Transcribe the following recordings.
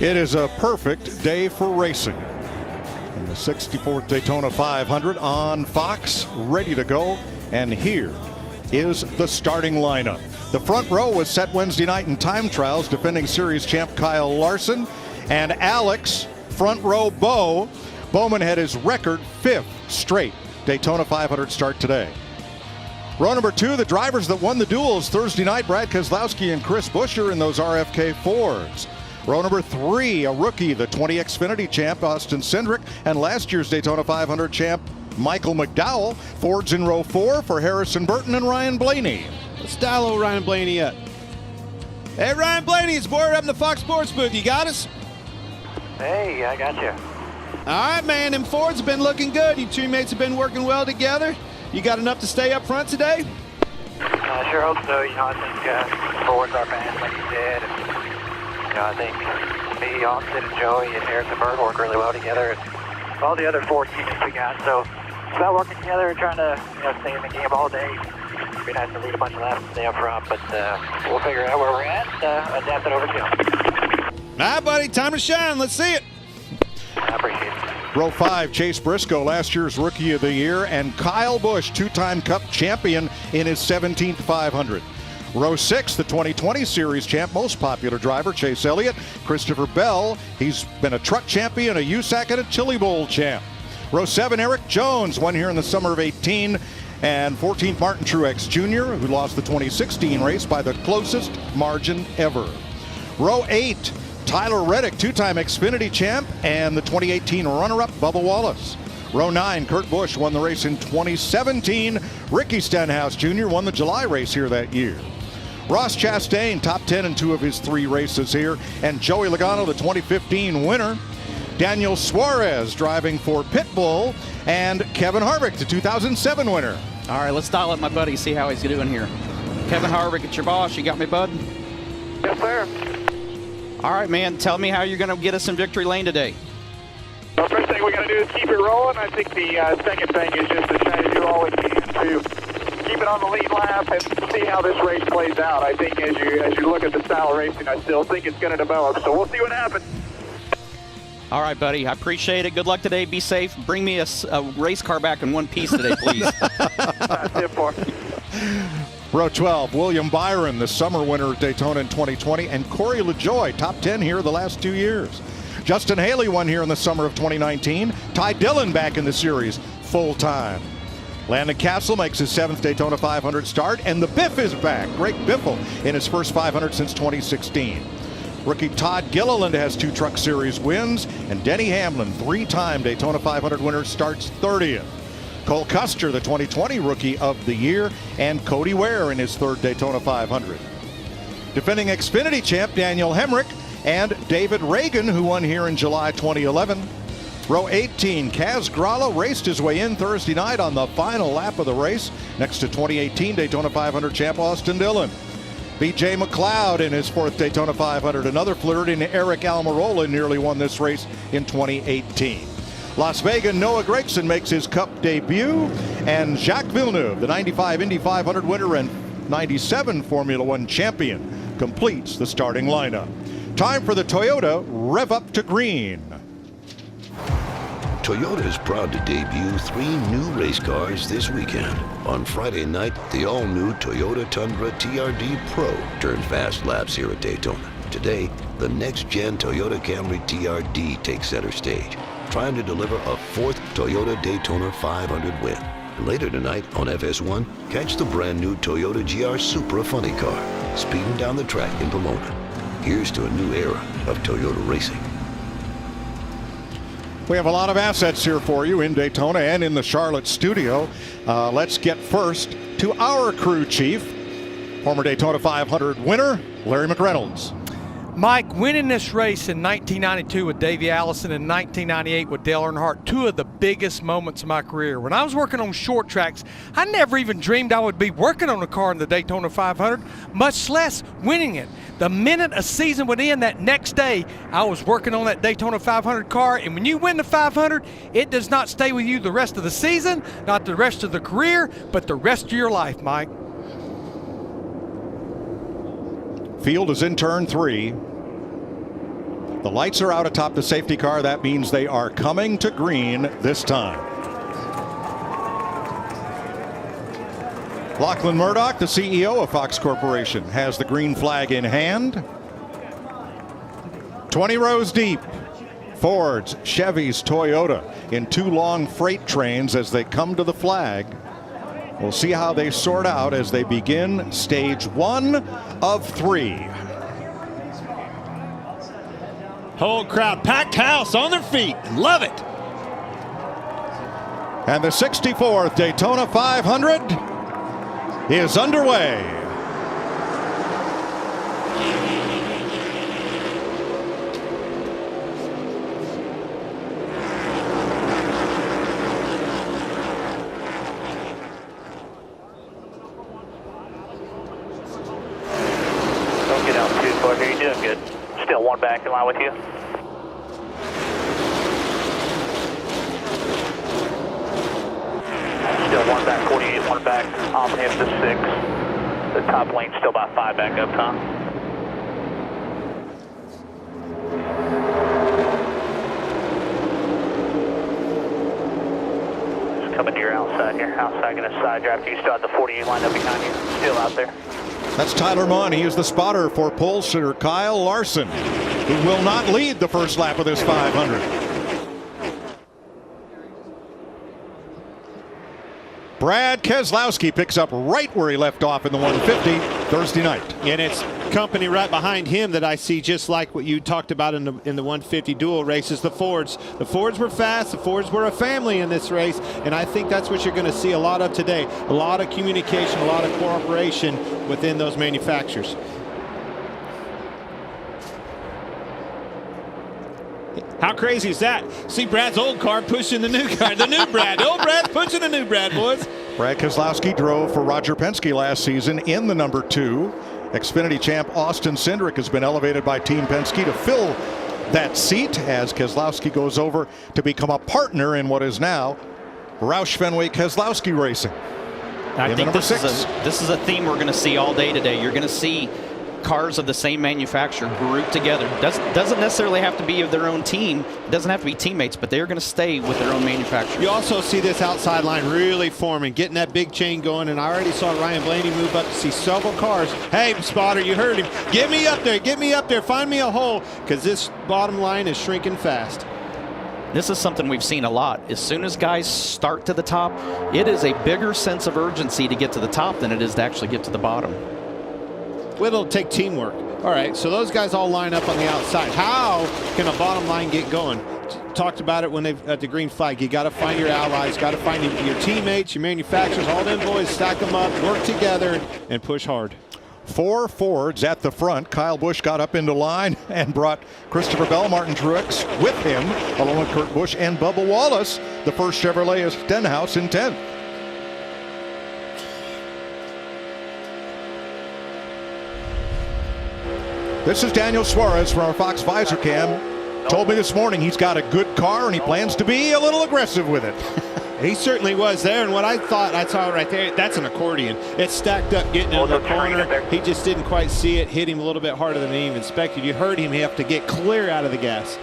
It is a perfect day for racing. In the 64th Daytona 500 on Fox, ready to go. And here is the starting lineup. The front row was set Wednesday night in time trials, defending series champ Kyle Larson and Alex front row Bo. Bowman had his record 5th straight Daytona 500 start today. Row number 2, the drivers that won the duels Thursday night, Brad Keselowski and Chris Busch in those RFK Fords. Row number 3, a rookie, the 20 Xfinity champ Austin Cindric, and last year's Daytona 500 champ Michael McDowell. Fords in row 4 for Harrison Burton and Ryan Blaney. Let's dial old Ryan Blaney up. Hey, Ryan Blaney, it's Boyd up in the Fox Sports booth. You got us? Hey, I got you. All right, man. Them Fords have been looking good. You teammates have been working well together. You got enough to stay up front today? I sure hope so. I think Fords are fans like you did. And, I think me, Austin, and Joey, and Harrison Burton work really well together. And all the other Ford teammates we got. So it's about working together and trying to stay in the game all day. It'd be nice to lead a bunch of laps and stay up front, but we'll figure out where we're at and adapt it over to you. All right, buddy. Time to shine. Let's see it. I appreciate it. Row 5, Chase Briscoe, last year's Rookie of the Year, and Kyle Busch, 2-time Cup champion in his 17th 500. Row 6, the 2020 Series champ, most popular driver, Chase Elliott. Christopher Bell, he's been a truck champion, a USAC, and a Chili Bowl champ. Row 7, Eric Jones, won here in the summer of 18. And 14th, Martin Truex Jr., who lost the 2016 race by the closest margin ever. Row 8, Tyler Reddick, 2-time Xfinity champ, and the 2018 runner-up, Bubba Wallace. Row 9, Kurt Busch won the race in 2017. Ricky Stenhouse Jr. won the July race here that year. Ross Chastain, top 10 in 2 of his 3 races here, and Joey Logano, the 2015 winner. Daniel Suarez driving for Pitbull, and Kevin Harvick, the 2007 winner. All right, let's dial up my buddy, see how he's doing here. Kevin Harvick, it's your boss. You got me, bud? Yes, sir. All right, man, tell me how you're going to get us in victory lane today. Well, first thing we got to do is keep it rolling. I think the second thing is just to try to do all we can to keep it on the lead lap and see how this race plays out. I think as you look at the style of racing, I still think it's going to develop. So we'll see what happens. All right, buddy, I appreciate it. Good luck today. Be safe. Bring me a race car back in one piece today, please. That's it for. Row 12, William Byron, the summer winner at Daytona in 2020, and Corey LaJoie, top 10 here the last 2 years. Justin Haley won here in the summer of 2019. Ty Dillon back in the series full-time. Landon Castle makes his 7th Daytona 500 start, and the Biff is back. Greg Biffle in his first 500 since 2016. Rookie Todd Gilliland has 2 Truck Series wins, and Denny Hamlin, 3-time Daytona 500 winner, starts 30th. Cole Custer, the 2020 Rookie of the Year, and Cody Ware in his 3rd Daytona 500. Defending Xfinity champ Daniel Hemrick and David Reagan, who won here in July 2011. Row 18, Kaz Gralla raced his way in Thursday night on the final lap of the race next to 2018 Daytona 500 champ Austin Dillon. B.J. McLeod in his 4th Daytona 500. Another flirting Eric Almirola nearly won this race in 2018. Las Vegas, Noah Gregson makes his Cup debut, and Jacques Villeneuve, the 95 Indy 500 winner and 97 Formula One champion, completes the starting lineup. Time for the Toyota Rev Up to Green. Toyota is proud to debut 3 new race cars this weekend. On Friday night, the all-new Toyota Tundra TRD Pro turns fast laps here at Daytona. Today, the next-gen Toyota Camry TRD takes center stage, trying to deliver a 4th Toyota Daytona 500 win. Later tonight on FS1, catch the brand-new Toyota GR Supra funny car, speeding down the track in Pomona. Here's to a new era of Toyota racing. We have a lot of assets here for you in Daytona and in the Charlotte studio. Let's get first to our crew chief, former Daytona 500 winner, Larry McReynolds. Mike, winning this race in 1992 with Davey Allison and 1998 with Dale Earnhardt, 2 of the biggest moments of my career. When I was working on short tracks, I never even dreamed I would be working on a car in the Daytona 500, much less winning it. The minute a season would end, that next day, I was working on that Daytona 500 car, and when you win the 500, it does not stay with you the rest of the season, not the rest of the career, but the rest of your life, Mike. Field is in turn 3. The lights are out atop the safety car. That means they are coming to green this time. Lachlan Murdoch, the CEO of Fox Corporation, has the green flag in hand. 20 rows deep. Fords, Chevys, Toyota in 2 long freight trains as they come to the flag. We'll see how they sort out as they begin stage 1 of 3. Whole crowd, packed house, on their feet. Love it. And the 64th Daytona 500 is underway. Don't get out too far here. You're doing good. Still one back in line with you. Still one back, 48, one back, off him to 6. The top lane still about 5 back up top. Just coming to your outside here. Outside going to side drive. You still have the 48 lined up behind you. Still out there. That's Tyler Munn. He is the spotter for pole sitter Kyle Larson, who will not lead the first lap of this 500. Brad Keselowski picks up right where he left off in the 150 Thursday night. And it's company right behind him that I see, just like what you talked about in the 150 dual races, the Fords. The Fords were fast. The Fords were a family in this race, and I think that's what you're going to see a lot of today. A lot of communication, a lot of cooperation within those manufacturers. How crazy is that? See Brad's old car pushing the new car, the new Brad. The old Brad's pushing the new Brad, boys. Brad Keselowski drove for Roger Penske last season in the number 2. Xfinity champ Austin Cindric has been elevated by Team Penske to fill that seat as Keselowski goes over to become a partner in what is now Roush Fenway Keselowski Racing. I think this is a theme we're going to see all day today. You're going to see cars of the same manufacturer grouped together. Doesn't necessarily have to be of their own team. It doesn't have to be teammates, but they're going to stay with their own manufacturer. You also see this outside line really forming, getting that big chain going, and I already saw Ryan Blaney move up to see several cars. Hey, spotter, you heard him. Get me up there, find me a hole, because this bottom line is shrinking fast. This is something we've seen a lot. As soon as guys start to the top, it is a bigger sense of urgency to get to the top than it is to actually get to the bottom. Well, it'll take teamwork. All right, so those guys all line up on the outside. How can a bottom line get going? Talked about it when they've at the green flag. You got to find your allies, got to find your teammates, your manufacturers, all them boys, stack them up, work together, and push hard. 4 Fords at the front. Kyle Busch got up into line and brought Christopher Bell, Martin Truex with him, along with Kurt Busch and Bubba Wallace, the first Chevrolet Stenhouse in 10th. This is Daniel Suarez from our Fox Visor Cam. Told me this morning he's got a good car and he plans to be a little aggressive with it. He certainly was there, and what I thought I saw right there, that's an accordion. It's stacked up, getting in the corner. He just didn't quite see it, hit him a little bit harder than he even expected. You heard him, he have to get clear out of the gas.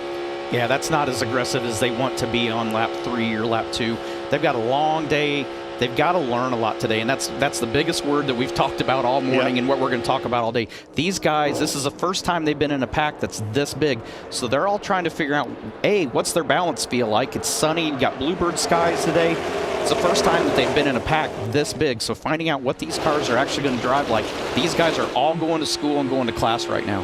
Yeah, that's not as aggressive as they want to be on lap 3 or lap 2. They've got a long day. They've got to learn a lot today, and that's the biggest word that we've talked about all morning and what we're going to talk about all day. These guys, this is the first time they've been in a pack that's this big, so they're all trying to figure out, A, what's their balance feel like? It's sunny, you've got bluebird skies today. It's the first time that they've been in a pack this big, so finding out what these cars are actually going to drive like. These guys are all going to school and going to class right now.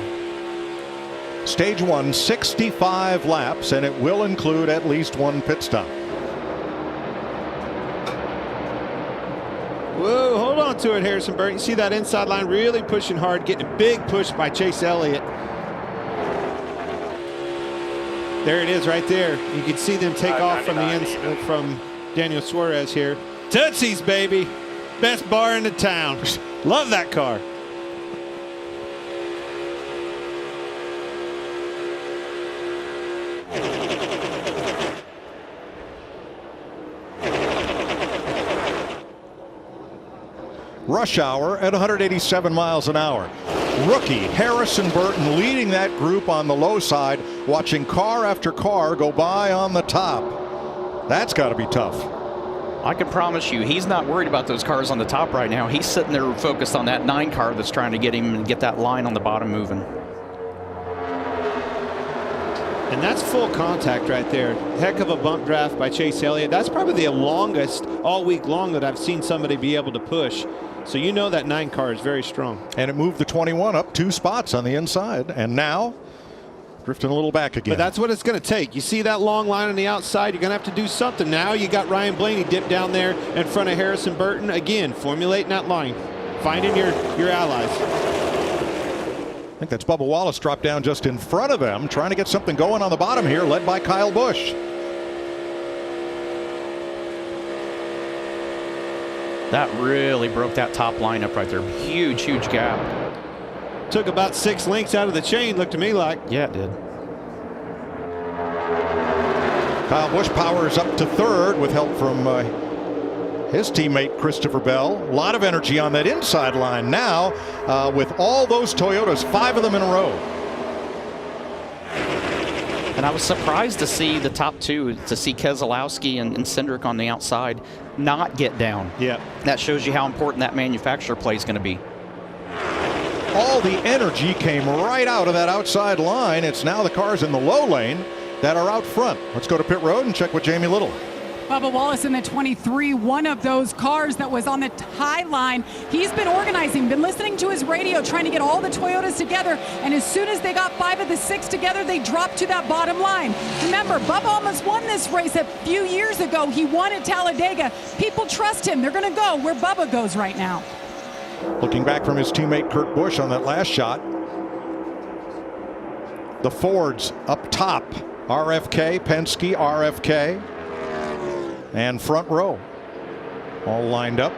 Stage 1, 65 laps, and it will include at least one pit stop. Whoa, hold on to it, Harrison Burton. You see that inside line really pushing hard, getting a big push by Chase Elliott. There it is right there. You can see them take off from the from Daniel Suarez here. Tootsie's, baby. Best bar in the town. Love that car. Rush hour at 187 miles an hour. Rookie Harrison Burton leading that group on the low side, watching car after car go by on the top. That's got to be tough. I can promise you, he's not worried about those cars on the top right now. He's sitting there focused on that 9 car that's trying to get him and get that line on the bottom moving. And that's full contact right there. Heck of a bump draft by Chase Elliott. That's probably the longest all week long that I've seen somebody be able to push. So you know that 9 car is very strong. And it moved the 21 up 2 spots on the inside. And now drifting a little back again. But that's what it's going to take. You see that long line on the outside, you're going to have to do something. Now you got Ryan Blaney dipped down there in front of Harrison Burton. Again, formulating that line, finding your allies. I think that's Bubba Wallace dropped down just in front of them, trying to get something going on the bottom here, led by Kyle Busch. That really broke that top line up right there. Huge, huge gap. Took about 6 links out of the chain, looked to me like. Yeah, it did. Kyle Busch powers up to 3rd with help from his teammate Christopher Bell. A lot of energy on that inside line now with all those Toyotas, 5 of them in a row. And I was surprised to see the top 2, to see Keselowski and Cindric on the outside not get down. Yeah. That shows you how important that manufacturer play is going to be. All the energy came right out of that outside line. It's now the cars in the low lane that are out front. Let's go to pit road and check with Jamie Little. Bubba Wallace in the 23, one of those cars that was on the high line. He's been organizing, been listening to his radio, trying to get all the Toyotas together. And as soon as they got 5 of the 6 together, they dropped to that bottom line. Remember, Bubba almost won this race a few years ago. He won at Talladega. People trust him. They're going to go where Bubba goes right now. Looking back from his teammate Kurt Busch on that last shot. The Fords up top. RFK, Penske, RFK. And front row. All lined up.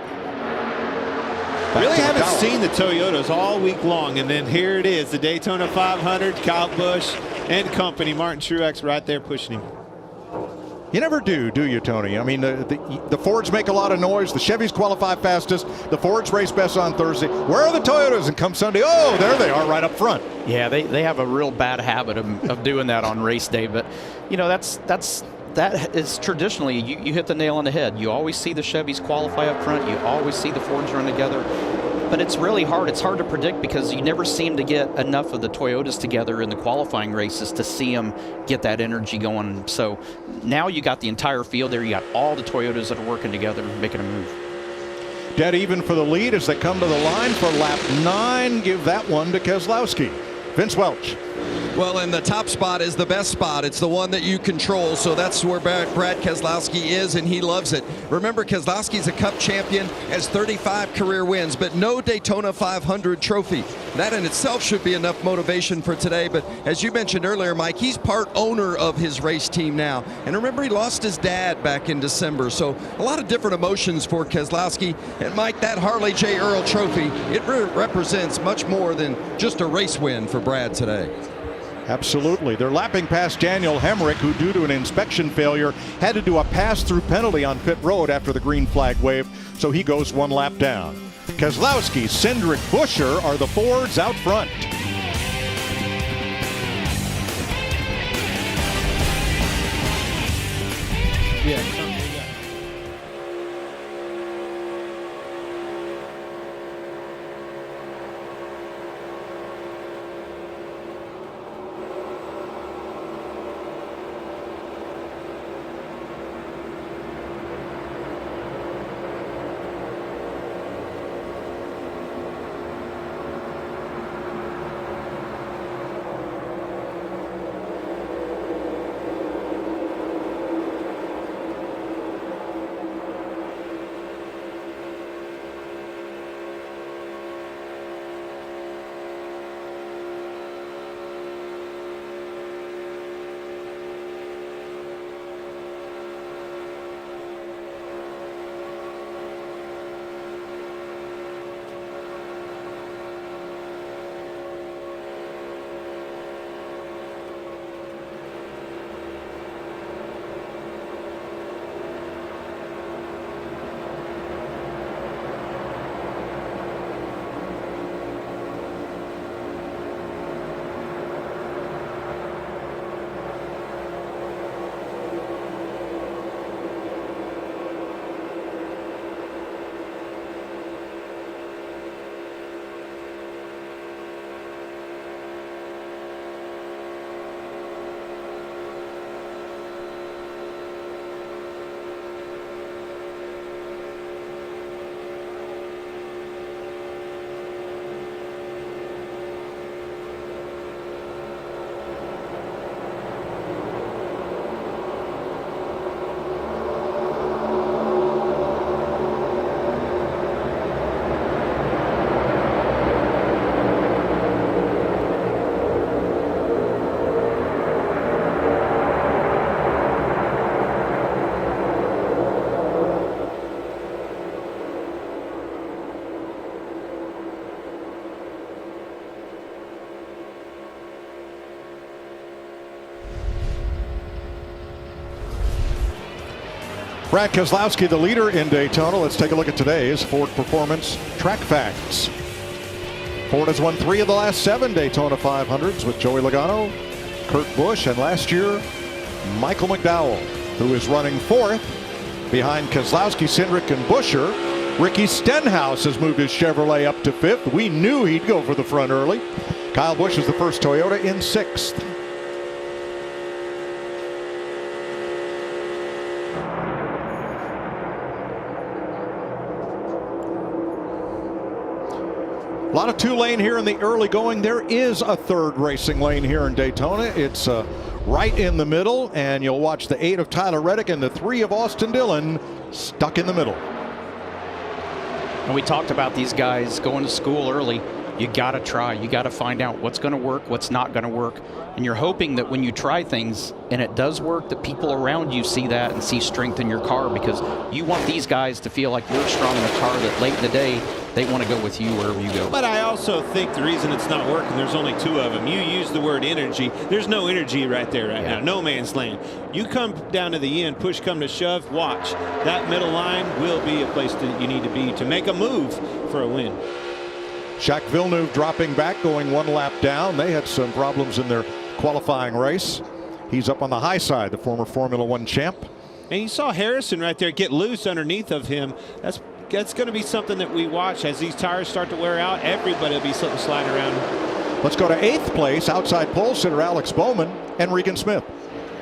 Really haven't seen the Toyotas all week long, and then here it is, the Daytona 500, Kyle Busch and company, Martin Truex right there pushing him. You never do you, Tony? I mean, the Fords make a lot of noise. The Chevys qualify fastest. The Fords race best on Thursday. Where are the Toyotas? And come Sunday, oh, there they are right up front. Yeah, they have a real bad habit of doing that on race day. But, you know, that is traditionally, you hit the nail on the head. You always see the Chevys qualify up front. You always see the Fords run together. But it's really hard. It's hard to predict because you never seem to get enough of the Toyotas together in the qualifying races to see them get that energy going. So now you got the entire field there. You got all the Toyotas that are working together making a move. Dead even for the lead as they come to the line for lap 9. Give that one to Keselowski. Vince Welch. Well, and the top spot is the best spot. It's the one that you control, so that's where Brad Keselowski is, and he loves it. Remember, Keselowski's a Cup champion, has 35 career wins, but no Daytona 500 trophy. That in itself should be enough motivation for today, but as you mentioned earlier, Mike, he's part owner of his race team now. And remember, he lost his dad back in December, so a lot of different emotions for Keselowski. And Mike, that Harley J. Earl trophy, it represents much more than just a race win for Brad today. Absolutely. They're lapping past Daniel Hemrick, who due to an inspection failure had to do a pass-through penalty on pit road after the green flag wave, so he goes 1 lap down. Keselowski, Cindric, Buescher are the Fords out front. Yeah. Brad Keselowski, the leader in Daytona. Let's take a look at today's Ford Performance Track Facts. Ford has won 3 of the last 7 Daytona 500s with Joey Logano, Kurt Busch, and last year, Michael McDowell, who is running 4th behind Keselowski, Cindric, and Buescher. Ricky Stenhouse has moved his Chevrolet up to 5th. We knew he'd go for the front early. Kyle Busch is the first Toyota in 6th. A lot of 2-lane here in the early going. There is a 3rd racing lane here in Daytona. It's right in the middle, and you'll watch the 8 of Tyler Reddick and the 3 of Austin Dillon stuck in the middle. And we talked about these guys going to school early. You got to try. You got to find out what's going to work, what's not going to work. And you're hoping that when you try things and it does work, that people around you see that and see strength in your car, because you want these guys to feel like you're strong in the car, that late in the day, they want to go with you wherever you go. But I also think the reason it's not working, there's only 2 of them. You use the word energy. There's no energy right there now. No man's land. You come down to the end, push come to shove, watch. That middle line will be a place that you need to be to make a move for a win. Jacques Villeneuve dropping back, going 1 lap down. They had some problems in their qualifying race. He's up on the high side, the former Formula 1 champ. And you saw Harrison right there get loose underneath of him. That's going to be something that we watch as these tires start to wear out. Everybody will be sliding around. Let's go to 8th place, outside pole sitter Alex Bowman and Regan Smith.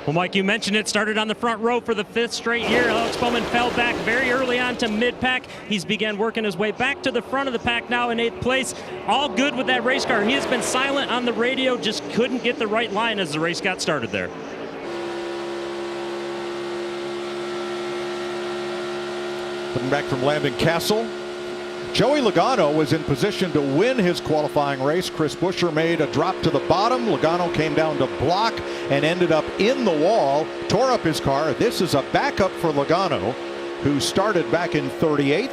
Well, Mike, you mentioned it started on the front row for the 5th straight year. Alex Bowman fell back very early on to mid-pack. He's began working his way back to the front of the pack now in 8th place. All good with that race car. He has been silent on the radio, just couldn't get the right line as the race got started there. Coming back from Landon Castle, Joey Logano was in position to win his qualifying race. Chris Buescher made a drop to the bottom. Logano came down to block and ended up in the wall, tore up his car. This is a backup for Logano, who started back in 38th,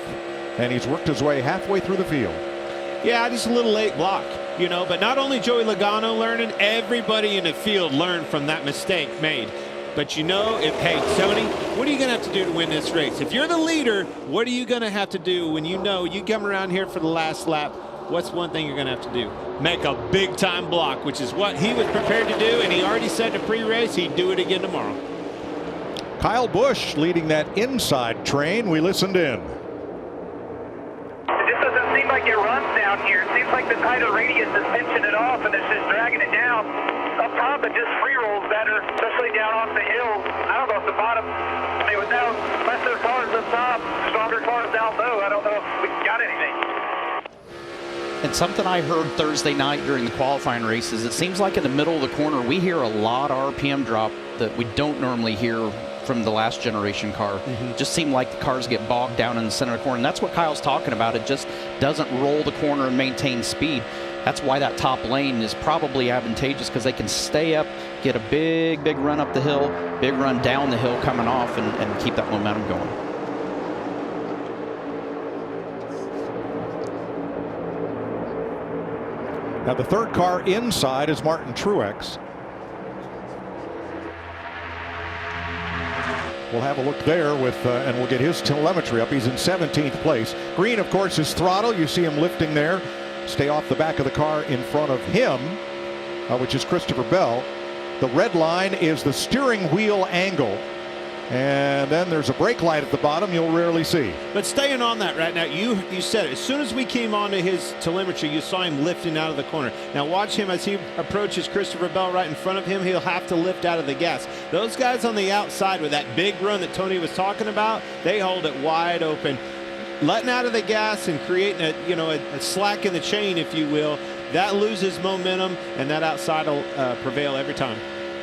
and he's worked his way halfway through the field. Yeah, just a little late block, you know, but not only Joey Logano learning, everybody in the field learned from that mistake made. But you know, hey, Tony, what are you going to have to do to win this race? If you're the leader, what are you going to have to do when you know you come around here for the last lap? What's one thing you're going to have to do? Make a big-time block, which is what he was prepared to do, and he already said in the pre-race he'd do it again tomorrow. Kyle Busch leading that inside train. We listened in. It just doesn't seem like it runs down here. It seems like the tighter radius is pinching it off, and it's just dragging it down. Up top, it just free rolls better, especially down off the hill. I don't know if the bottom, I mean, with now lesser cars up top, stronger cars down low, I don't know if we got anything. And something I heard Thursday night during the qualifying races, it seems like in the middle of the corner, we hear a lot of RPM drop that we don't normally hear from the last generation car. Just seemed like the cars get bogged down in the center of the corner. And that's what Kyle's talking about. It just doesn't roll the corner and maintain speed. That's why that top lane is probably advantageous, because they can stay up, get a big run up the hill, big run down the hill coming off, and keep that momentum going. Now the 3rd car inside is Martin Truex. We'll have a look there with, and we'll get his telemetry up. He's in 17th place. Green, of course, is throttle. You see him lifting there. Stay off the back of the car in front of him, which is Christopher Bell. The red line is the steering wheel angle. And then there's a brake light at the bottom you'll rarely see. But staying on that right now, you said it. As soon as we came onto his telemetry, you saw him lifting out of the corner. Now watch him as he approaches Christopher Bell right in front of him. He'll have to lift out of the gas. Those guys on the outside with that big run that Tony was talking about, they hold it wide open. Letting out of the gas and creating a slack in the chain, if you will, that loses momentum, and that outside will prevail every time.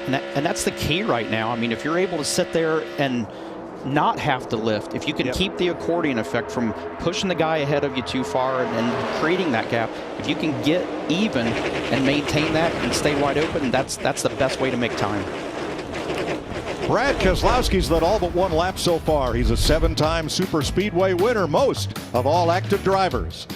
And that's the key right now. I mean, if you're able to sit there and not have to lift, if you can keep the accordion effect from pushing the guy ahead of you too far and creating that gap, if you can get even and maintain that and stay wide open, that's the best way to make time. Brad Keselowski's led all but 1 lap so far. He's a 7-time Super Speedway winner, most of all active drivers.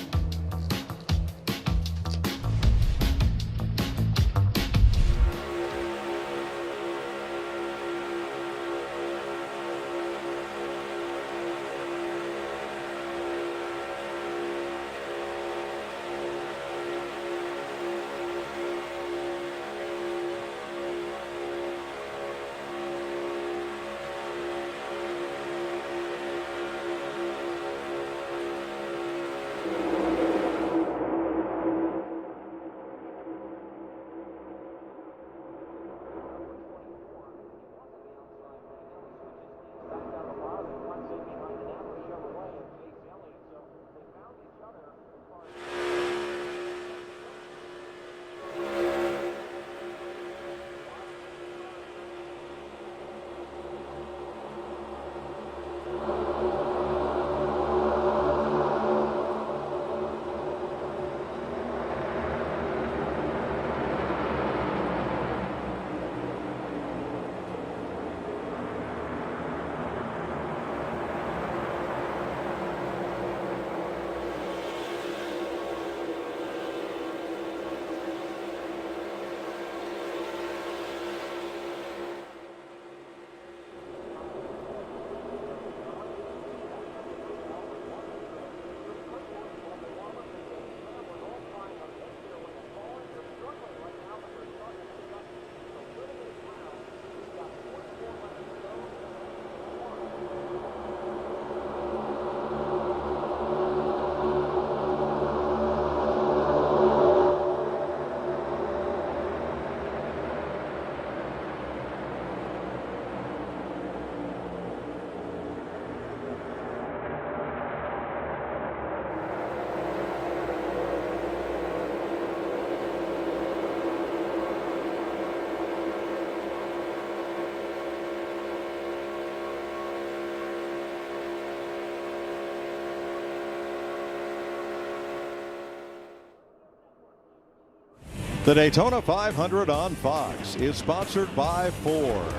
The Daytona 500 on Fox is sponsored by Ford,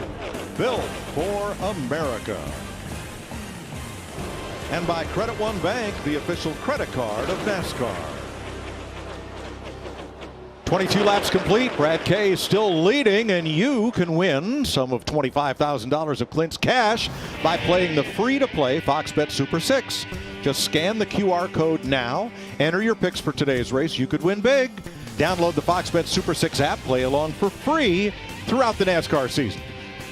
built for America. And by Credit One Bank, the official credit card of NASCAR. 22 laps complete. Brad K is still leading, and you can win some of $25,000 of Clint's cash by playing the free-to-play Fox Bet Super 6. Just scan the QR code now, enter your picks for today's race. You could win big. Download the Fox Bet Super 6 app, play along for free throughout the NASCAR season.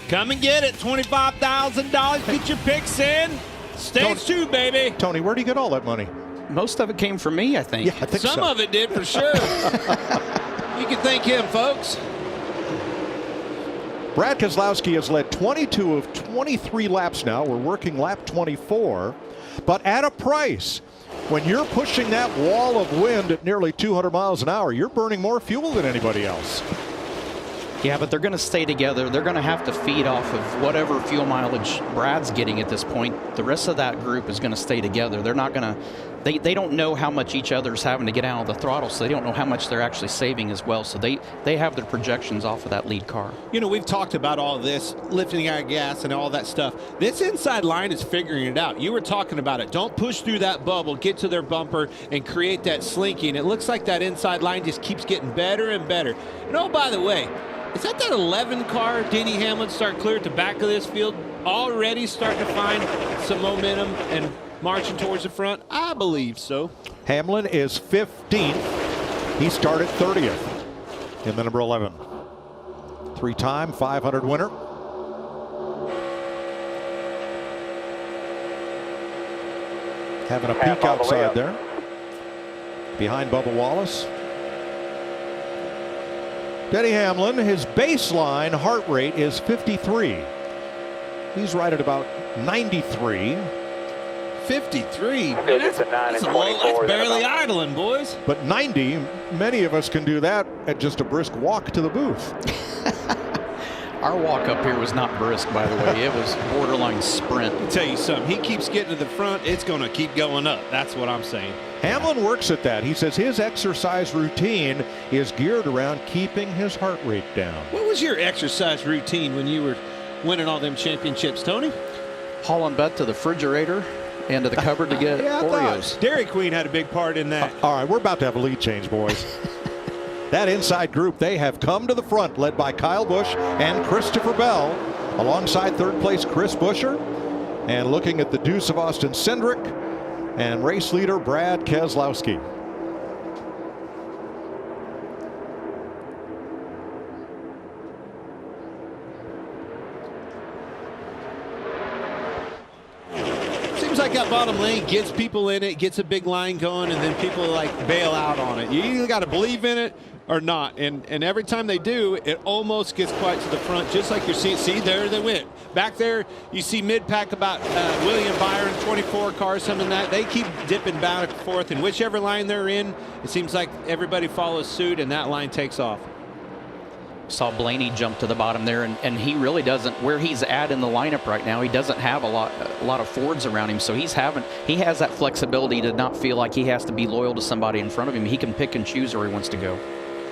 Come and get it. $25,000. Get your picks in. Stage 2, baby. Tony, where do you get all that money? Most of it came from me, I think. Yeah, I think Some of it did for sure. You can thank him, folks. Brad Keselowski has led 22 of 23 laps now. We're working lap 24, but at a price. When you're pushing that wall of wind at nearly 200 miles an hour, you're burning more fuel than anybody else. Yeah, but they're going to stay together. They're going to have to feed off of whatever fuel mileage Brad's getting at this point. The rest of that group is going to stay together. They're not going to, they don't know how much each other's having to get out of the throttle, so they don't know how much they're actually saving as well. So they have their projections off of that lead car. You know, we've talked about all this, lifting our gas and all that stuff. This inside line is figuring it out. You were talking about it. Don't push through that bubble, get to their bumper, and create that slinky. And it looks like that inside line just keeps getting better and better. And oh, by the way, is that 11 car Denny Hamlin start clear at the back of this field? Already starting to find some momentum and marching towards the front? I believe so. Hamlin is 15th. He started 30th in the number 11. Three-time 500 winner. Having a peek outside there. Behind Bubba Wallace. Denny Hamlin, his baseline heart rate is 53. He's right at about 93. 53? That's That's barely idling, boys. But 90, many of us can do that at just a brisk walk to the booth. Our walk up here was not brisk, by the way. It was borderline sprint. I'll tell you something. He keeps getting to the front. It's going to keep going up. That's what I'm saying. Hamlin works at that. He says his exercise routine is geared around keeping his heart rate down. What was your exercise routine when you were winning all them championships, Tony? Hauling Bud to the refrigerator and to the cupboard to get Oreos. Dairy Queen had a big part in that. All right, we're about to have a lead change, boys. That inside group, they have come to the front, led by Kyle Busch and Christopher Bell, alongside third place Chris Buescher, and looking at the deuce of Austin Cindric and race leader Brad Keselowski. Seems like that bottom lane gets people in it, gets a big line going, and then people like bail out on it. You either got to believe in it or not, and every time they do, it almost gets quite to the front, just like you're seeing. See, there they went. Back there, you see mid-pack about William Byron, 24 cars, something like that. They keep dipping back and forth, and whichever line they're in, it seems like everybody follows suit, and that line takes off. Saw Blaney jump to the bottom there, and he really doesn't, where he's at in the lineup right now, he doesn't have a lot of Fords around him, so he has that flexibility to not feel like he has to be loyal to somebody in front of him. He can pick and choose where he wants to go.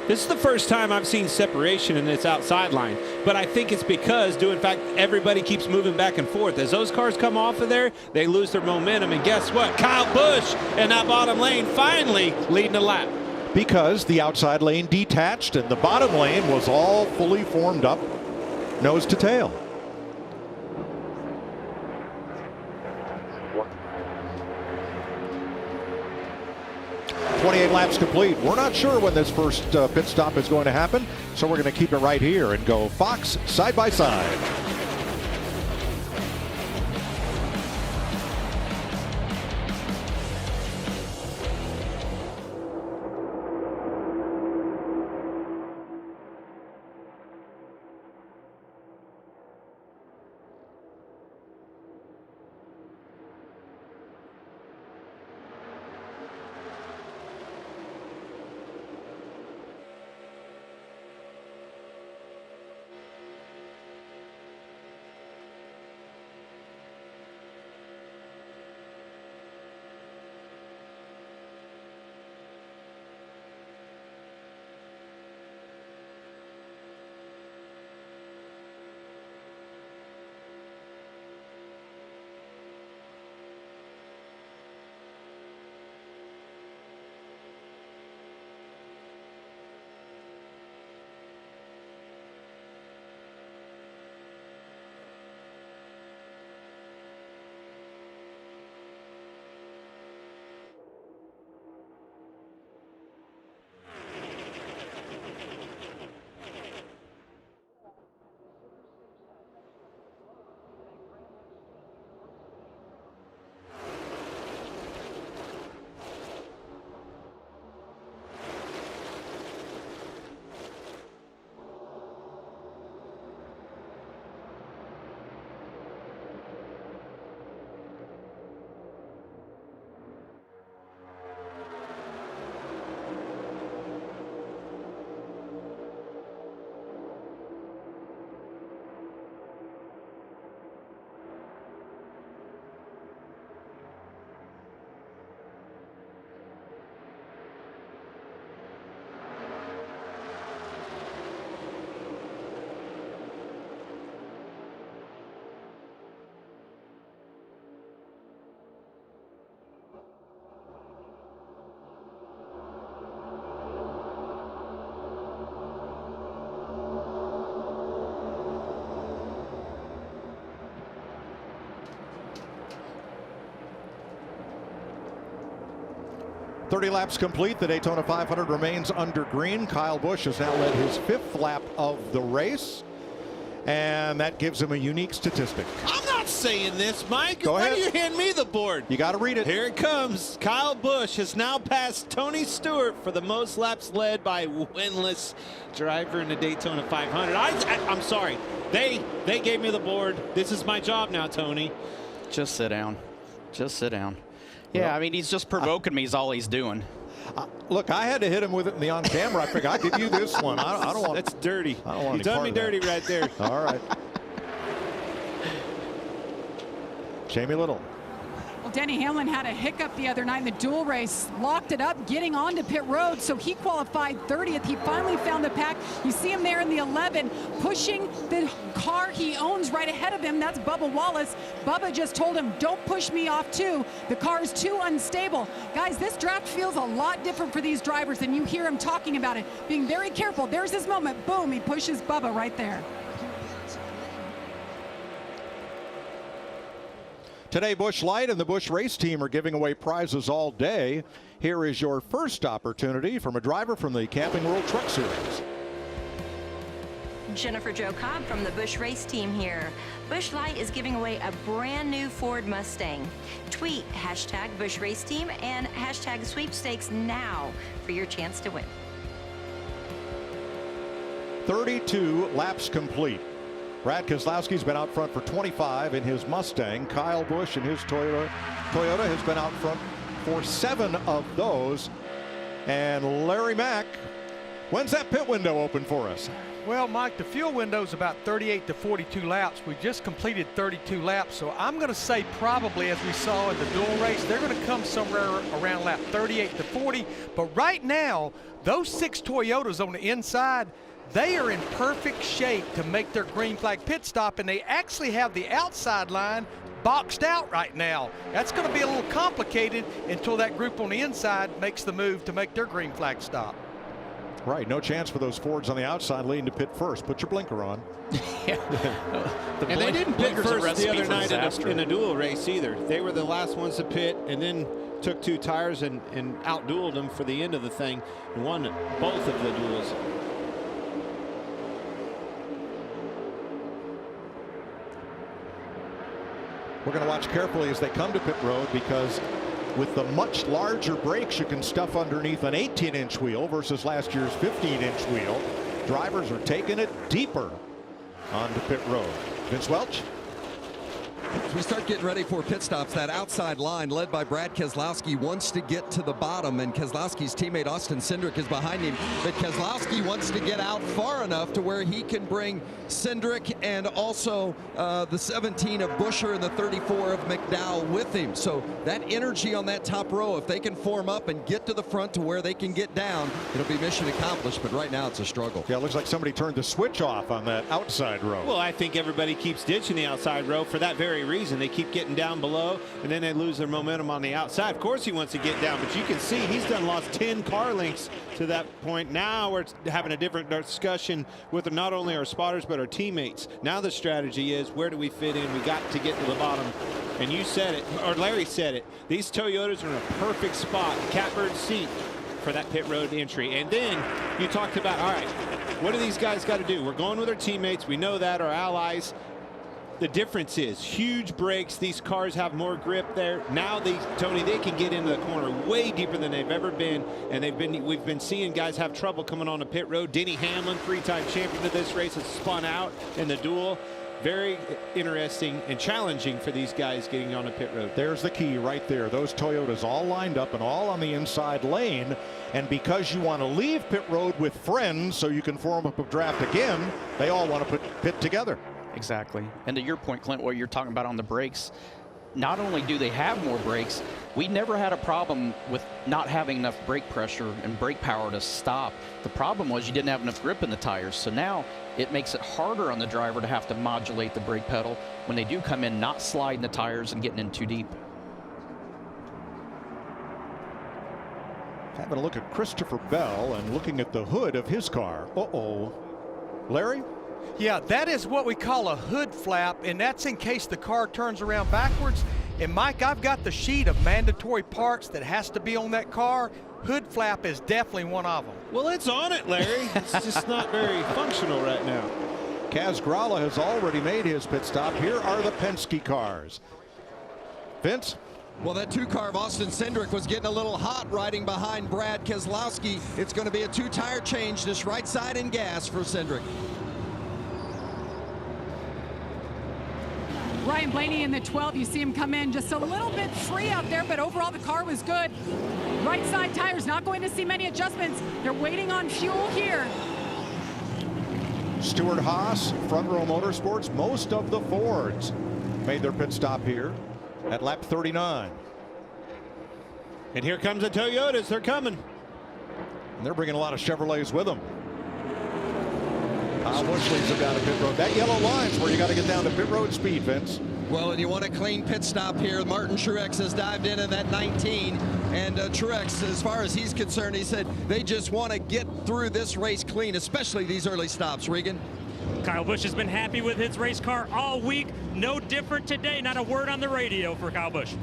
This is the first time I've seen separation in this outside line, but I think it's because, in fact, everybody keeps moving back and forth. As those cars come off of there, they lose their momentum, and guess what? Kyle Busch in that bottom lane finally leading the lap. Because the outside lane detached and the bottom lane was all fully formed up, nose to tail. .28 laps complete. We're not sure when this first pit stop is going to happen, so we're going to keep it right here and go Fox side by side. 30 laps complete. The Daytona 500 remains under green. Kyle Busch has now led his 5th lap of the race, and that gives him a unique statistic. I'm not saying this, Mike. Go ahead. Why do you hand me the board? You got to read it. Here it comes. Kyle Busch has now passed Tony Stewart for the most laps led by winless driver in the Daytona 500. I'm sorry. They gave me the board. This is my job now, Tony. Just sit down. Just sit down. Yeah, I mean, he's just provoking me is all he's doing. Look, I had to hit him with it in the on-camera. I figured I'd give you this one. I don't want. That's dirty. I don't want You done me dirty right there. All right. Jamie Little. Well, Denny Hamlin had a hiccup the other night in the dual race, locked it up, getting onto pit road, so he qualified 30th. He finally found the pack. You see him there in the 11, pushing the car he owns right ahead of him. That's Bubba Wallace. Bubba just told him, don't push me off too. The car is too unstable. Guys, this draft feels a lot different for these drivers, and you hear him talking about it, being very careful. There's his moment. Boom, he pushes Bubba right there. Today, Busch Light and the Busch Race Team are giving away prizes all day. Here is your first opportunity from a driver from the Camping World Truck Series. Jennifer Jo Cobb from the Busch Race Team here. Busch Light is giving away a brand new Ford Mustang. Tweet hashtag Busch Race Team and hashtag sweepstakes now for your chance to win. 32 laps complete. Brad Keselowski's been out front for 25 in his Mustang. Kyle Busch in his Toyota has been out front for 7 of those. And Larry Mack, when's that pit window open for us? Well, Mike, the fuel window is about 38 to 42 laps. We just completed 32 laps, so I'm going to say probably, as we saw in the dual race, they're going to come somewhere around lap 38 to 40. But right now, those 6 Toyotas on the inside, they are in perfect shape to make their green flag pit stop, and they actually have the outside line boxed out right now. That's going to be a little complicated until that group on the inside makes the move to make their green flag stop. Right, no chance for those Fords on the outside leading to pit first. Put your blinker on. And they didn't pit first the other night in a dual race either. They were the last ones to pit and then took 2 tires and out-dueled them for the end of the thing and won both of the duels. We're going to watch carefully as they come to pit road, because with the much larger brakes you can stuff underneath an 18-inch wheel versus last year's 15-inch wheel. Drivers are taking it deeper onto pit road. Vince Welch. As we start getting ready for pit stops, that outside line led by Brad Keselowski wants to get to the bottom, and Keselowski's teammate Austin Cindric is behind him. But Keselowski wants to get out far enough to where he can bring Cindric and also the 17 of Buescher and the 34 of Mcdowell with him. So that energy on that top row, if they can form up and get to the front to where they can get down, it'll be mission accomplished. But right now it's a struggle. Yeah, it looks like somebody turned the switch off on that outside row. Well, I think everybody keeps ditching the outside row for that very reason. They keep getting down below, and then they lose their momentum on the outside. Of course he wants to get down, but you can see he's lost 10 car lengths to that point. Now we're having a different discussion with not only our spotters but our teammates. Now the strategy is, where do we fit in? We got to get to the bottom. And you said it, or Larry said it, these Toyotas are in a perfect spot, catbird seat for that pit road entry. And then you talked about, all right, what do these guys got to do? We're going with our teammates. We know that, our allies. The difference is huge brakes. These cars have more grip there. Now Tony, they can get into the corner way deeper than they've ever been, and we've been seeing guys have trouble coming on the pit road. Denny Hamlin, 3-time champion of this race, has spun out in the duel. Very interesting and challenging for these guys getting on the pit road. There's the key right there. Those Toyotas all lined up and all on the inside lane. And because you want to leave pit road with friends so you can form up a draft again, they all want to pit together. Exactly. And to your point, Clint, what you're talking about on the brakes, not only do they have more brakes, we never had a problem with not having enough brake pressure and brake power to stop. The problem was you didn't have enough grip in the tires. So now it makes it harder on the driver to have to modulate the brake pedal when they do come in, not sliding the tires and getting in too deep. Having a look at Christopher Bell and looking at the hood of his car. Uh-oh. Larry? Yeah, that is what we call a hood flap, and that's in case the car turns around backwards. And Mike, I've got the sheet of mandatory parts that has to be on that car. Hood flap is definitely one of them. Well, it's on it, Larry. It's just not very functional right now. Kaz Grala has already made his pit stop. Here are the Penske cars. Vince? Well, that 2-car of Austin Cindric was getting a little hot riding behind Brad Keselowski. It's going to be a 2-tire change, this right side in gas for Cindric. Ryan Blaney in the 12, you see him come in just a little bit free out there, but overall the car was good. Right side tires, not going to see many adjustments. They're waiting on fuel here. Stuart Haas, Front Row Motorsports, most of the Fords made their pit stop here at lap 39. And here comes the Toyotas. They're coming. And they're bringing a lot of Chevrolets with them. Busch leads them down to pit road. That yellow line's where you got to get down to pit road speed, Vince. Well, and you want a clean pit stop here. Martin Truex has dived in at that 19. And Truex, as far as he's concerned, he said they just want to get through this race clean, especially these early stops. Regan? Kyle Busch has been happy with his race car all week. No different today. Not a word on the radio for Kyle Busch.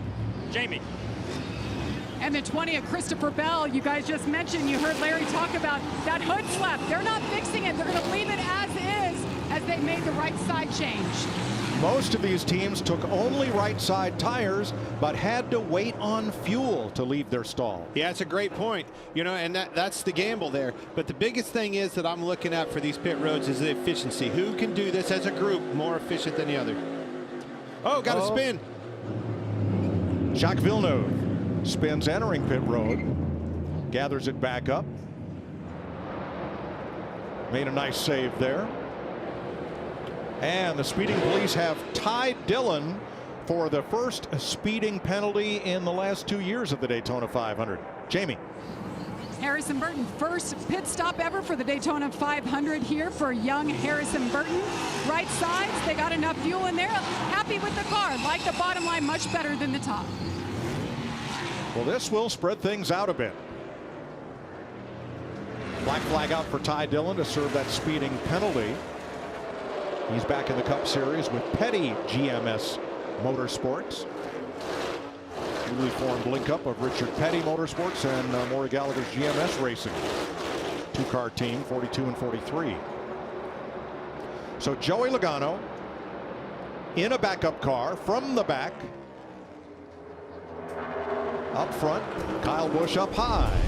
Jamie. And the 20 of Christopher Bell, you guys just mentioned, you heard Larry talk about that hood flap. They're not fixing it. They're going to leave it as is as they made the right side change. Most of these teams took only right side tires, but had to wait on fuel to leave their stall. Yeah, it's a great point. You know, and that's the gamble there. But the biggest thing is that I'm looking at for these pit roads is the efficiency. Who can do this as a group more efficient than the other? Oh, got a spin. Jacques Villeneuve spins entering pit road, gathers it back up. Made a nice save there. And the speeding police have Ty Dillon for the first speeding penalty in the last 2 years of the Daytona 500. Jamie. Harrison Burton, first pit stop ever for the Daytona 500 here for young Harrison Burton. Right sides, they got enough fuel in there. Happy with the car. Like the bottom line much better than the top. Well, this will spread things out a bit. Black flag out for Ty Dillon to serve that speeding penalty. He's back in the Cup Series with Petty GMS Motorsports. Newly formed link-up of Richard Petty Motorsports and Maury Gallagher's GMS Racing. 2-car team, 42 and 43. So Joey Logano in a backup car from the back. Up front, Kyle Busch up high.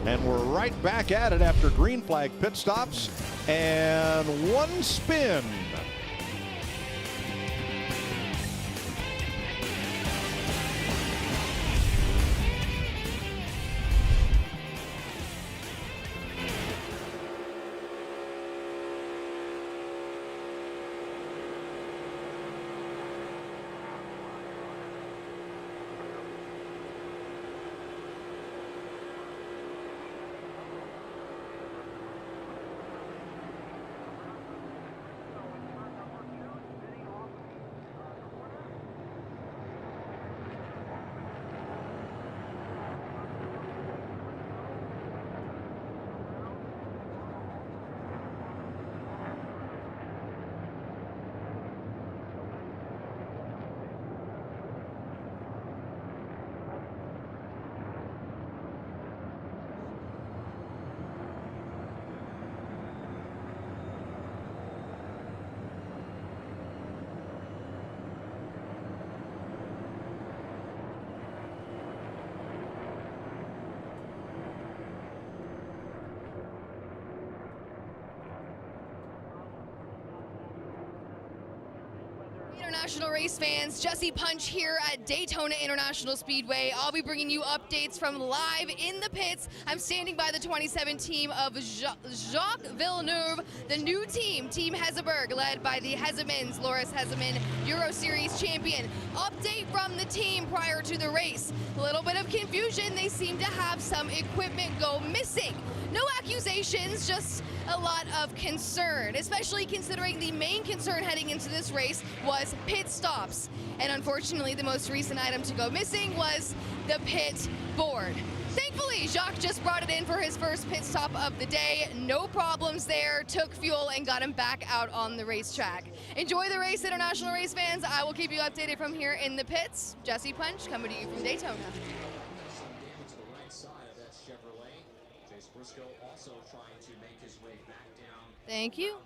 And we're right back at it after green flag pit stops and one spin. International race fans, Jesse Punch here at Daytona International Speedway. I'll be bringing you updates from live in the pits. I'm standing by the 27 team of Jacques Villeneuve, the new team, Team Heseberg, led by the Hesemans, Loris Heseman, Euro Series champion. Update from the team prior to the race. A little bit of confusion. They seem to have some equipment go missing. No accusations, just a lot of concern, especially considering the main concern heading into this race was pit stops. And unfortunately, the most recent item to go missing was the pit board. Thankfully, Luckily, Jacques just brought it in for his first pit stop of the day. No problems there, took fuel and got him back out on the racetrack. Enjoy the race, international race fans. I will keep you updated from here in the pits. Jesse Punch coming to you from Daytona. Thank you.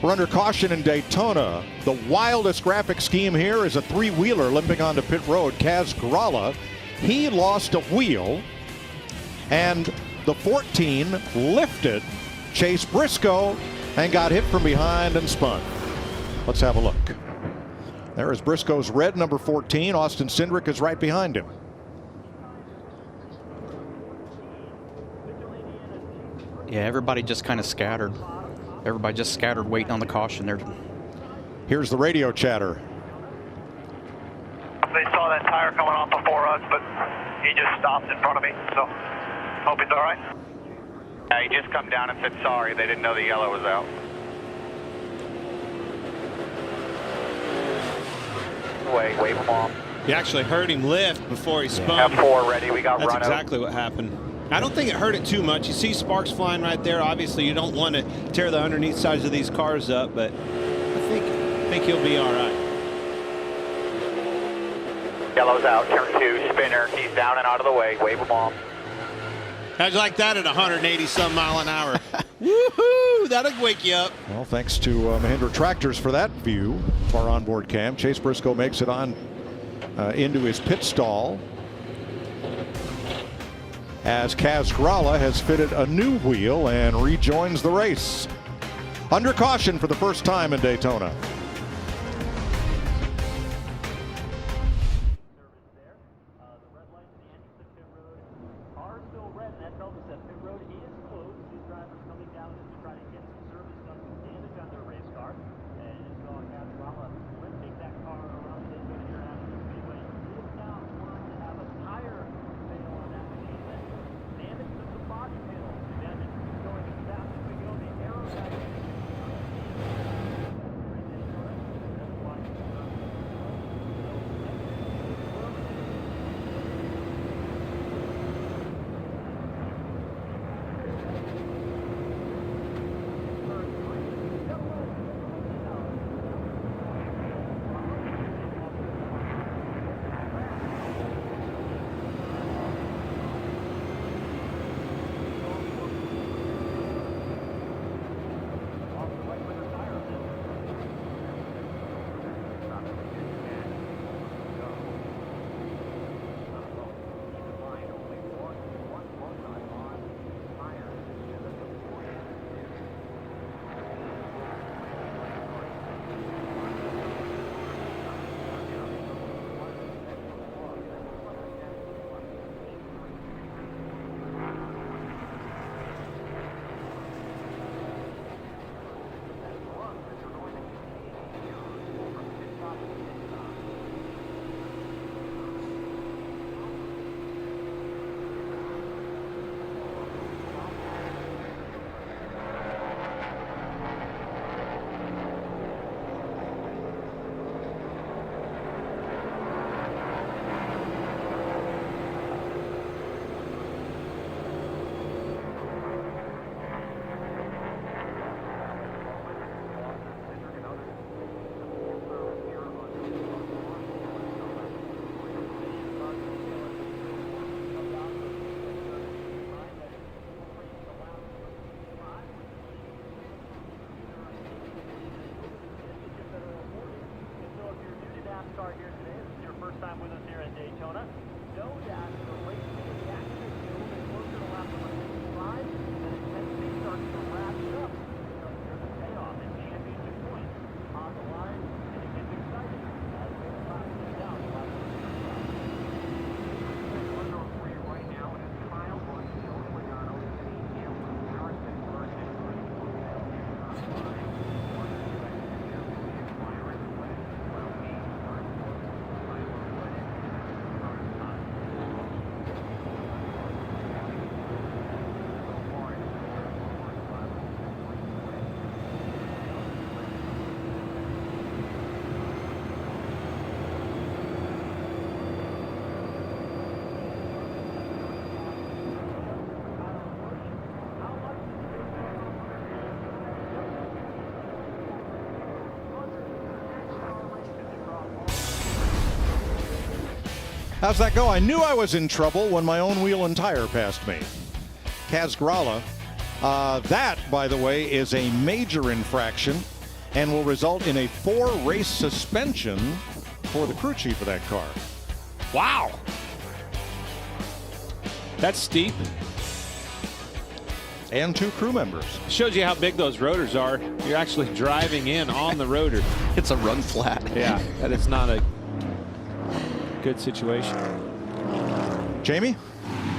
We're under caution in Daytona. The wildest graphic scheme here is a three-wheeler limping onto pit road. Kaz Grala, he lost a wheel, and the 14 lifted Chase Briscoe and got hit from behind and spun. Let's have a look. There is Briscoe's red number 14. Austin Cindric is right behind him. Yeah, everybody just kind of scattered. Everybody just scattered waiting on the caution there. Here's the radio chatter. They saw that tire coming off before us, but he just stopped in front of me, so hope he's all right. Yeah, he just come down and said sorry. They didn't know the yellow was out. Wave him off. You actually heard him lift before he spun. F4 ready. We got That's run exactly what happened. I don't think it hurt it too much. You see sparks flying right there. Obviously, you don't want to tear the underneath sides of these cars up, but I think he'll be all right. Yellow's out. Turn 2, spinner. He's down and out of the way. Wave him off. How'd you like that at 180-some mile an hour? Woohoo! That'll wake you up. Well, thanks to Mahindra Tractors for that view of our onboard cam. Chase Briscoe makes it on into his pit stall, as Kaz Grala has fitted a new wheel and rejoins the race. Under caution for the first time in Daytona. How's that go? I knew I was in trouble when my own wheel and tire passed me. Kaz Grala. That, by the way, is a major infraction and will result in a 4-race suspension for the crew chief of that car. Wow. That's steep. And 2 crew members. Shows you how big those rotors are. You're actually driving in on the rotor. It's a run flat. Yeah, that is not a good situation. Jamie?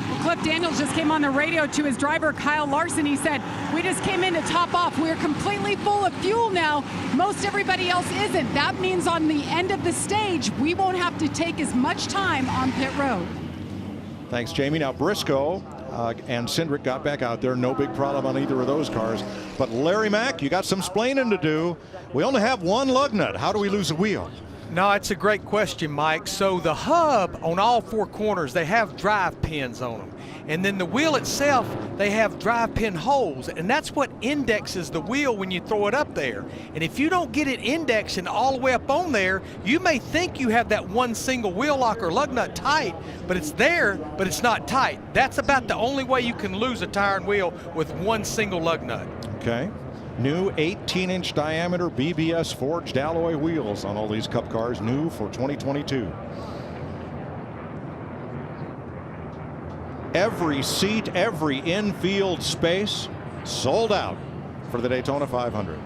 Well, Cliff Daniels just came on the radio to his driver, Kyle Larson. He said, we just came in to top off. We're completely full of fuel now. Most everybody else isn't. That means on the end of the stage, we won't have to take as much time on pit road. Thanks, Jamie. Now, Briscoe and Cindric got back out there. No big problem on either of those cars. But Larry Mack, you got some splaining to do. We only have 1 lug nut. How do we lose a wheel? No, it's a great question, Mike. So the hub on all 4 corners, they have drive pins on them. And then the wheel itself, they have drive pin holes. And that's what indexes the wheel when you throw it up there. And if you don't get it indexed and all the way up on there, you may think you have that 1 single wheel lock or lug nut tight, but it's there, but it's not tight. That's about the only way you can lose a tire and wheel with 1 single lug nut. Okay. New 18-inch diameter BBS forged alloy wheels on all these Cup cars, new for 2022. Every seat, every infield space sold out for the Daytona 500.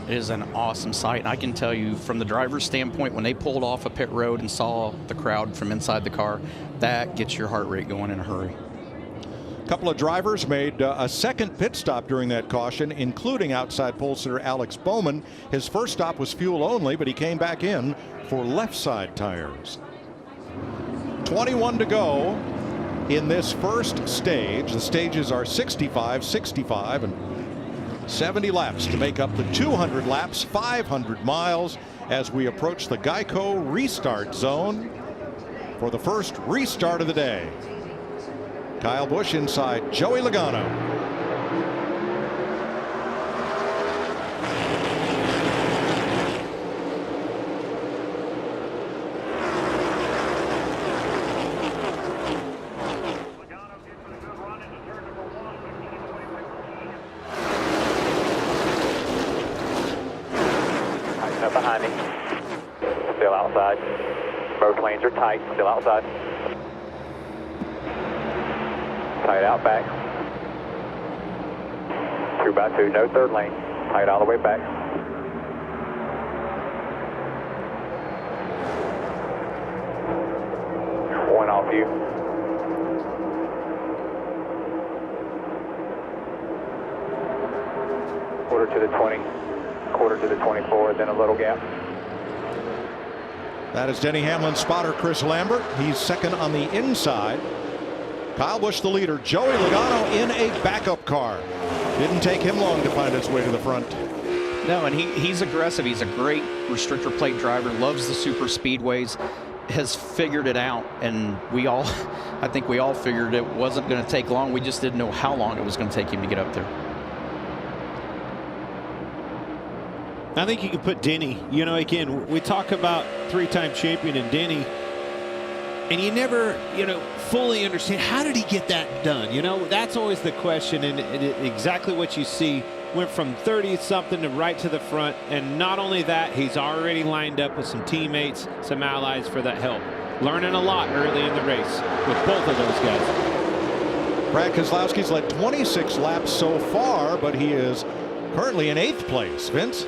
It is an awesome sight. And I can tell you from the driver's standpoint, when they pulled off a pit road and saw the crowd from inside the car, that gets your heart rate going in a hurry. A couple of drivers made a second pit stop during that caution, including outside pole sitter Alex Bowman. His first stop was fuel only, but he came back in for left side tires. 21 to go in this first stage. The stages are 65, 65, and 70 laps to make up the 200 laps, 500 miles as we approach the Geico restart zone for the first restart of the day. Kyle Busch inside Joey Logano. Tighten up behind me. Still outside. Both lanes are tight. Still outside. Tight out back. 2x2, no third lane. Tight all the way back. One off you. Quarter to the 20, quarter to the 24, then a little gap. That is Denny Hamlin's spotter, Chris Lambert. He's second on the inside. Kyle Busch the leader. Joey Logano in a backup car. Didn't take him long to find his way to the front. No, and he's aggressive. He's a great restrictor plate driver, loves the super speedways, has figured it out, and I think we all figured it wasn't going to take long. We just didn't know how long it was going to take him to get up there. I think you can put Denny, you know, again, we talk about 3-time champion and Denny, and you never, fully understand how did he get that done? That's always the question, and exactly what you see. Went from 30-something to right to the front, and not only that, he's already lined up with some teammates, some allies for that help. Learning a lot early in the race with both of those guys. Brad Keselowski's led 26 laps so far, but he is currently in 8th place. Vince?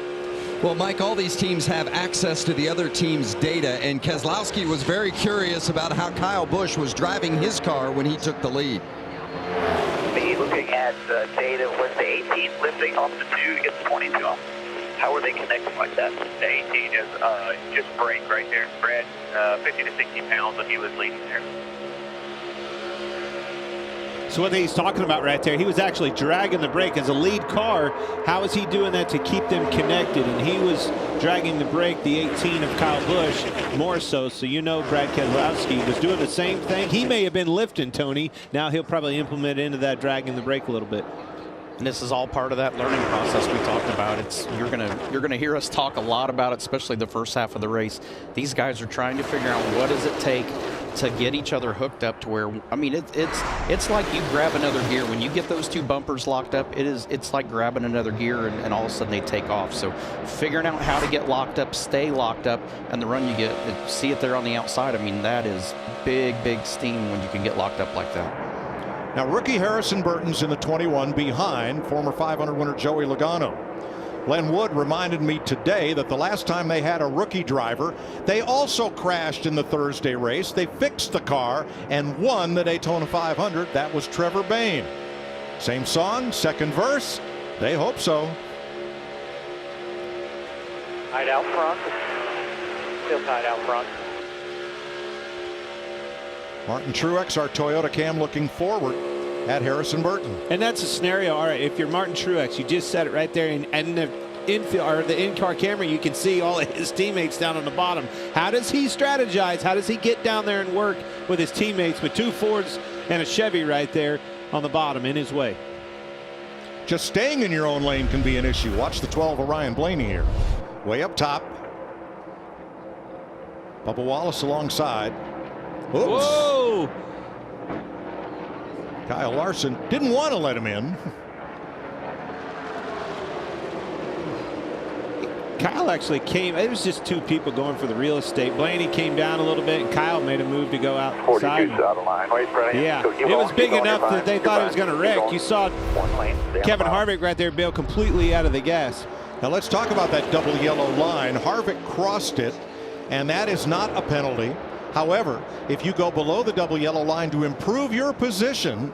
Well, Mike, all these teams have access to the other team's data, and Keselowski was very curious about how Kyle Busch was driving his car when he took the lead. Me looking at the data with the 18 lifting off the 2 to get the 22 off. How are they connecting like that? The 18 is just brake right there. Brad, 50 to 60 pounds when he was leading there. So what he's talking about right there, he was actually dragging the brake as a lead car. How is he doing that to keep them connected? And he was dragging the brake, the 18 of Kyle Busch, more so. So Brad Keselowski was doing the same thing. He may have been lifting, Tony. Now he'll probably implement into that dragging the brake a little bit. And this is all part of that learning process we talked about. You're gonna hear us talk a lot about it, especially the first half of the race. These guys are trying to figure out what does it take to get each other hooked up to where, I mean, it's like you grab another gear. When you get those two bumpers locked up, it's like grabbing another gear, and all of a sudden they take off. So figuring out how to get locked up, stay locked up, and the run you get, see it there on the outside, I mean, that is big steam when you can get locked up like that. Now, rookie Harrison Burton's in the 21 behind former 500 winner Joey Logano. Len Wood reminded me today that the last time they had a rookie driver, they also crashed in the Thursday race. They fixed the car and won the Daytona 500. That was Trevor Bayne. Same song, second verse. They hope so. Tied out front. Still tied out front. Martin Truex, our Toyota Cam, looking forward at Harrison Burton. And that's a scenario. All right, if you're Martin Truex, you just said it right there, and the infield or the in-car camera, you can see all of his teammates down on the bottom. How does he strategize? How does he get down there and work with his teammates with two Fords and a Chevy right there on the bottom in his way? Just staying in your own lane can be an issue. Watch the 12 of Ryan Blaney here. Way up top. Bubba Wallace alongside. Oops. Whoa! Kyle Larson didn't want to let him in. Kyle actually came. It was just two people going for the real estate. Blaney came down a little bit, and Kyle made a move to go outside. 42's out of line. Wait, Freddie. Yeah, it was big enough that they thought it was going to wreck. You saw Kevin Harvick right there bail completely out of the gas. Now let's talk about that double yellow line. Harvick crossed it, and that is not a penalty. However, if you go below the double yellow line to improve your position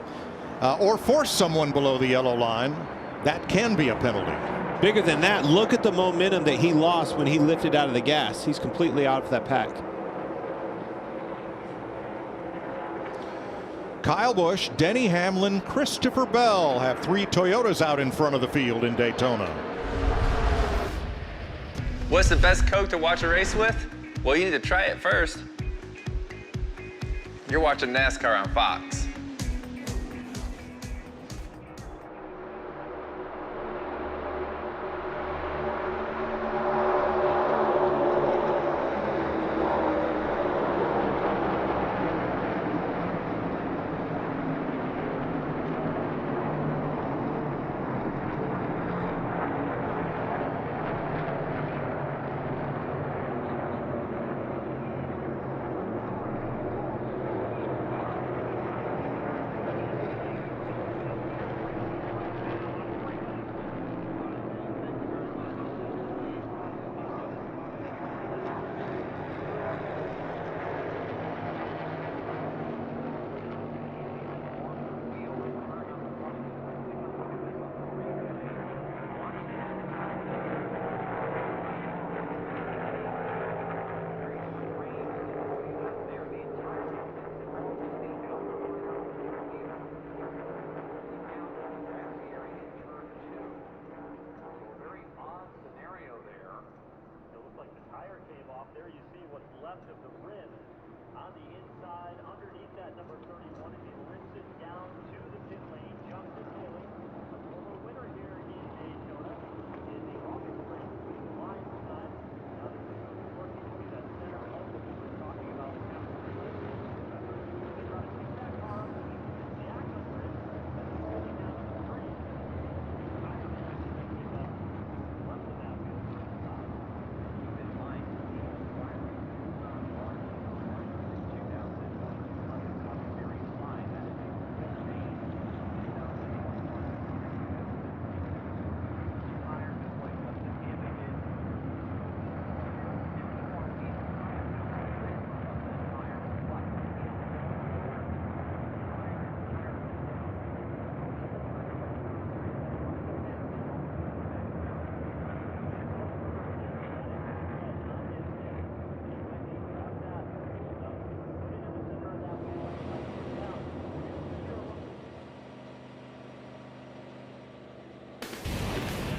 or force someone below the yellow line, that can be a penalty. Bigger than that, look at the momentum that he lost when he lifted out of the gas. He's completely out of that pack. Kyle Busch, Denny Hamlin, Christopher Bell have three Toyotas out in front of the field in Daytona. What's the best Coke to watch a race with? Well, you need to try it first. You're watching NASCAR on Fox.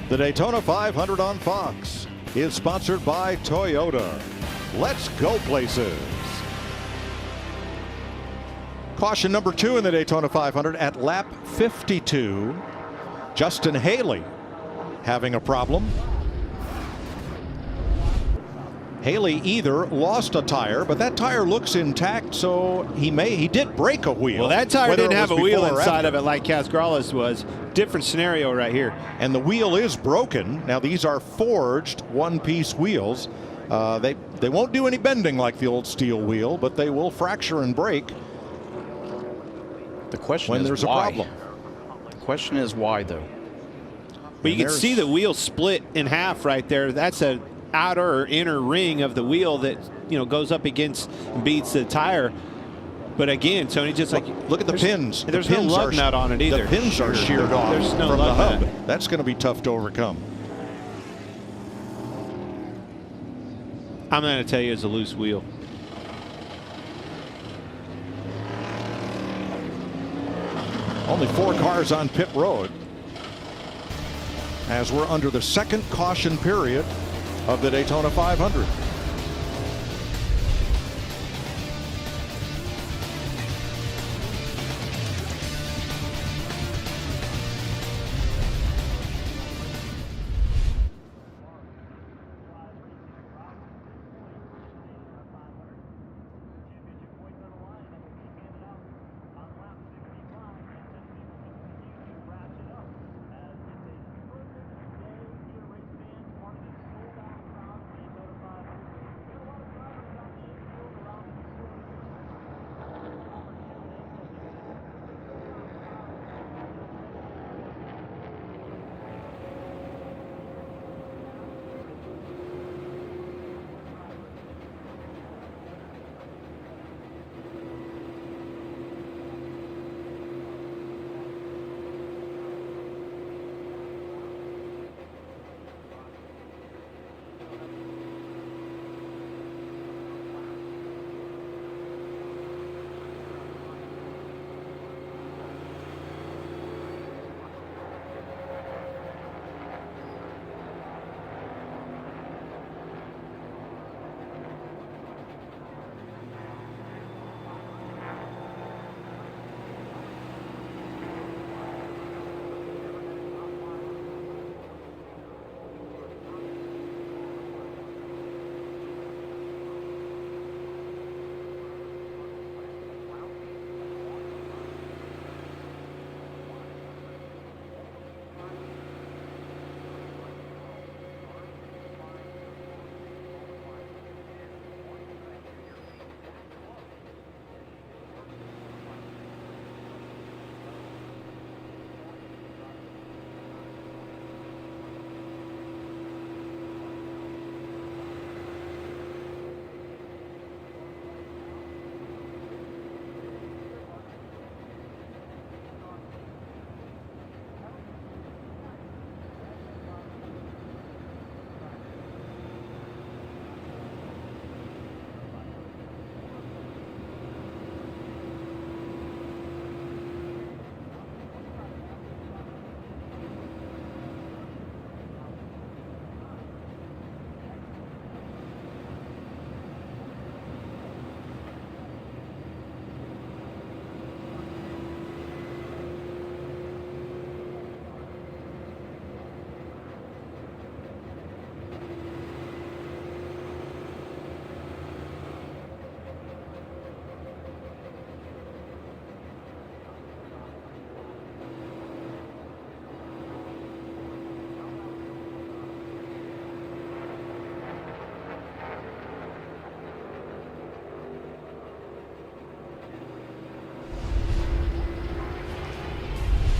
The Daytona 500 on Fox is sponsored by Toyota. Let's go places. Caution number 2 in the Daytona 500 at lap 52. Justin Haley having a problem. Haley either lost a tire, but that tire looks intact, so he did break a wheel. Well, that tire didn't have a wheel inside of it it like Casgrala's was. Different scenario right here. And the wheel is broken. Now, these are forged one-piece wheels. They won't do any bending like the old steel wheel, but they will fracture and break. The question when is there's why. a problem. The question is why, though. But you can see the wheel split in half right there. That's an outer or inner ring of the wheel that goes up against and beats the tire. But again, Tony, just like look at the pins. There's the no pins lug nut on it either. The pins are sheared off There's no from the lug hub. nut. That's going to be tough to overcome. I'm going to tell you, it's a loose wheel. Only 4 cars on pit road as we're under the second caution period of the Daytona 500.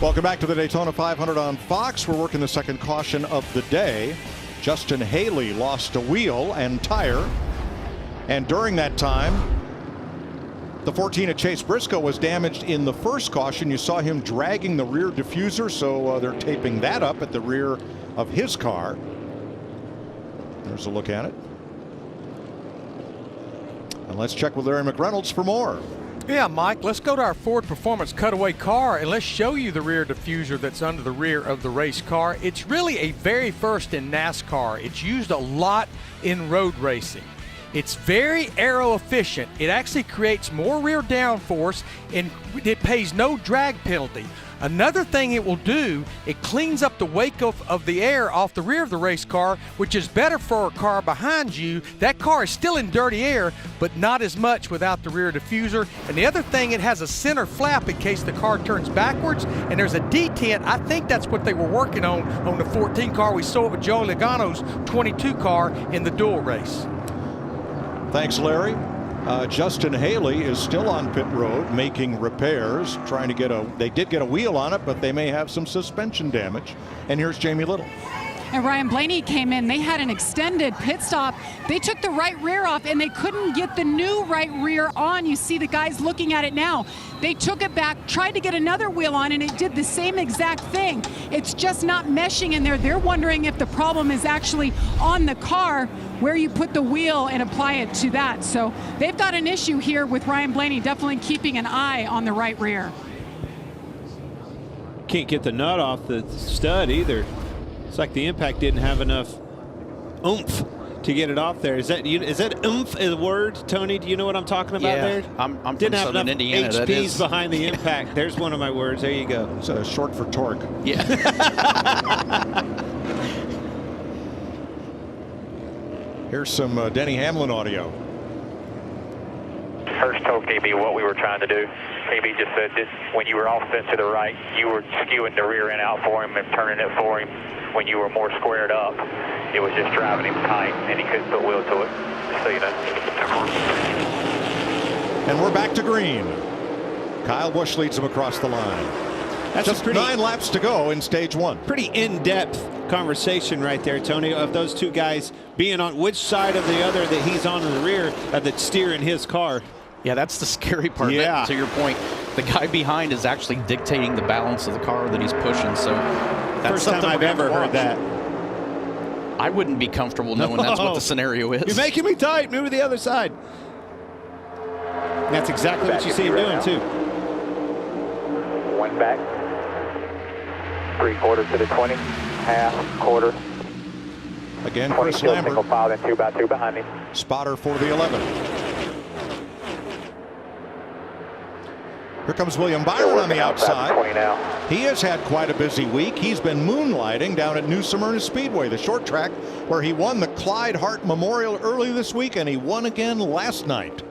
Welcome back to the Daytona 500 on Fox. We're working the second caution of the day. Justin Haley lost a wheel and tire. And during that time, the 14 at Chase Briscoe was damaged in the first caution. You saw him dragging the rear diffuser, so they're taping that up at the rear of his car. There's a look at it. And let's check with Larry McReynolds for more. Yeah, Mike, let's go to our Ford Performance cutaway car and let's show you the rear diffuser that's under the rear of the race car. It's really a very first in NASCAR. It's used a lot in road racing. It's very aero efficient. It actually creates more rear downforce and it pays no drag penalty. Another thing it will do, it cleans up the wake of the air off the rear of the race car, which is better for a car behind you. That car is still in dirty air, but not as much without the rear diffuser. And the other thing, it has a center flap in case the car turns backwards, and there's a detent. I think that's what they were working on the 14 car. We saw it with Joey Logano's 22 car in the dual race. Thanks, Larry. Justin Haley is still on pit road making repairs, trying to they did get a wheel on it, but they may have some suspension damage. And here's Jamie Little. And Ryan Blaney came in. They had an extended pit stop. They took the right rear off, and they couldn't get the new right rear on. You see the guys looking at it now. They took it back, tried to get another wheel on, and it did the same exact thing. It's just not meshing in there. They're wondering if the problem is actually on the car, where you put the wheel and apply it to that. So they've got an issue here with Ryan Blaney, definitely keeping an eye on the right rear. Can't get the nut off the stud either. It's like the impact didn't have enough oomph to get it off there. Is that oomph a word, Tony? Do you know what I'm talking about there? I'm didn't from have enough Indiana. HPs behind the impact. There's one of my words. There you go. It's short for torque. Yeah. Here's some Denny Hamlin audio. Hurst told KB what we were trying to do. KB just said that when you were offset to the right, you were skewing the rear end out for him and turning it for him. When you were more squared up, it was just driving him tight, and he couldn't put wheel to it, just so you know. And we're back to green. Kyle Busch leads him across the line. That's just 9 laps to go in stage 1. Pretty in-depth conversation right there, Tony, of those two guys being on which side of the other that he's on in the rear that's steering his car. Yeah, that's the scary part. Yeah. To your point, the guy behind is actually dictating the balance of the car that he's pushing. So that's first time I've ever heard that. I wouldn't be comfortable knowing that's what the scenario is. You're making me tight. Move to the other side. And that's exactly what you see him doing, too. One back. 3/4 to the 20. Half, quarter. Again, Chris Lambert. Single file, then 2x2 behind him. Spotter for the 11. Here comes William Byron on the outside. He has had quite a busy week. He's been moonlighting down at New Smyrna Speedway, the short track where he won the Clyde Hart Memorial early this week, and he won again last night.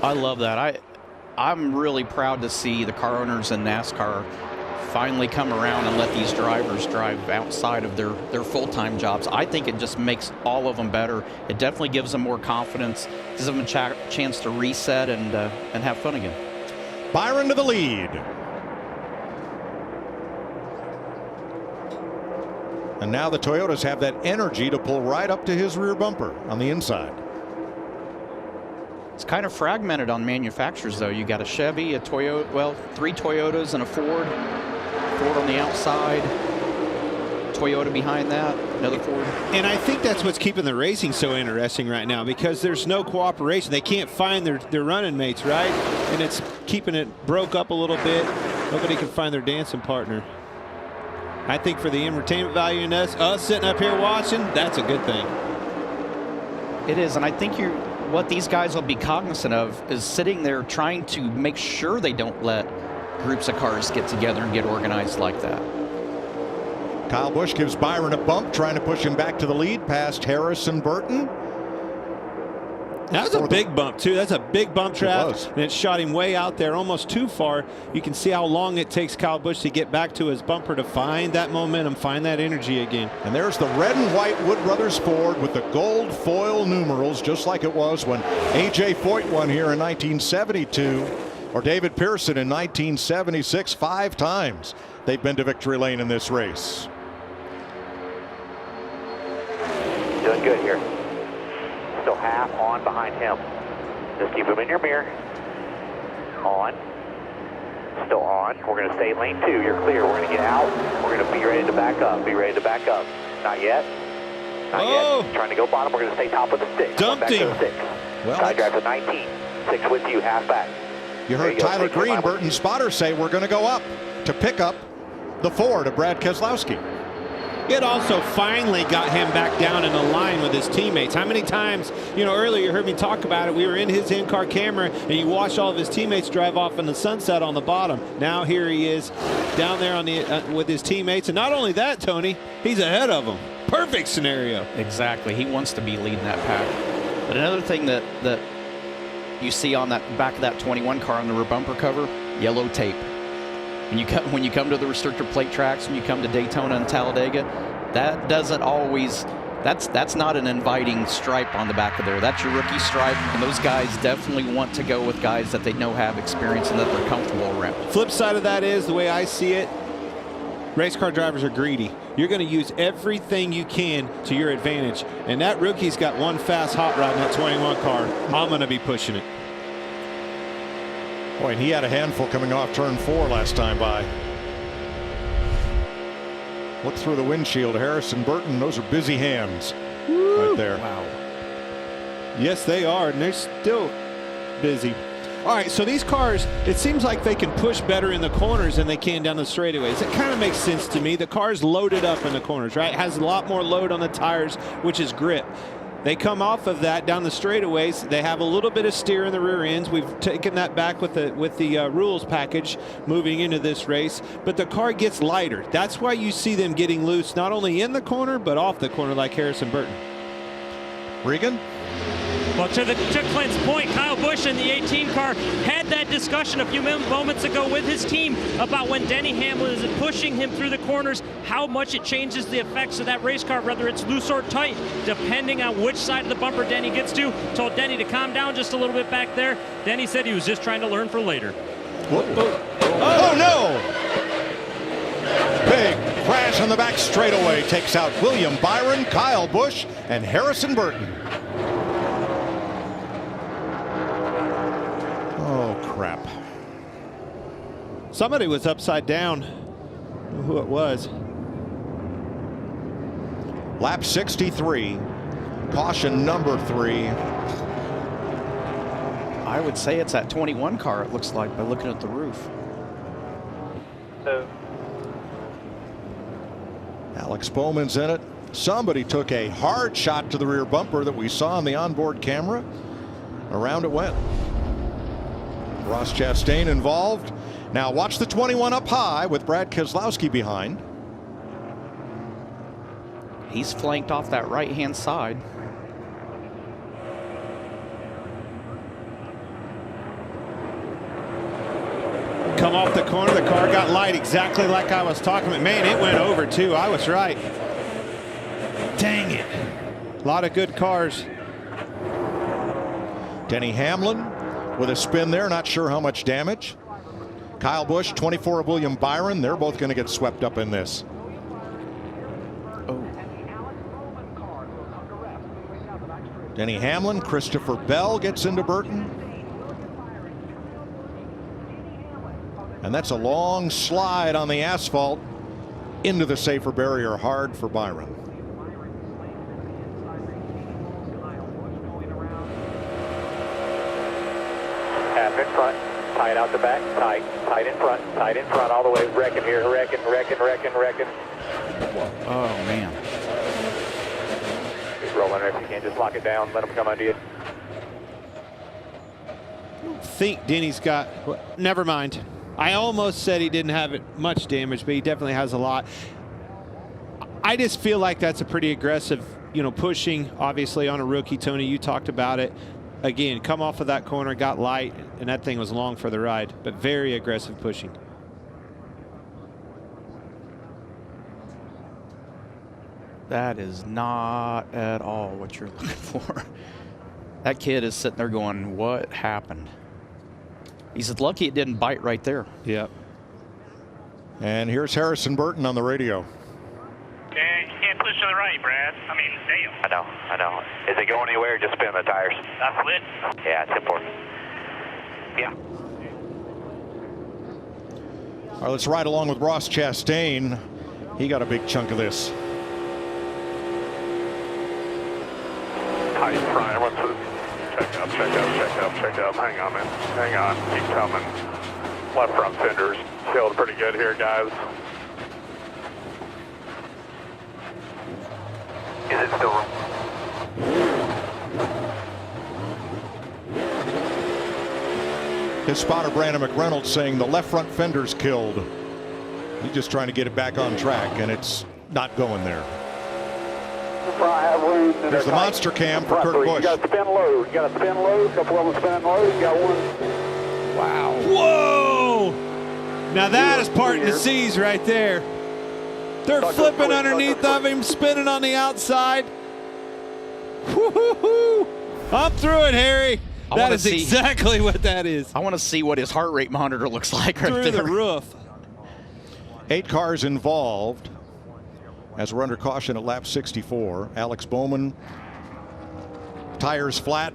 I love that. I'm really proud to see the car owners in NASCAR finally come around and let these drivers drive outside of their full-time jobs. I think it just makes all of them better. It definitely gives them more confidence, gives them a chance to reset and have fun again. Byron to the lead. And now the Toyotas have that energy to pull right up to his rear bumper on the inside. It's kind of fragmented on manufacturers, though. You got a Chevy, a Toyota, well, 3 Toyotas and a Ford. Ford on the outside, Toyota behind that, another Ford. And I think that's what's keeping the racing so interesting right now, because there's no cooperation. They can't find their running mates, right? And it's keeping it broke up a little bit. Nobody can find their dancing partner. I think for the entertainment value in us sitting up here watching, that's a good thing. It is, and I think what these guys will be cognizant of is sitting there trying to make sure they don't let groups of cars get together and get organized like that. Kyle Busch gives Byron a bump, trying to push him back to the lead past Harris and Burton. That was a big bump, too. That's a big bump trap. And it shot him way out there, almost too far. You can see how long it takes Kyle Busch to get back to his bumper to find that momentum, find that energy again. And there's the red and white Wood Brothers Ford with the gold foil numerals, just like it was when A.J. Foyt won here in 1972. Or David Pearson in 1976, 5 times they've been to victory lane in this race. Doing good here. Still half on behind him. Just keep him in your mirror. On. Still on. We're going to stay lane 2. You're clear. We're going to get out. We're going to be ready to back up. Be ready to back up. Not yet. Not yet. Trying to go bottom. We're going to stay top with the 6. Dumped him. 6. Well, side drive to 19. 6 with you. Half back. You heard Tyler Green, Burton spotter, say we're going to go up to pick up the Ford of Brad Keselowski. It also finally got him back down in a line with his teammates. How many times, earlier you heard me talk about it, we were in his in-car camera, and you watched all of his teammates drive off in the sunset on the bottom. Now here he is down there on the with his teammates. And not only that, Tony, he's ahead of them. Perfect scenario. Exactly. He wants to be leading that pack. But another thing that you see on that back of that 21 car on the rear bumper cover, yellow tape. When you come to the restrictor plate tracks, when you come to Daytona and Talladega, that doesn't always, that's not an inviting stripe on the back of there. That's your rookie stripe, and those guys definitely want to go with guys that they know have experience and that they're comfortable around. Flip side of that is, the way I see it, race car drivers are greedy. You're going to use everything you can to your advantage. And that rookie's got one fast hot rod in that 21 car. I'm going to be pushing it. Boy, and he had a handful coming off turn 4 last time by. Look through the windshield. Harrison Burton, those are busy hands. Woo! Right there. Wow. Yes, they are, and they're still busy. All right, so these cars, it seems like they can push better in the corners than they can down the straightaways. It kind of makes sense to me. The car's loaded up in the corners, right? It has a lot more load on the tires, which is grip. They come off of that down the straightaways. They have a little bit of steer in the rear ends. We've taken that back with the rules package moving into this race. But the car gets lighter. That's why you see them getting loose, not only in the corner, but off the corner like Harrison Burton. Regan? Well, to Clint's point, Kyle Busch in the 18 car had that discussion a few moments ago with his team about when Denny Hamlin is pushing him through the corners, how much it changes the effects of that race car, whether it's loose or tight, depending on which side of the bumper Denny gets to. Told Denny to calm down just a little bit back there. Denny said he was just trying to learn for later. Oh no! Big crash on the back straightaway takes out William Byron, Kyle Busch, and Harrison Burton. Oh, crap. Somebody was upside down. I don't know who it was. Lap 63. Caution number 3. I would say it's that 21 car, it looks like, by looking at the roof. Alex Bowman's in it. Somebody took a hard shot to the rear bumper that we saw on the onboard camera. Around it went. Ross Chastain involved. Now watch the 21 up high with Brad Keselowski behind. He's flanked off that right-hand side. Come off the corner, the car got light exactly like I was talking about. Man, it went over too. I was right. Dang it. A lot of good cars. Denny Hamlin with a spin there, not sure how much damage. Kyle Busch, 24 of William Byron. They're both going to get swept up in this. Oh. Denny Hamlin, Christopher Bell gets into Burton. And that's a long slide on the asphalt into the safer barrier, hard for Byron. Half in front, tight out the back, tight in front all the way, wrecking here, wrecking. Oh, man. Just rolling if you can, just lock it down, let them come under you. I think Denny's got, well, never mind. I almost said he didn't have much damage, but he definitely has a lot. I just feel like that's a pretty aggressive, pushing, obviously, on a rookie. Tony, you talked about it. Again, come off of that corner, got light, and that thing was long for the ride, but very aggressive pushing. That is not at all what you're looking for. That kid is sitting there going, what happened? He's lucky it didn't bite right there. Yep. And here's Harrison Burton on the radio. Yeah, you can't push to the right, Brad. I mean, damn. I know. Is it going anywhere or just spin the tires? That's lit. Yeah, it's important. Yeah. All right, let's ride along with Ross Chastain. He got a big chunk of this. Tight front. Everyone's check up. Hang on, man. Hang on. Keep coming. Left front fenders. Feeling pretty good here, guys. Still rolling. His spotter, Brandon McReynolds, saying the left front fender's killed. He's just trying to get it back on track, and it's not going there. There's the monster cam for Kurt Busch. You got to spin low. You got to spin low. A couple of them spinning low. You got one. Wow. Whoa! Now that is parting the seas right there. They're flipping underneath of him, spinning on the outside. Woo-hoo-hoo. I'm through it, Harry. That is exactly what that is. I want to see what his heart rate monitor looks like right Through there. the roof. 8 cars involved as we're under caution at lap 64. Alex Bowman, tires flat,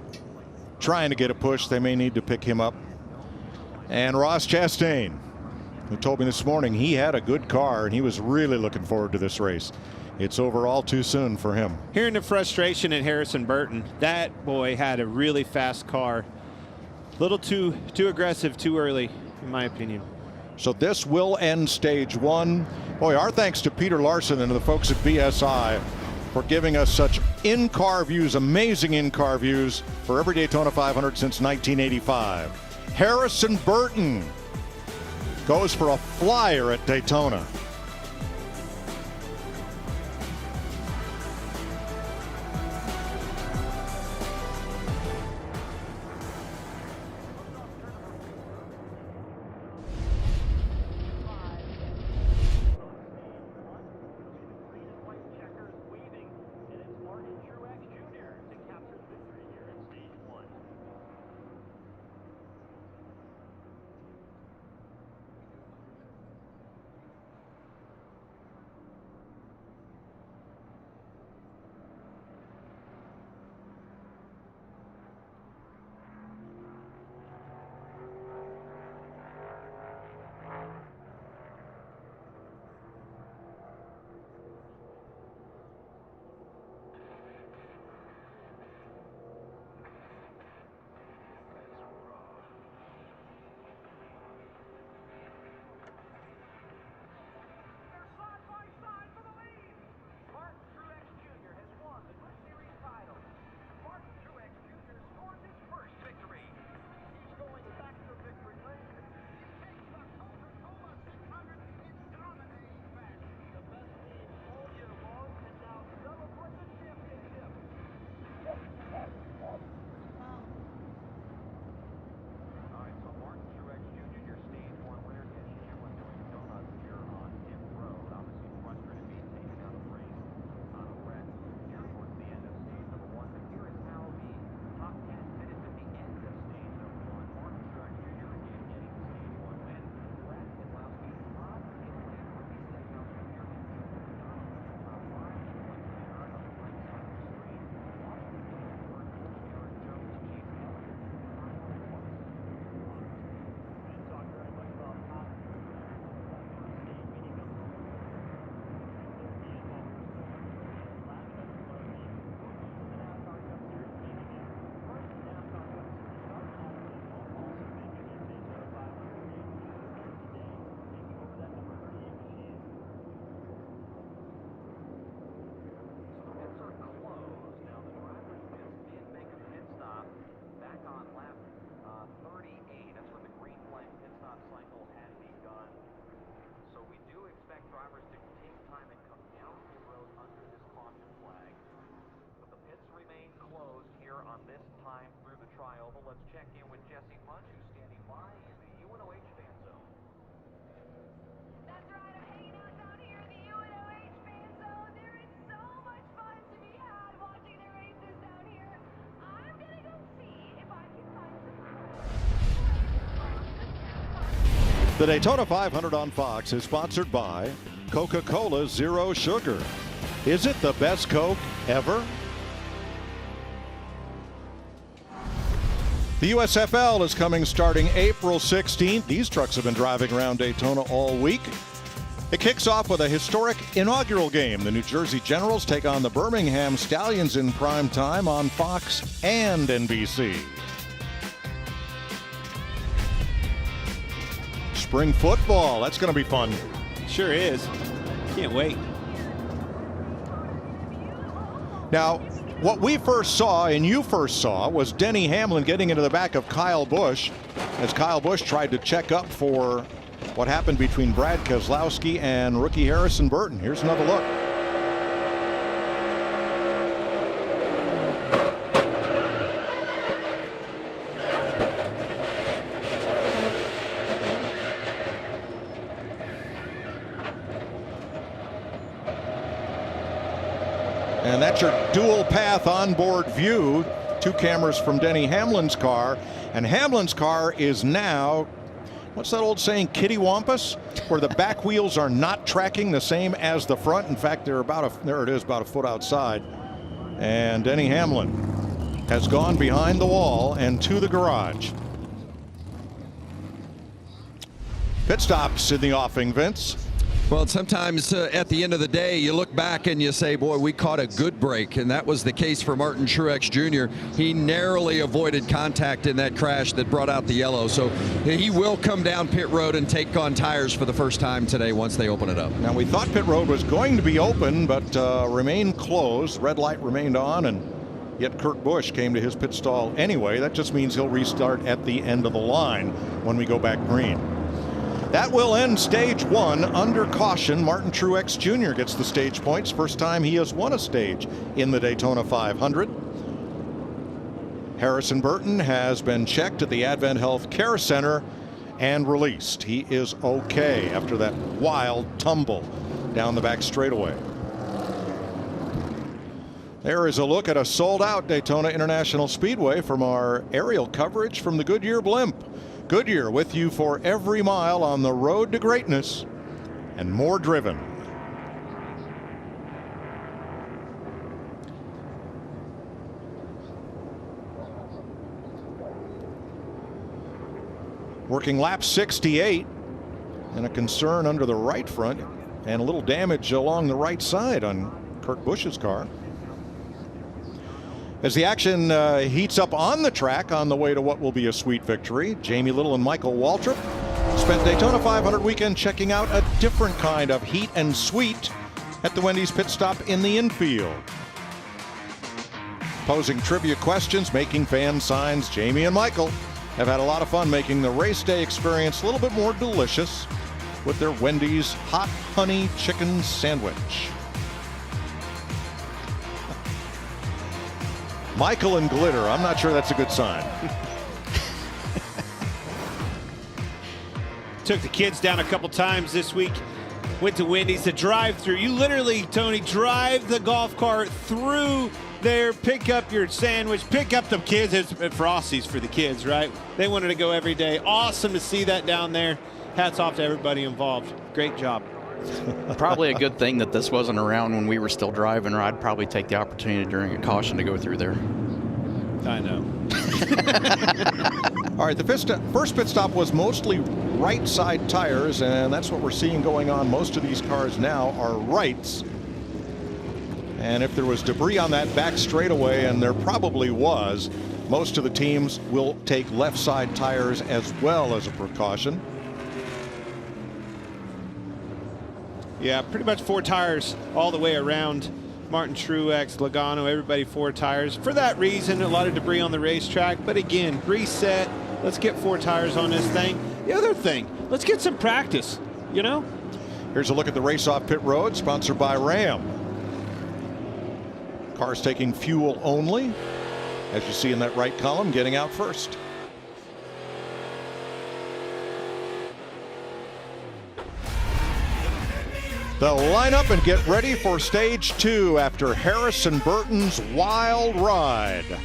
trying to get a push. They may need to pick him up. And Ross Chastain, who told me this morning he had a good car and he was really looking forward to this race. It's over all too soon for him. Hearing the frustration in Harrison Burton, that boy had a really fast car. A little too aggressive, too early, in my opinion. So this will end stage 1. Boy, our thanks to Peter Larson and to the folks at BSI for giving us such in-car views, amazing in-car views for every Daytona 500 since 1985. Harrison Burton goes for a flyer at Daytona. Let's check in with Jesse Punch, who's standing by in the UNOH fan zone. That's right, I'm hanging out down here in the UNOH fan zone. There is so much fun to be had watching the races down here. I'm gonna go see if I can find some. The Daytona 500 on Fox is sponsored by Coca-Cola Zero Sugar. Is it the best Coke ever? The USFL is coming starting April 16th. These trucks have been driving around Daytona all week. It kicks off with a historic inaugural game. The New Jersey Generals take on the Birmingham Stallions in prime time on Fox and NBC. Spring football, that's going to be fun. Sure is. Can't wait. Now, what we first saw and you first saw was Denny Hamlin getting into the back of Kyle Busch as Kyle Busch tried to check up for what happened between Brad Keselowski and rookie Harrison Burton. Here's another look. And that's your dual path onboard view. 2 cameras from Denny Hamlin's car. And Hamlin's car is now, what's that old saying, kittywampus? Where the back wheels are not tracking the same as the front. In fact, they're about there it is, about a foot outside. And Denny Hamlin has gone behind the wall and to the garage. Pit stops in the offing, Vince. Well, sometimes at the end of the day, you look back and you say, boy, we caught a good break. And that was the case for Martin Truex Jr. He narrowly avoided contact in that crash that brought out the yellow. So he will come down pit road and take on tires for the first time today once they open it up. Now, we thought pit road was going to be open, but remained closed. Red light remained on, and yet Kurt Busch came to his pit stall anyway. That just means he'll restart at the end of the line when we go back green. That will end stage 1 under caution. Martin Truex Jr. gets the stage points. First time he has won a stage in the Daytona 500. Harrison Burton has been checked at the Advent Health Care Center and released. He is okay after that wild tumble down the back straightaway. There is a look at a sold-out Daytona International Speedway from our aerial coverage from the Goodyear blimp. Goodyear with you for every mile on the road to greatness and more driven. Working lap 68 and a concern under the right front and a little damage along the right side on Kurt Busch's car. As the action heats up on the track on the way to what will be a sweet victory, Jamie Little and Michael Waltrip spent Daytona 500 weekend checking out a different kind of heat and sweet at the Wendy's pit stop in the infield. Posing trivia questions, making fan signs, Jamie and Michael have had a lot of fun making the race day experience a little bit more delicious with their Wendy's hot honey chicken sandwich. Michael and glitter. I'm not sure that's a good sign. Took the kids down a couple times this week. Went to Wendy's to drive through. You literally, Tony, drive the golf cart through there, pick up your sandwich, pick up the kids. It's Frosties for the kids, right? They wanted to go every day. Awesome to see that down there. Hats off to everybody involved. Great job. Probably a good thing that this wasn't around when we were still driving, or I'd probably take the opportunity during a caution to go through there. I know. All right, the first pit stop was mostly right side tires, and that's what we're seeing going on. Most of these cars now are rights. And if there was debris on that back straightaway, and there probably was, most of the teams will take left side tires as well as a precaution. Yeah, pretty much 4 tires all the way around. Martin Truex, Logano, everybody 4 tires. For that reason, a lot of debris on the racetrack. But again, reset. Let's get 4 tires on this thing. The other thing, let's get some practice, you know? Here's a look at the race off pit road, sponsored by Ram. Cars taking fuel only, as you see in that right column, getting out first. They'll line up and get ready for stage 2 after Harrison Burton's wild ride.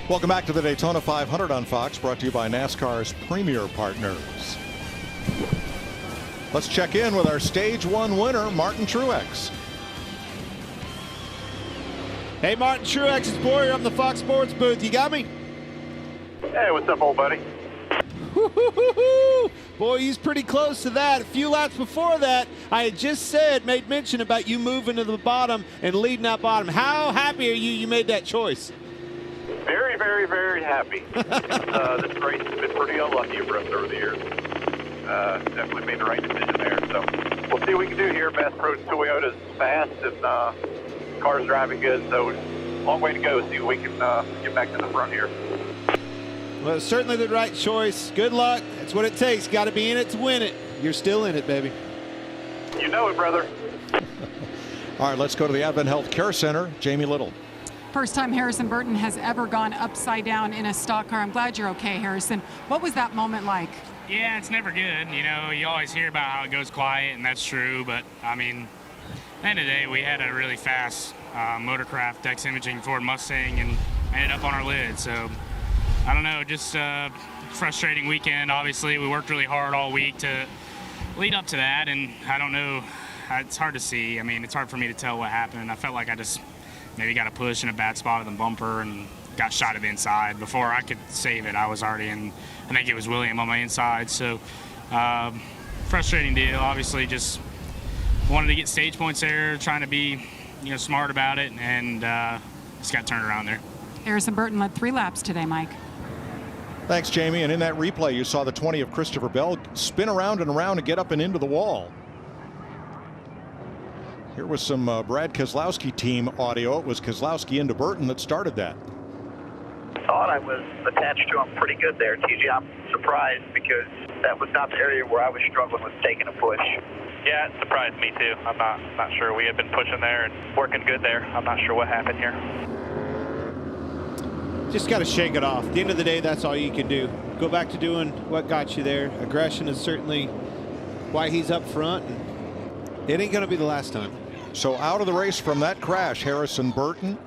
Welcome back to the Daytona 500 on Fox, brought to you by NASCAR's premier partners. Let's check in with our Stage 1 winner, Martin Truex. Hey, Martin Truex, it's Boyer on the Fox Sports booth. You got me? Hey, what's up, old buddy? Boy, he's pretty close to that. A few laps before that, I had just made mention about you moving to the bottom and leading that bottom. How happy are you made that choice? Very, very, very happy. This race has been pretty unlucky for us over the years. Definitely made the right decision there. So we'll see what we can do here. Bass Pro Toyota's fast and car's driving good. So long way to go. See if we can get back to the front here. Well, it's certainly the right choice. Good luck. That's what it takes. Got to be in it to win it. You're still in it, baby. You know it, brother. All right, let's go to the Advent Health Care Center. Jamie Little. First time Harrison Burton has ever gone upside down in a stock car. I'm glad you're okay, Harrison. What was that moment like? Yeah, it's never good. You know, you always hear about how it goes quiet, and that's true. But, I mean, at the end of the day, we had a really fast Motorcraft Dex Imaging Ford Mustang and ended up on our lid. So, I don't know, just a frustrating weekend. Obviously, we worked really hard all week to lead up to that, and I don't know. It's hard to see. I mean, it's hard for me to tell what happened. I felt like I just maybe got a push in a bad spot of the bumper and got shot at the inside. Before I could save it, I was already in, I think it was William on my inside. So, frustrating deal. Obviously, just wanted to get stage points there, trying to be, smart about it, and just got turned around there. Harrison Burton led 3 laps today, Mike. Thanks, Jamie. And in that replay, you saw the 20 of Christopher Bell spin around and around and get up and into the wall. Here was some Brad Keselowski team audio. It was Keselowski into Burton that started that. Thought I was attached to him pretty good there, TJ. I'm surprised because that was not the area where I was struggling with taking a push. Yeah, it surprised me too. I'm not sure. We had been pushing there and working good there. I'm not sure what happened here. Just got to shake it off. At the end of the day, that's all you can do. Go back to doing what got you there. Aggression is certainly why he's up front. And it ain't going to be the last time. So out of the race from that crash, Harrison Burton.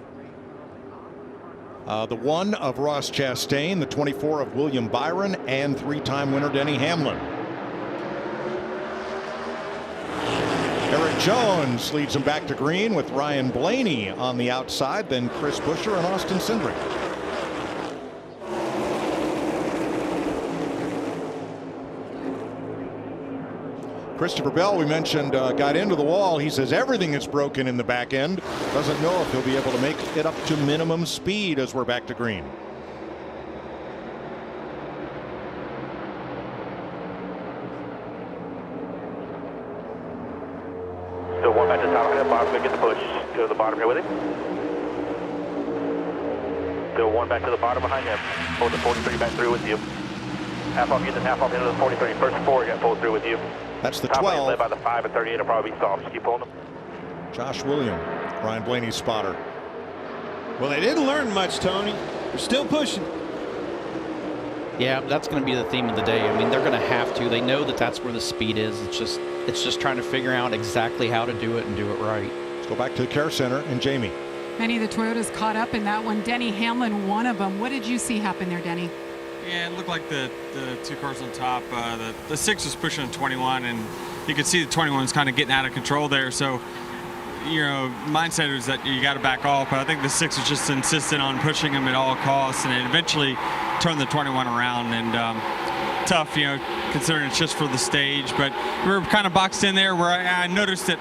The 1 of Ross Chastain, the 24 of William Byron, and 3-time winner Denny Hamlin. Eric Jones leads him back to green with Ryan Blaney on the outside, then Chris Buescher and Austin Cindric. Christopher Bell, we mentioned, got into the wall. He says everything is broken in the back end. Doesn't know if he'll be able to make it up to minimum speed as we're back to green. Still one back to the top of the bottom. Get the push. Go to the bottom here with him. Still one back to the bottom behind him. Pull the 43 back through with you. Half off, get the half off into the 43. First 4 got pulled through with you. That's the top 12. Led by the 5 and 38 will probably be soft. Just keep pulling them. Josh William, Ryan Blaney's spotter. Well, they didn't learn much, Tony. They're still pushing. Yeah, that's going to be the theme of the day. I mean, they're going to have to. They know that that's where the speed is. It's just trying to figure out exactly how to do it and do it right. Let's go back to the Care Center and Jamie. Many of the Toyotas caught up in that one. Denny Hamlin, one of them. What did you see happen there, Denny? Yeah, it looked like the 2 cars on top. The 6 was pushing a 21, and you could see the 21 was kind of getting out of control there. So, mindset was that you got to back off. But I think the 6 was just insistent on pushing him at all costs, and it eventually turned the 21 around. And tough, considering it's just for the stage. But we were kind of boxed in there where I noticed that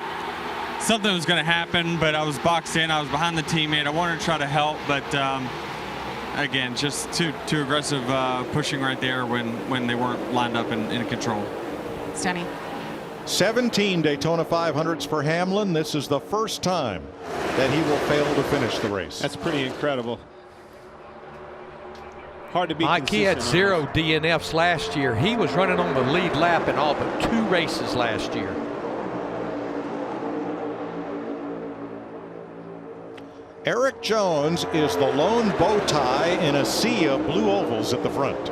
something was going to happen, but I was boxed in. I was behind the teammate. I wanted to try to help, but again, just too aggressive pushing right there when they weren't lined up in control. Denny. 17 Daytona 500s for Hamlin. This is the first time that he will fail to finish the race. That's pretty incredible. Hard to be Mike, he had 0 DNFs last year. He was running on the lead lap in all but 2 races last year. Eric Jones is the lone bow tie in a sea of blue ovals at the front.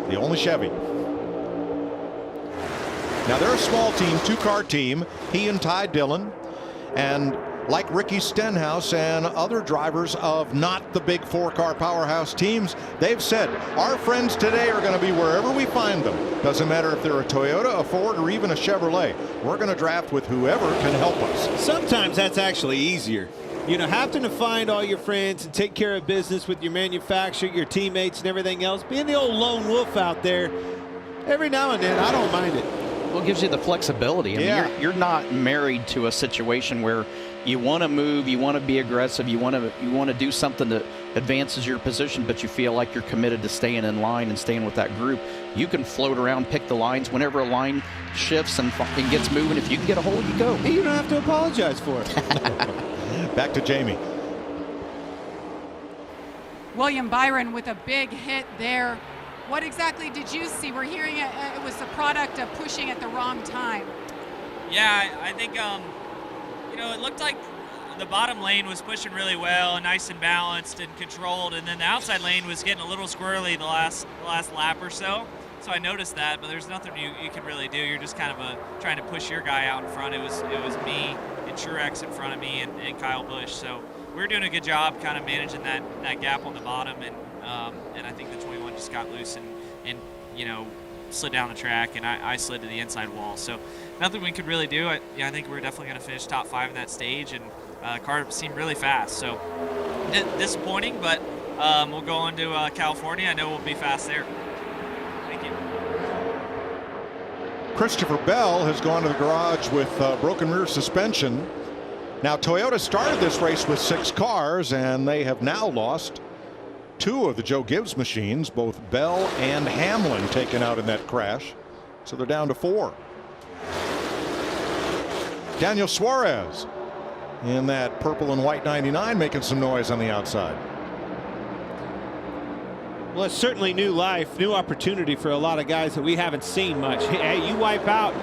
The only Chevy. Now they're a small team, 2-car team. He and Ty Dillon. And like Ricky Stenhouse and other drivers of not the big 4-car powerhouse teams, they've said our friends today are going to be wherever we find them. Doesn't matter if they're a Toyota, a Ford, or even a Chevrolet. We're going to draft with whoever can help us. Sometimes that's actually easier. You know, having to find all your friends and take care of business with your manufacturer, your teammates, and everything else. Being the old lone wolf out there, every now and then, I don't mind it. Well, it gives you the flexibility. I mean, you're not married to a situation where you want to move, you want to be aggressive, you want to do something that advances your position, but you feel like you're committed to staying in line and staying with that group. You can float around, pick the lines whenever a line shifts and gets moving. If you can get a hold, you go. You don't have to apologize for it. Back to Jamie. William Byron with a big hit there. What exactly did you see? We're hearing it was the product of pushing at the wrong time. Yeah, I think, you know, it looked like the bottom lane was pushing really well and nice and balanced and controlled, and then the outside lane was getting a little squirrely the last lap or so. So I noticed that, but there's nothing you can really do. You're just kind of trying to push your guy out in front. It was me and Truex in front of me and Kyle Busch. So we were doing a good job kind of managing that gap on the bottom, and I think the 21 just got loose and you know, slid down the track, and I slid to the inside wall. So nothing we could really do. I think we're definitely going to finish top 5 in that stage, and the car seemed really fast. So disappointing, but we'll go on to California. I know we'll be fast there. Thank you. Christopher Bell has gone to the garage with broken rear suspension. Now, Toyota started this race with 6 cars, and they have now lost 2 of the Joe Gibbs machines, both Bell and Hamlin taken out in that crash. So they're down to 4. Daniel Suarez in that purple and white 99 making some noise on the outside. Well, it's certainly new life, new opportunity for a lot of guys that we haven't seen much. Hey, you wipe out,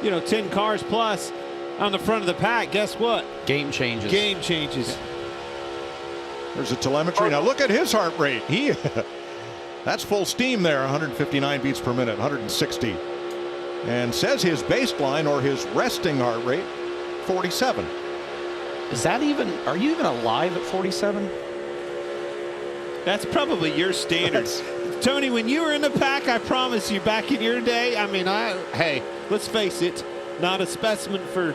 you know, 10 cars plus on the front of the pack, guess what? Game changes. Game changes. There's a telemetry. Now look at his heart rate. That's full steam there, 159 beats per minute, 160. And says his baseline or his resting heart rate, 47. Is that even, are you even alive at 47? That's probably your standards. Tony, when you were in the pack, I promise you, back in your day, I mean, hey, let's face it, not a specimen for,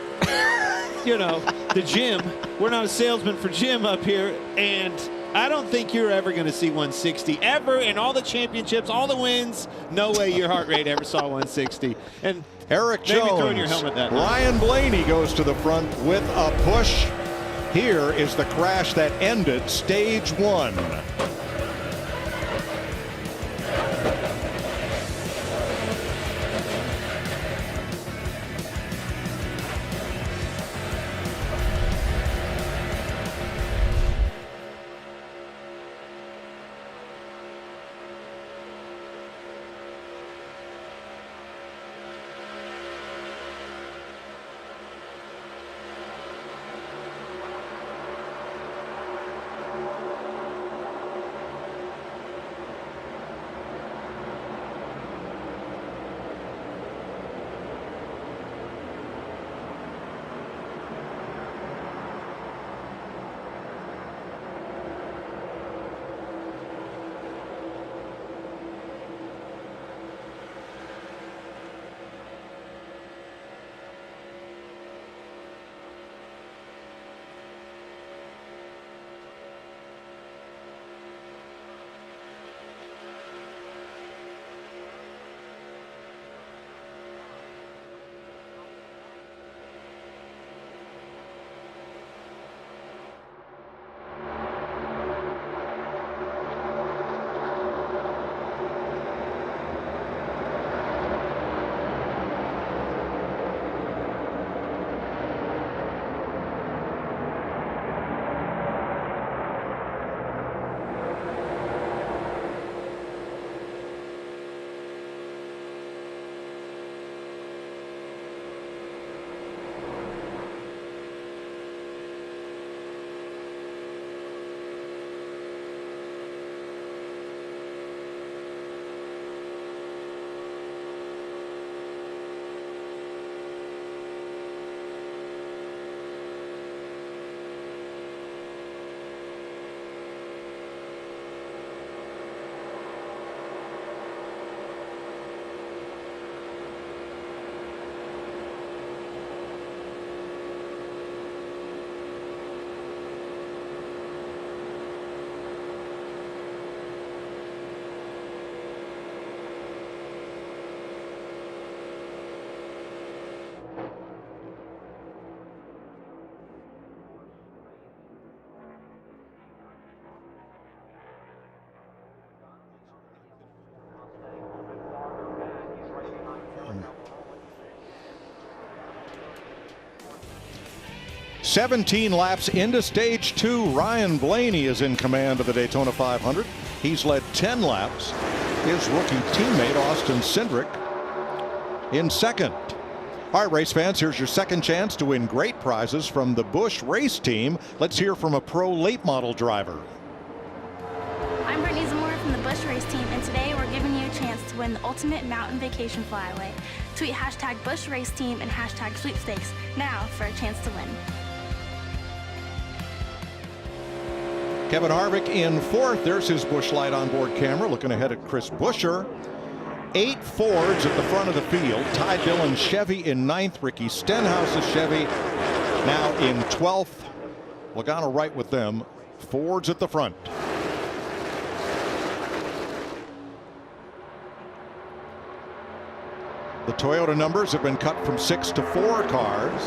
you know, the gym. We're not a salesman for gym up here, and I don't think you're ever going to see 160 ever in all the championships, all the wins. No way your heart rate ever saw 160. And Eric maybe Jones, throwing your helmet that night. Ryan Blaney goes to the front with a push. Here is the crash that ended stage 1. 17 laps into stage 2. Ryan Blaney is in command of the Daytona 500. He's led 10 laps. His rookie teammate Austin Cindric in second. All right, race fans, here's your second chance to win great prizes from the Busch race team. Let's hear from a pro late model driver. I'm Brittany Zamora from the Busch race team, and today we're giving you a chance to win the ultimate mountain vacation flyaway. Tweet hashtag Busch race team and hashtag sweepstakes now for a chance to win. Kevin Harvick in fourth. There's his Busch Light onboard camera looking ahead at Chris Buescher. 8 Fords at the front of the field. Ty Dillon Chevy in ninth. Ricky Stenhouse's Chevy now in 12th. Logano right with them. Fords at the front. The Toyota numbers have been cut from 6 to 4 cars.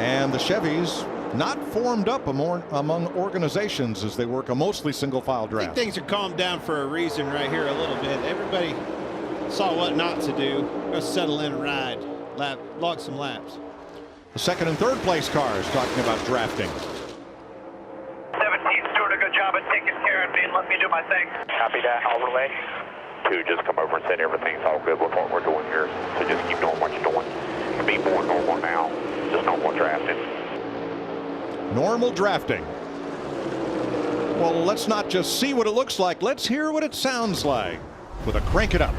And the Chevys not formed up among organizations as they work a mostly single file draft. I think things are calmed down for a reason right here a little bit. Everybody saw what not to do. Go settle in and ride, log some laps. The second and third place cars talking about drafting. 17's doing a good job of taking care of me and let me do my thing. Copy that, all the way. 2 just come over and said everything's all good with what we're doing here. So just keep doing what you're doing. It'll be more normal now. Just normal drafting. Normal drafting. Well, let's not just see what it looks like. Let's hear what it sounds like with a Crank It Up.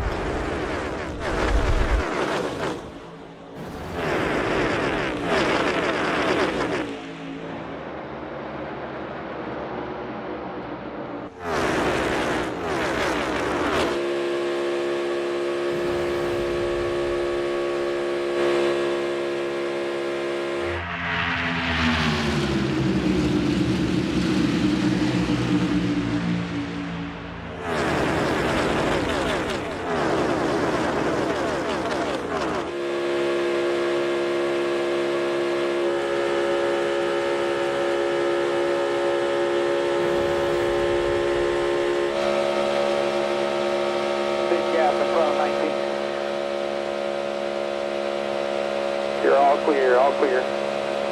You're all clear, all clear.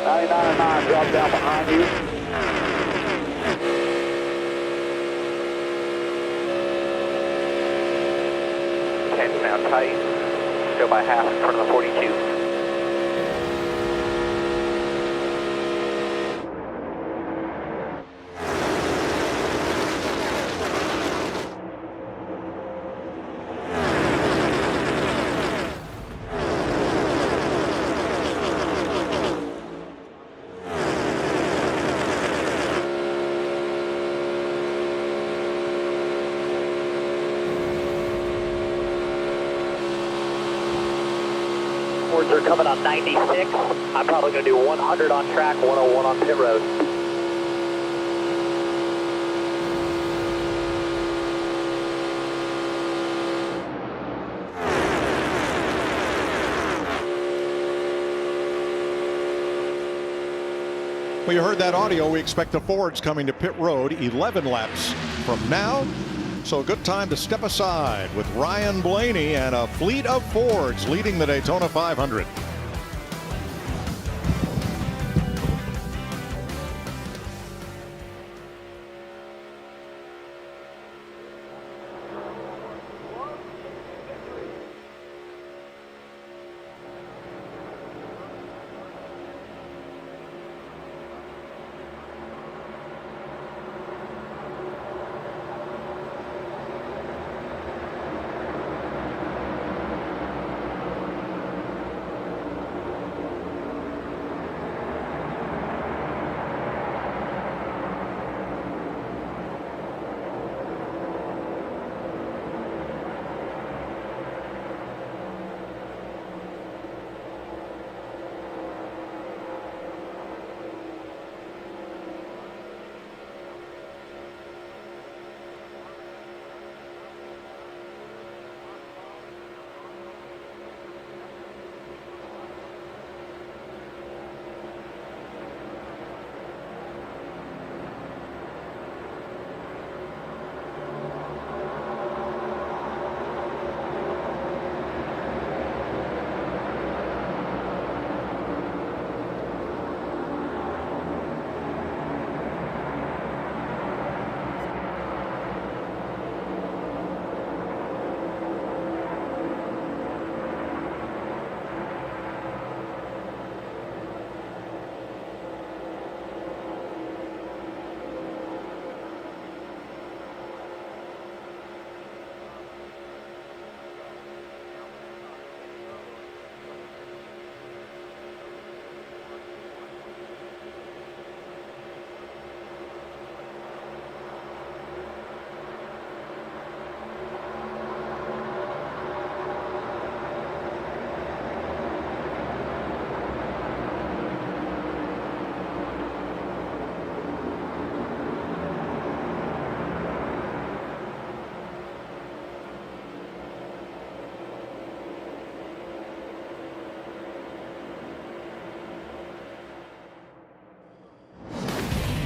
99 and 9, drop down behind you. Ten's now tight. Go by half in front of the 42. Fords are coming on 96. I'm probably going to do 100 on track, 101 on pit road. Well, you heard that audio. We expect the Fords coming to pit road 11 laps from now. So a good time to step aside with Ryan Blaney and a fleet of Fords leading the Daytona 500.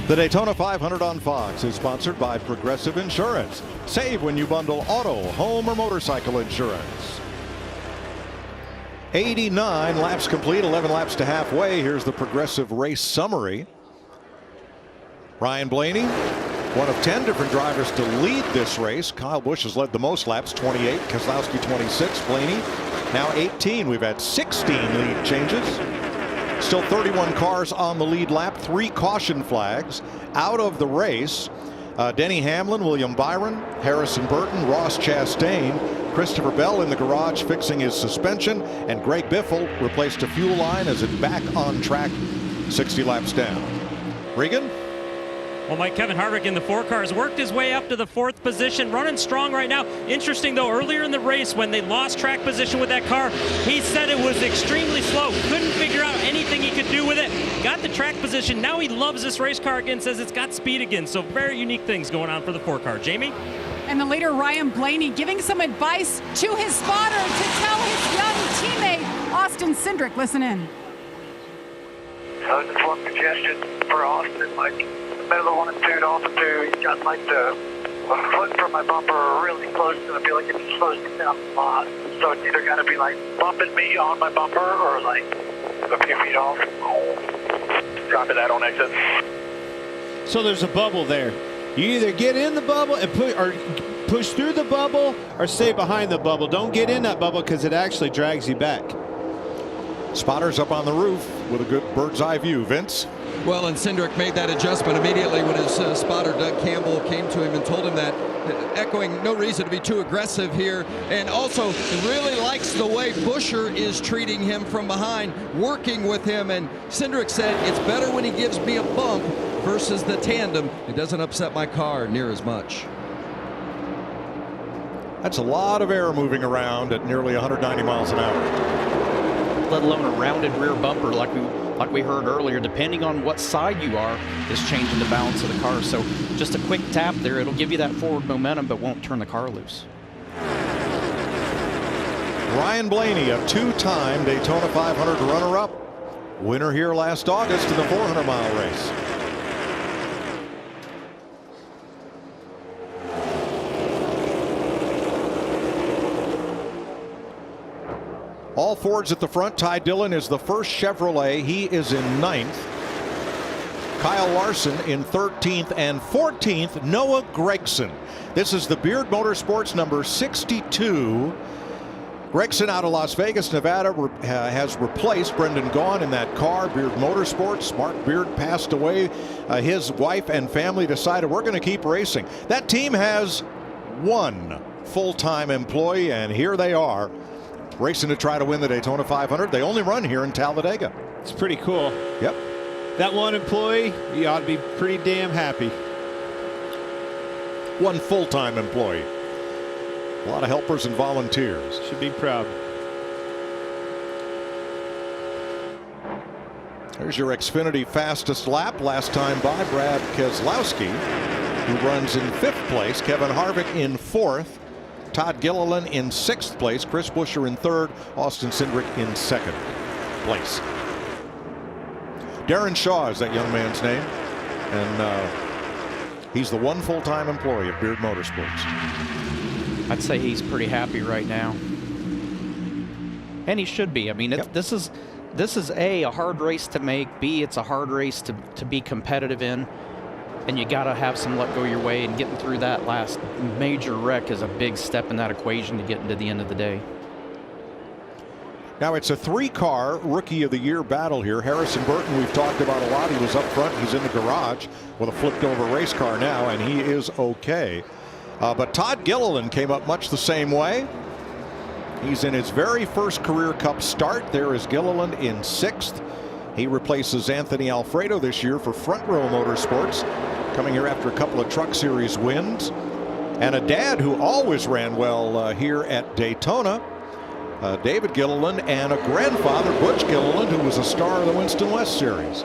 The Daytona 500 on Fox is sponsored by Progressive Insurance. Save when you bundle auto, home, or motorcycle insurance. 89 laps complete, 11 laps to halfway. Here's the Progressive race summary. Ryan Blaney, one of 10 different drivers to lead this race. Kyle Busch has led the most laps, 28. Keselowski 26. Blaney now 18. We've had 16 lead changes. Still 31 cars on the lead lap. 3 caution flags out of the race. Denny Hamlin, William Byron, Harrison Burton, Ross Chastain, Christopher Bell in the garage fixing his suspension, and Greg Biffle replaced a fuel line as it back on track 60 laps down. Regan? Well, Mike, Kevin Harvick in the 4 cars worked his way up to the 4th position, running strong right now. Interesting, though, earlier in the race when they lost track position with that car, he said it was extremely slow. Couldn't figure out anything he could do with it. Got the track position. Now he loves this race car again, says it's got speed again. So very unique things going on for the 4 car. Jamie? And the leader, Ryan Blaney, giving some advice to his spotter to tell his young teammate, Austin Cindric. Listen in. Just one suggestion for Austin, like, middle of 1 and 2 to off and 2, he's got like the foot from my bumper really close, and I feel like it's supposed to down a lot. So it's either got to be like bumping me on my bumper or like a few feet off. Copy that on exit. So there's a bubble there. You either get in the bubble and push through the bubble or stay behind the bubble. Don't get in that bubble because it actually drags you back. Spotters up on the roof with a good bird's eye view. Vince? Well, and Cindric made that adjustment immediately when his spotter, Doug Campbell, came to him and told him that, echoing no reason to be too aggressive here. And also really likes the way Buescher is treating him from behind, working with him. And Cindric said, it's better when he gives me a bump versus the tandem. It doesn't upset my car near as much. That's a lot of air moving around at nearly 190 miles an hour. Let alone a rounded rear bumper like we heard earlier, depending on what side you are, is changing the balance of the car. So just a quick tap there, it'll give you that forward momentum, but won't turn the car loose. Ryan Blaney, a 2-time Daytona 500 runner-up, winner here last August in the 400-mile race. All Fords at the front. Ty Dillon is the first Chevrolet. He is in 9th. Kyle Larson in 13th and 14th. Noah Gregson. This is the Beard Motorsports number 62. Gregson out of Las Vegas, Nevada, has replaced Brendan Gaughan in that car. Beard Motorsports. Mark Beard passed away. His wife and family decided we're going to keep racing. That team has 1 full-time employee, and here they are, racing to try to win the Daytona 500. They only run here in Talladega. It's pretty cool. Yep. That 1 employee, you ought to be pretty damn happy. 1 full-time employee. A lot of helpers and volunteers. Should be proud. There's your Xfinity fastest lap. Last time by Brad Keselowski, who runs in 5th place. Kevin Harvick in 4th. Todd Gilliland in 6th place. Chris Buescher in 3rd. Austin Cindric in 2nd place. Darren Shaw is that young man's name. And he's the 1 full-time employee of Beard Motorsports. I'd say he's pretty happy right now. And he should be. I mean, this is A, a hard race to make. B, it's a hard race to be competitive in. And you got to have some luck go your way, and getting through that last major wreck is a big step in that equation to getting to the end of the day. Now it's a 3-car Rookie of the Year battle here. Harrison Burton, we've talked about a lot. He was up front. He's in the garage with a flipped over race car now, and he is okay. But Todd Gilliland came up much the same way. He's in his very first career Cup start. There is Gilliland in 6th. He replaces Anthony Alfredo this year for Front Row Motorsports, coming here after a couple of Truck Series wins. And a dad who always ran well here at Daytona, David Gilliland, and a grandfather, Butch Gilliland, who was a star of the Winston West Series.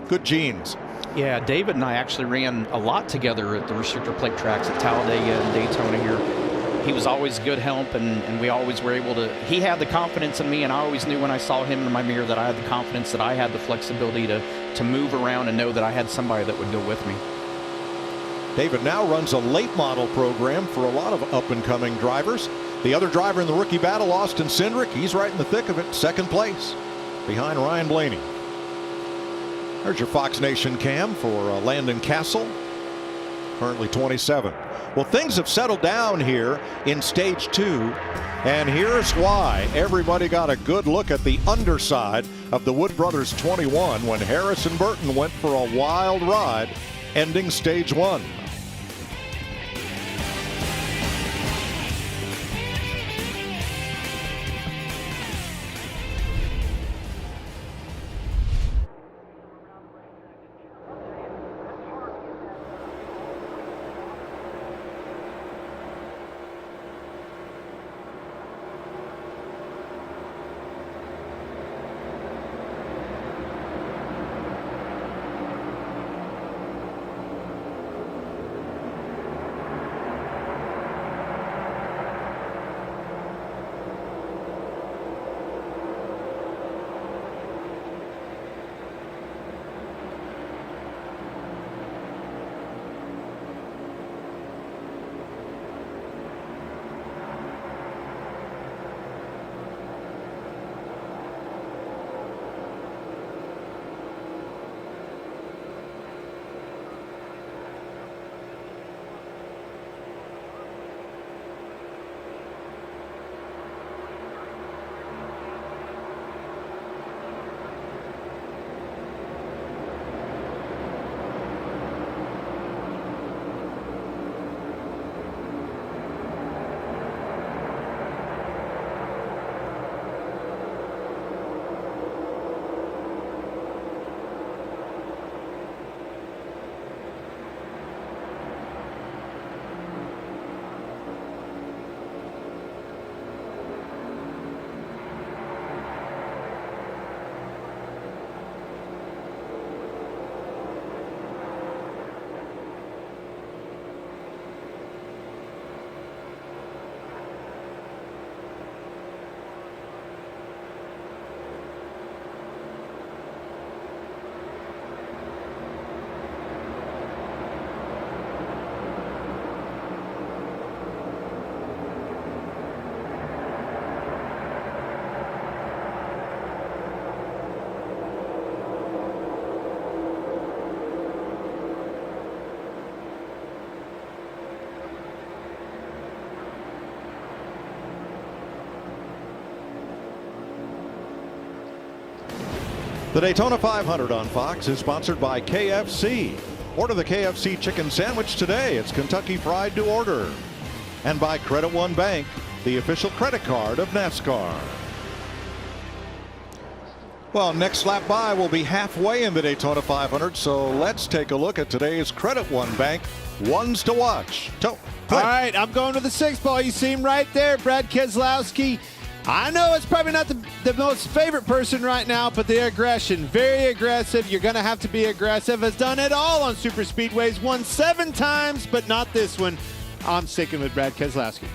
Good genes. Yeah, David and I actually ran a lot together at the restrictor plate tracks at Talladega and Daytona here. He was always good help, and we always were able to. He had the confidence in me, and I always knew when I saw him in my mirror that I had the confidence, that I had the flexibility to move around and know that I had somebody that would go with me. David now runs a late model program for a lot of up-and-coming drivers. The other driver in the rookie battle, Austin Cindric, he's right in the thick of it, second place, behind Ryan Blaney. There's your Fox Nation cam for Landon Castle, currently 27. Well, things have settled down here in stage 2, and here's why. Everybody got a good look at the underside of the Wood Brothers 21 when Harris and Burton went for a wild ride, ending stage 1. The Daytona 500 on Fox is sponsored by KFC. Order the KFC chicken sandwich today. It's Kentucky Fried to order. And by Credit One Bank, the official credit card of NASCAR. Well, next lap by will be halfway in the Daytona 500, so let's take a look at today's Credit One Bank ones to watch. All right, I'm going to the 6th ball. You see him right there, Brad Keselowski. I know it's probably not the most favorite person right now, but the aggression, very aggressive. You're going to have to be aggressive. Has done it all on super speedways, won 7 times, but not this one. I'm sticking with Brad Keselowski.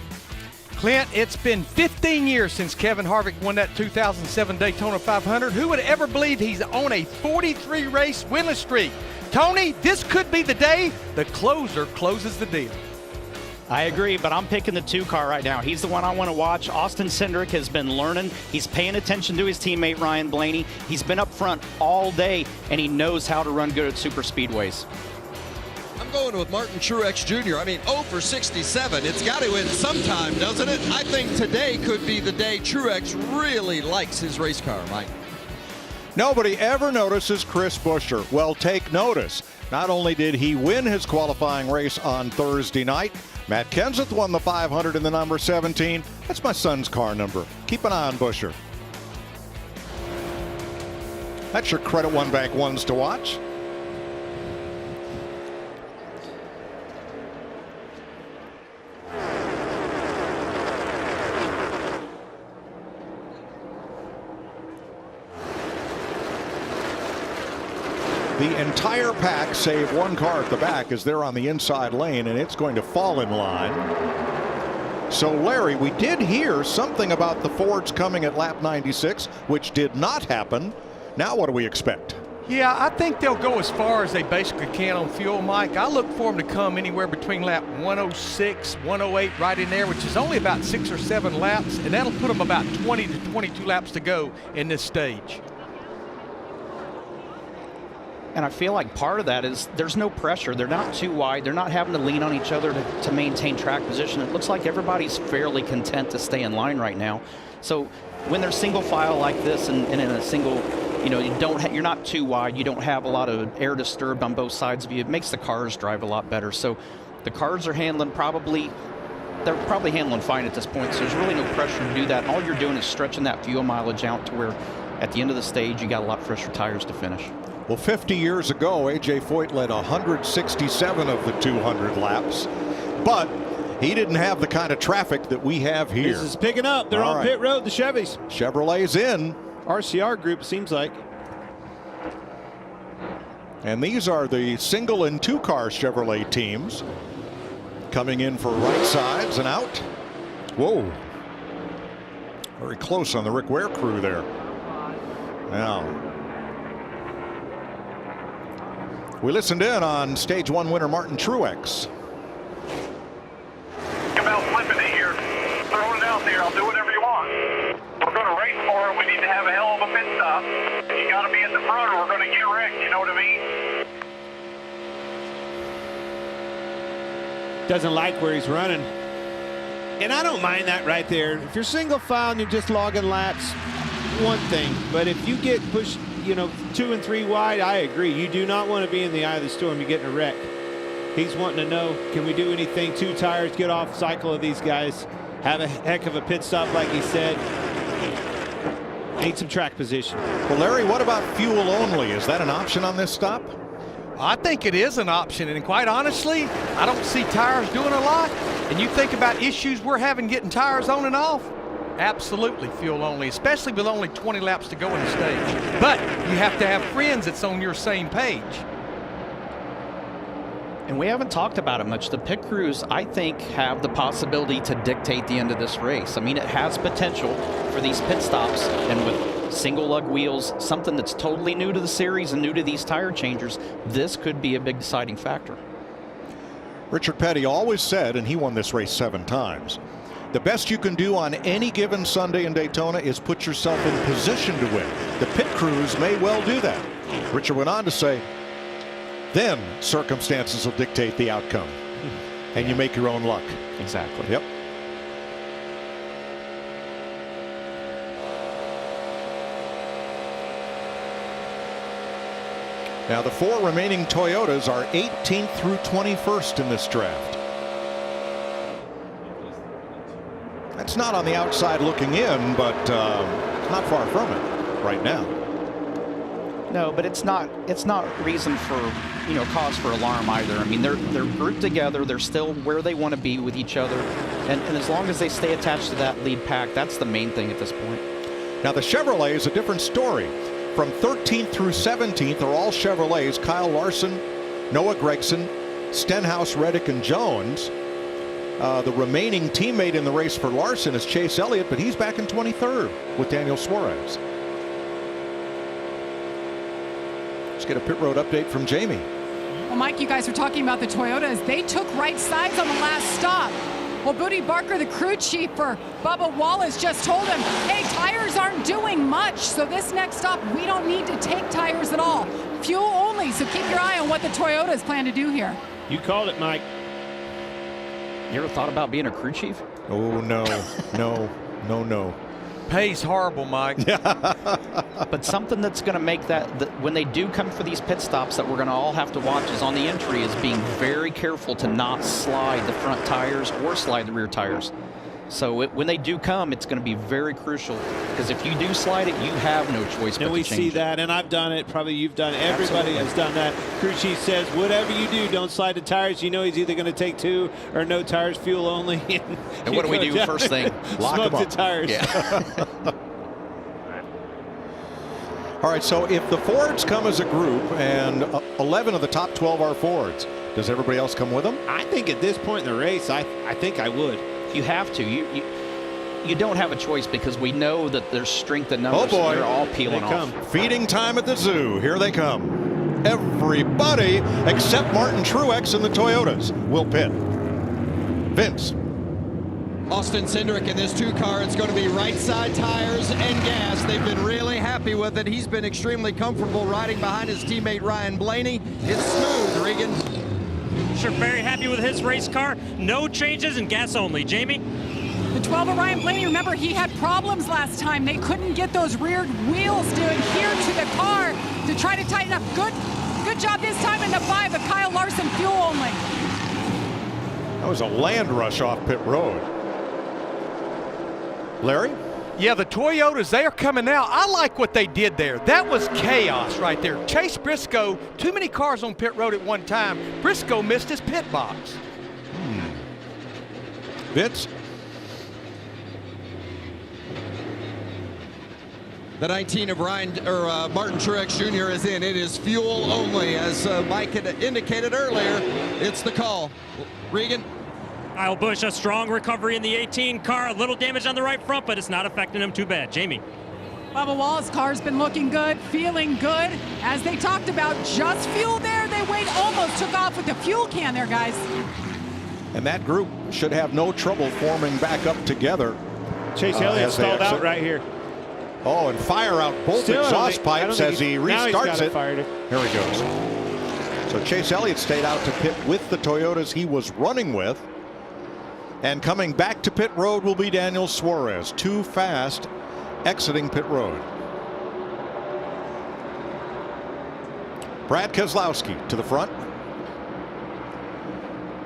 Clint, it's been 15 years since Kevin Harvick won that 2007 Daytona 500. Who would ever believe he's on a 43-race winless streak? Tony, this could be the day the closer closes the deal. I agree, but I'm picking the 2 car right now. He's the one I want to watch. Austin Cindric has been learning. He's paying attention to his teammate Ryan Blaney. He's been up front all day, and he knows how to run good at super speedways. I'm going with Martin Truex Jr. I mean, 0 for 67. It's got to win sometime, doesn't it? I think today could be the day Truex really likes his race car, Mike. Nobody ever notices Chris Buescher. Well, take notice. Not only did he win his qualifying race on Thursday night, Matt Kenseth won the 500 in the number 17. That's my son's car number. Keep an eye on Buescher. That's your Credit One Bank ones to watch. The entire pack, save 1 car at the back, is there on the inside lane, and it's going to fall in line. So, Larry, we did hear something about the Fords coming at lap 96, which did not happen. Now what do we expect? Yeah, I think they'll go as far as they basically can on fuel, Mike. I look for them to come anywhere between lap 106, 108, right in there, which is only about 6 or 7 laps, and that'll put them about 20 to 22 laps to go in this stage. And I feel like part of that is there's no pressure. They're not too wide. They're not having to lean on each other to maintain track position. It looks like everybody's fairly content to stay in line right now. So when they're single file like this and in a single, you know, you're not too wide. You don't have a lot of air disturbed on both sides of you. It makes the cars drive a lot better. So the cars are handling they're probably handling fine at this point. So there's really no pressure to do that. And all you're doing is stretching that fuel mileage out to where at the end of the stage, you got a lot fresher tires to finish. Well, 50 years ago, A.J. Foyt led 167 of the 200 laps, but he didn't have the kind of traffic that we have here. This is picking up. They're on pit road, the Chevys. Chevrolet's in. RCR group seems like. And these are the single and two car Chevrolet teams coming in for right sides and out. Whoa. Very close on the Rick Ware crew there. Now, we listened in on stage 1 winner Martin Truex. Think about flipping it here. Throwing it out there. I'll do whatever you want. We're going to race for it. We need to have a hell of a pit stop. You got to be at the front or we're going to get wrecked. You know what I mean? Doesn't like where he's running. And I don't mind that right there. If you're single file and you're just logging laps, one thing. But if you get pushed, you know, 2 and 3 wide, I agree. You do not want to be in the eye of the storm. You're getting a wreck. He's wanting to know, can we do anything? 2 tires, get off cycle of these guys. Have a heck of a pit stop, like he said. Need some track position. Well, Larry, what about fuel only? Is that an option on this stop? I think it is an option, and quite honestly, I don't see tires doing a lot. And you think about issues we're having getting tires on and off, absolutely fuel only, especially with only 20 laps to go in the stage. But you have to have friends that's on your same page. And we haven't talked about it much. The pit crews, I think, have the possibility to dictate the end of this race. I mean, it has potential for these pit stops, and with single lug wheels, something that's totally new to the series and new to these tire changers, this could be a big deciding factor. Richard Petty always said, and he won this race 7 times, the best you can do on any given Sunday in Daytona is put yourself in position to win. The pit crews may well do that. Richard went on to say, then circumstances will dictate the outcome, and you make your own luck. Exactly. Yep. Now the 4 remaining Toyotas are 18th through 21st in this draft. That's not on the outside looking in, but not far from it right now. No, but it's not reason for, you know, cause for alarm either. I mean, they're grouped together. They're still where they want to be with each other. And as long as they stay attached to that lead pack, that's the main thing at this point. Now the Chevrolet is a different story. From 13th through 17th are all Chevrolets. Kyle Larson, Noah Gregson, Stenhouse, Reddick, and Jones. The remaining teammate in the race for Larson is Chase Elliott, but he's back in 23rd with Daniel Suarez. Let's get a pit road update from Jamie. Well, Mike, you guys were talking about the Toyotas. They took right sides on the last stop. Well, Booty Barker, the crew chief for Bubba Wallace, just told him, hey, tires aren't doing much, so this next stop, we don't need to take tires at all. Fuel only, so keep your eye on what the Toyotas plan to do here. You called it, Mike. You ever thought about being a crew chief? Oh, no, no. Pays horrible, Mike. But something that's going to make that when they do come for these pit stops that we're going to all have to watch is on the entry is being very careful to not slide the front tires or slide the rear tires. So when they do come, it's going to be very crucial, because if you do slide it, you have no choice but to change it. And we see that, and I've done it. Probably you've done it. Everybody has done that. Crew chief says, whatever you do, don't slide the tires. You know he's either going to take 2 or no tires, fuel only. And what do we do first thing? Lock Smoke them the tires. Yeah. All right, so if the Fords come as a group and 11 of the top 12 are Fords, does everybody else come with them? I think at this point in the race, I think I would. You have to. You don't have a choice because we know that there's strength in numbers. Oh boy, they're all peeling off. Feeding time at the zoo. Here they come. Everybody except Martin Truex and the Toyotas will pit. Vince. Austin Cindric in this 2-car. It's going to be right side tires and gas. They've been really happy with it. He's been extremely comfortable riding behind his teammate Ryan Blaney. It's smooth, Regan. Sure, very happy with his race car. No changes and gas only. Jamie? The 12 of Ryan Blaney, remember, he had problems last time. They couldn't get those rear wheels to adhere to the car to try to tighten up. Good job this time in the 5, but Kyle Larson fuel only. That was a land rush off pit road. Larry? Yeah, the Toyotas, they are coming out. I like what they did there. That was chaos right there. Chase Briscoe, too many cars on pit road at one time. Briscoe missed his pit box. Vince? The 19 of Martin Truex Jr. is in. It is fuel only. As Mike had indicated earlier, it's the call. Regan? Kyle Busch, a strong recovery in the 18 car. A little damage on the right front, but it's not affecting him too bad. Jamie? Bubba Wallace's car's been looking good, feeling good. As they talked about, just fuel there. They almost took off with the fuel can there, guys. And that group should have no trouble forming back up together. Chase Elliott stalled out right here. Oh, and fire out both exhaust pipes as he restarts it. Here he goes. So Chase Elliott stayed out to pit with the Toyotas he was running with. And coming back to pit road will be Daniel Suarez. Too fast exiting pit road. Brad Keselowski to the front.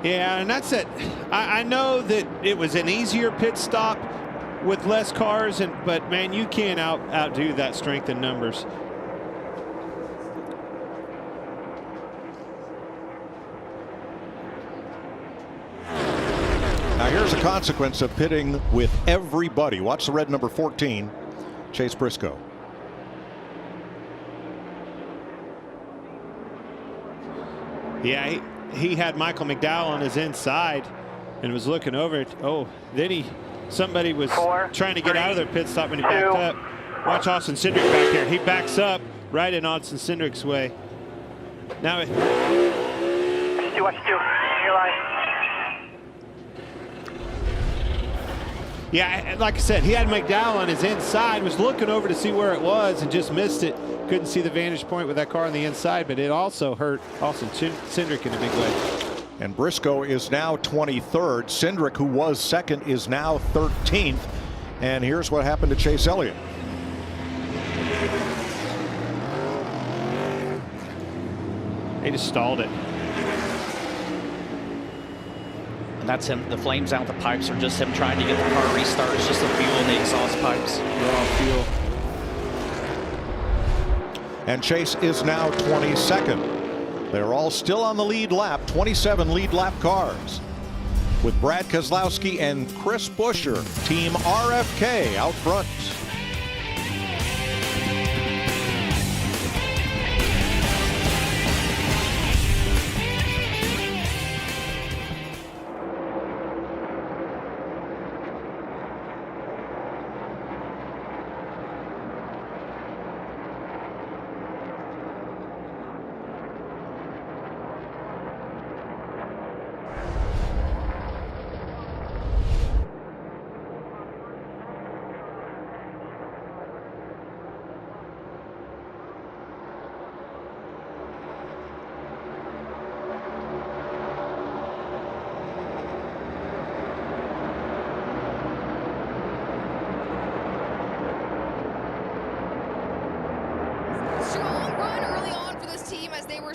Yeah, and that's it. I know that it was an easier pit stop with less cars, but man, you can't outdo that strength in numbers. Now here's a consequence of pitting with everybody. Watch the red number 14, Chase Briscoe. Yeah, he had Michael McDowell on his inside and was looking over it. Oh, then somebody was trying to get out of their pit stop when he backed up. Watch Austin Cindric back here. He backs up right in Austin Cindric's way. Now it. Watch two. Your line. Yeah, like I said, he had McDowell on his inside, was looking over to see where it was and just missed it. Couldn't see the vantage point with that car on the inside, but it also hurt Austin Cindric in a big way. And Briscoe is now 23rd. Cindric, who was second, is now 13th. And here's what happened to Chase Elliott. He just stalled it. And that's him. The flames out the pipes are just him trying to get the car restarted. It's just the fuel in the exhaust pipes. Raw fuel. And Chase is now 22nd. They're all still on the lead lap. 27 lead lap cars. With Brad Keselowski and Chris Buescher, Team RFK out front.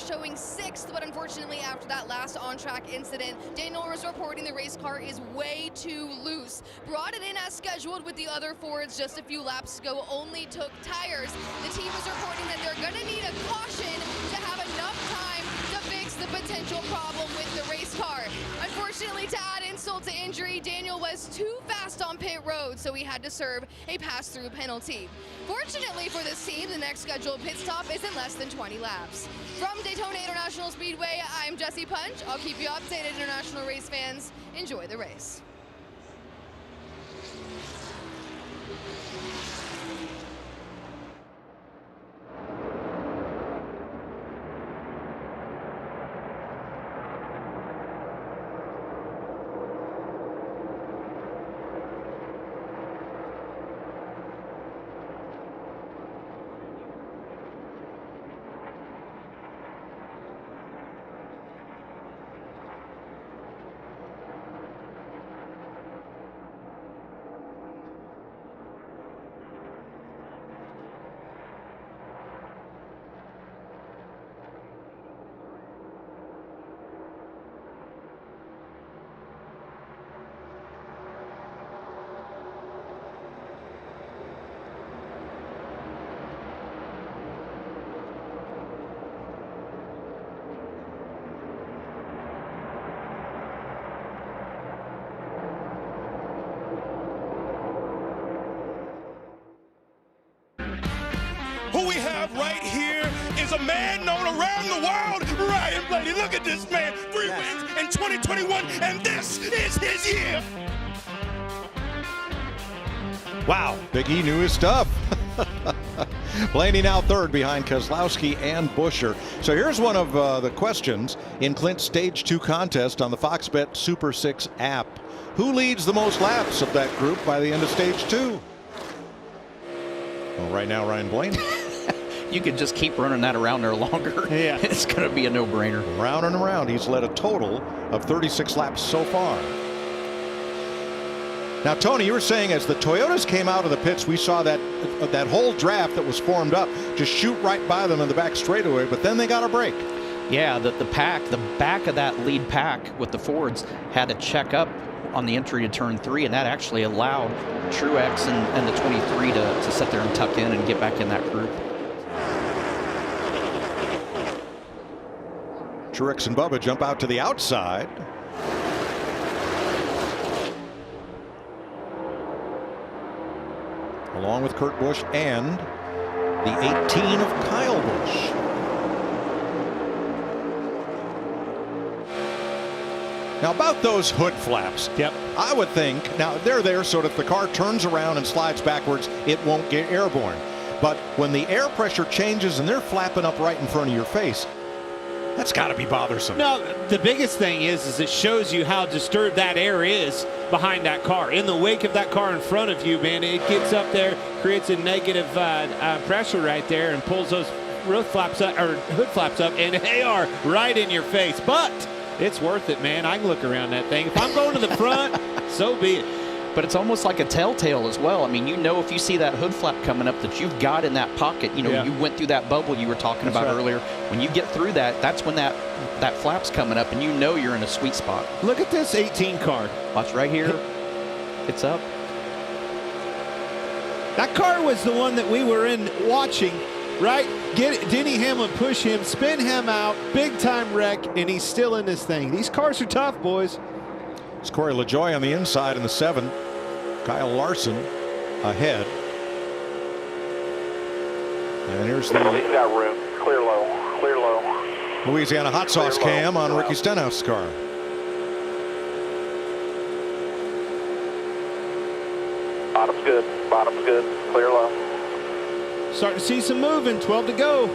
Showing sixth, but unfortunately after that last on-track incident, Daniel was reporting the race car is way too loose. Brought it in as scheduled with the other Fords just a few laps ago, only took tires. The team is reporting that they're going to need a caution to have enough time to fix the potential problem with the race car. Unfortunately, to add insult to injury, Daniel was too fast on pit road, so he had to serve a pass-through penalty. Fortunately for this team, the next scheduled pit stop is in less than 20 laps. From Daytona International Speedway, I'm Jesse Punch. I'll keep you updated, international race fans. Enjoy the race. have right here is a man known around the world, Ryan Blaney. Look at this man, 3 wins in 2021, and this is his year. Wow, Big E knew his stuff. Blaney now third behind Keselowski and Buescher. So here's one of the questions in Clint's Stage 2 contest on the Fox Bet Super 6 app. Who leads the most laps of that group by the end of Stage 2? Well, right now, Ryan Blaney. You could just keep running that around there longer. Yeah. It's going to be a no-brainer. Round and around. He's led a total of 36 laps so far. Now, Tony, you were saying as the Toyotas came out of the pits, we saw that whole draft that was formed up just shoot right by them in the back straightaway, but then they got a break. Yeah, the back of that lead pack with the Fords had to check up on the entry to turn 3, and that actually allowed Truex and the 23 to sit there and tuck in and get back in that group. Truex and Bubba jump out to the outside. Along with Kurt Busch and the 18 of Kyle Busch. Now about those hood flaps. Yep. I would think, now they're there so that if the car turns around and slides backwards, it won't get airborne. But when the air pressure changes and they're flapping up right in front of your face, that's got to be bothersome. No, the biggest thing is it shows you how disturbed that air is behind that car. In the wake of that car in front of you, man, it gets up there, creates a negative pressure right there, and pulls those roof flaps up, or hood flaps up, and they are right in your face. But it's worth it, man. I can look around that thing. If I'm going to the front, so be it. But it's almost like a telltale as well. I mean, you know, if you see that hood flap coming up that you've got in that pocket, you know, Yeah. you went through that bubble you were talking about earlier. When you get through that, that's when that flap's coming up, and you know you're in a sweet spot. Look at this 18 car. Watch right here. It's up. That car was the one that we were in watching, right? Get Denny Hamlin, push him, spin him out, big time wreck, and he's still in this thing. These cars are tough, boys. It's Corey LaJoie on the inside in the 7. Kyle Larson ahead. And here's the He's got room. Clear low. Clear low. Louisiana hot sauce cam on Ricky Stenhouse's car. Bottom's good. Bottom's good. Clear low. Starting to see some moving. 12 to go.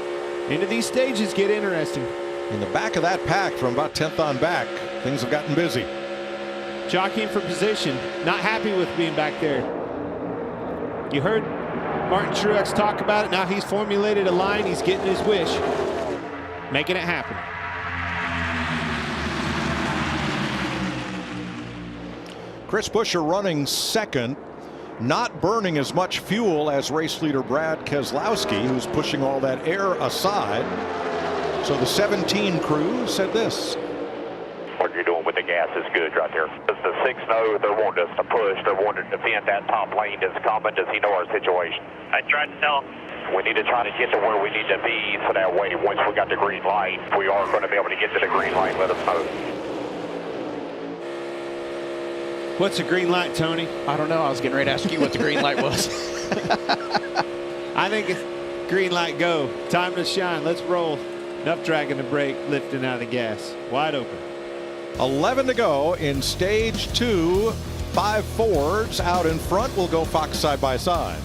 Into these stages get interesting. In the back of that pack from about 10th on back, things have gotten busy. Jockeying for position. Not happy with being back there. You heard Martin Truex talk about it. Now he's formulated a line. He's getting his wish. Making it happen. Chris Buescher running second, not burning as much fuel as race leader Brad Keselowski, who's pushing all that air aside. So the 17 crew said this. What you're doing with the gas is good right there. Does the 6 know they're wanting us to push? They're wanting to defend that top lane that's coming. Does he know our situation? I tried to tell him. We need to try to get to where we need to be so that way once we got the green light, we are going to be able to get to the green light. Let us know. What's the green light, Tony? I don't know. I was getting ready to ask you what the green light was. I think it's green light go. Time to shine. Let's roll. Enough dragging the brake, lifting out of the gas. Wide open. 11 to go in stage 2. 5 Fords out in front. Will go Fox side by side.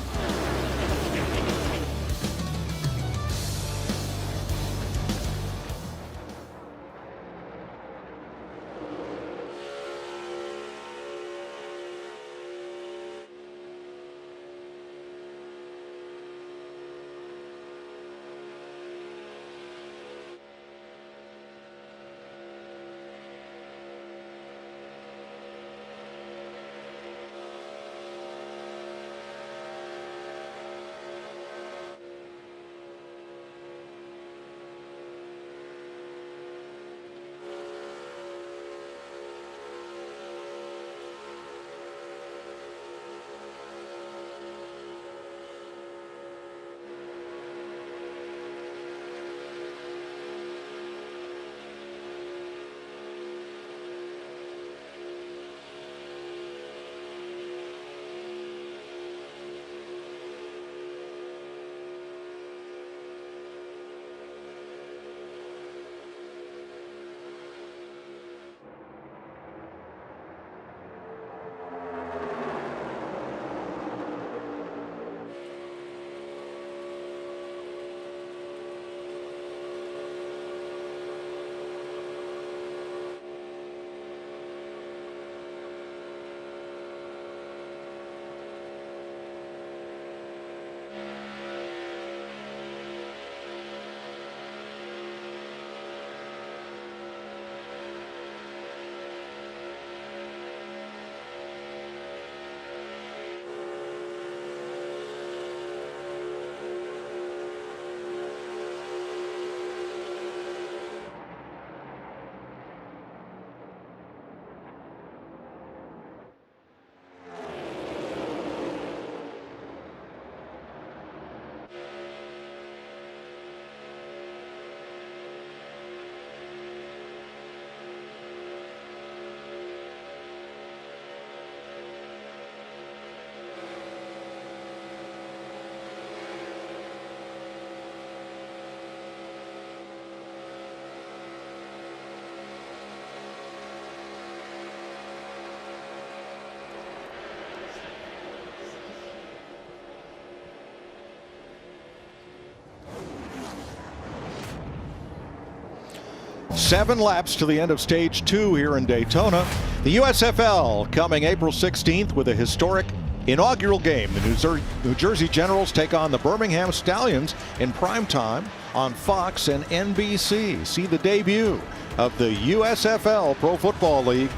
7 laps to the end of stage 2 here in Daytona. The USFL coming April 16th with a historic inaugural game. The New Jersey Generals take on the Birmingham Stallions in prime time on Fox and NBC. See the debut of the USFL Pro Football League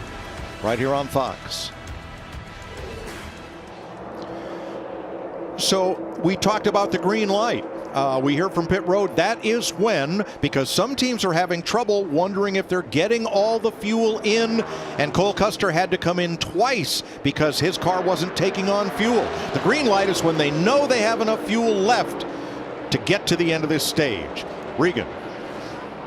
right here on Fox. So we talked about the green light. We hear from pit road that is when, because some teams are having trouble wondering if they're getting all the fuel in, and Cole Custer had to come in twice because his car wasn't taking on fuel. The green light is when they know they have enough fuel left to get to the end of this stage. Regan.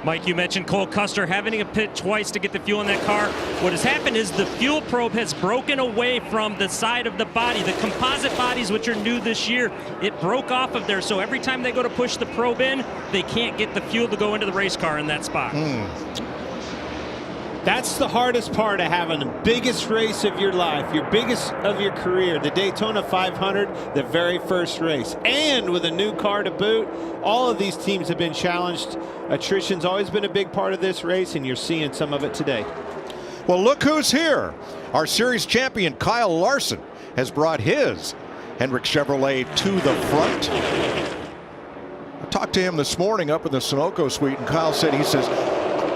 Mike, you mentioned Cole Custer having to pit twice to get the fuel in that car. What has happened is the fuel probe has broken away from the side of the body. The composite bodies, which are new this year, it broke off of there. So every time they go to push the probe in, they can't get the fuel to go into the race car in that spot. That's the hardest part of having the biggest race of your life, your biggest of your career, the Daytona 500, the very first race. And with a new car to boot, all of these teams have been challenged. Attrition's always been a big part of this race, and you're seeing some of it today. Well, look who's here. Our series champion, Kyle Larson, has brought his Hendrick Chevrolet to the front. I talked to him this morning up in the Sunoco suite, and Kyle said, he says,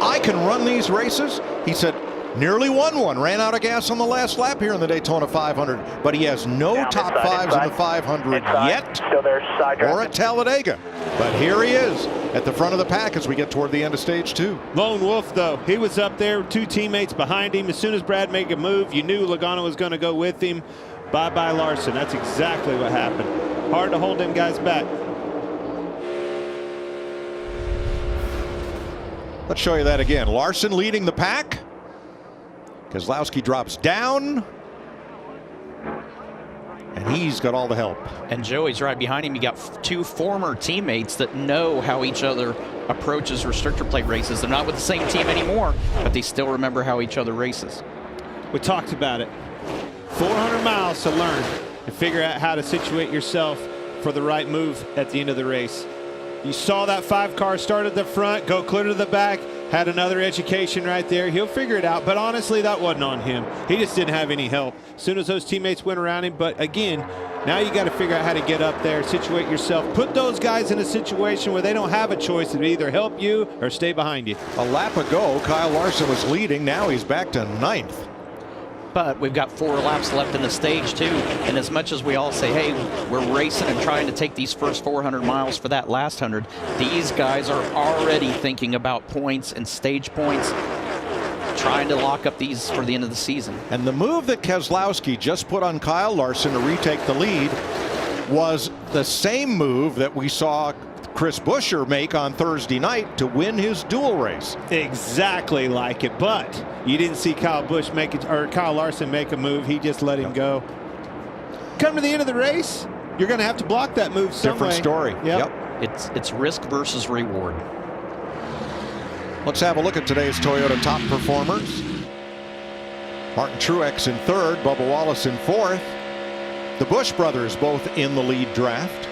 I can run these races. He said, nearly won one, ran out of gas on the last lap here in the Daytona 500, but he has no top fives in the 500 yet, Still there, side or at Talladega. But here he is at the front of the pack as we get toward the end of stage 2. Lone Wolf, though, he was up there, 2 teammates behind him. As soon as Brad made a move, you knew Logano was going to go with him. Bye-bye Larson. That's exactly what happened. Hard to hold them guys back. Let's show you that again. Larson leading the pack. Keselowski drops down. And he's got all the help. And Joey's right behind him. You got 2 former teammates that know how each other approaches restrictor plate races. They're not with the same team anymore, but they still remember how each other races. We talked about it. 400 miles to learn and figure out how to situate yourself for the right move at the end of the race. You saw that 5 car start at the front, go clear to the back, had another education right there. He'll figure it out, but honestly, that wasn't on him. He just didn't have any help as soon as those teammates went around him. But again, now you got to figure out how to get up there, situate yourself, put those guys in a situation where they don't have a choice to either help you or stay behind you. A lap ago, Kyle Larson was leading. Now he's back to 9th. But we've got 4 laps left in the stage 2, and as much as we all say, hey, we're racing and trying to take these first 400 miles for that last 100, these guys are already thinking about points and stage points, trying to lock up these for the end of the season. And the move that Keselowski just put on Kyle Larson to retake the lead was the same move that we saw Chris Buescher make on Thursday night to win his dual race. Exactly like it, but you didn't see Kyle Larson make a move. He just let him go. Come to the end of the race, you're going to have to block that move some Different way. story. Yep. It's risk versus reward. Let's have a look at today's Toyota top performers. Martin Truex in 3rd, Bubba Wallace in 4th. The Busch brothers both in the lead draft.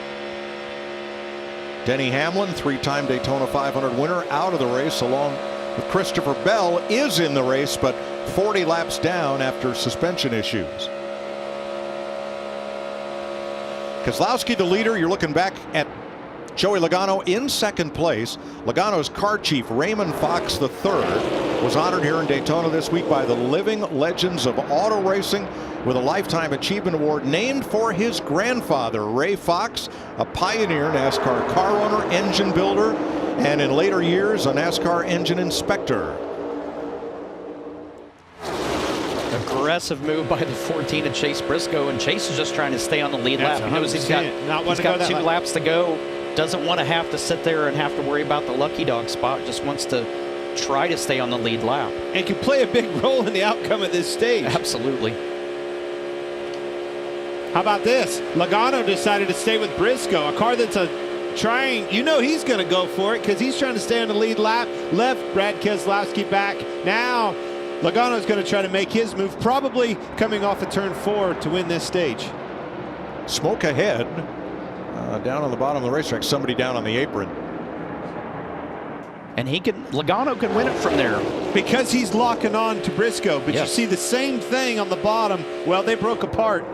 Denny Hamlin, 3-time Daytona 500 winner, out of the race, along with Christopher Bell, is in the race, but 40 laps down after suspension issues. Keselowski, the leader. You're looking back at Joey Logano in 2nd place. Logano's car chief, Raymond Fox III, was honored here in Daytona this week by the living legends of auto racing with a Lifetime Achievement Award named for his grandfather, Ray Fox, a pioneer NASCAR car owner, engine builder, and in later years, a NASCAR engine inspector. Aggressive move by the 14 of Chase Briscoe, and Chase is just trying to stay on the lead lap. He knows he's got 2 laps to go. Doesn't want to have to sit there and have to worry about the lucky dog spot. Just wants to try to stay on the lead lap. And can play a big role in the outcome of this stage. Absolutely. How about this? Logano decided to stay with Briscoe, a car that's trying, you know he's going to go for it because he's trying to stay on the lead lap. Left Brad Keselowski back. Now Logano's going to try to make his move, probably coming off of turn 4 to win this stage. Smoke ahead. Down on the bottom of the racetrack, somebody down on the apron. And Logano can win it from there. Because he's locking on to Briscoe. But Yes. you see the same thing on the bottom. Well, they broke apart.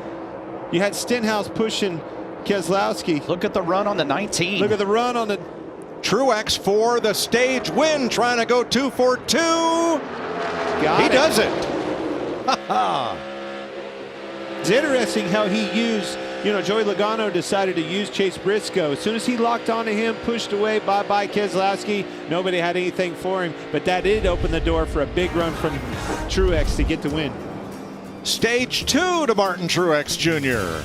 You had Stenhouse pushing Keselowski. Look at the run on the 19. Look at the run on the... Truex for the stage win, trying to go 2 for 2. He does it. It's interesting how he used, Joey Logano decided to use Chase Briscoe. As soon as he locked onto him, pushed away, bye-bye Keselowski, nobody had anything for him. But that did open the door for a big run from Truex to get the win. Stage 2 to Martin Truex Jr.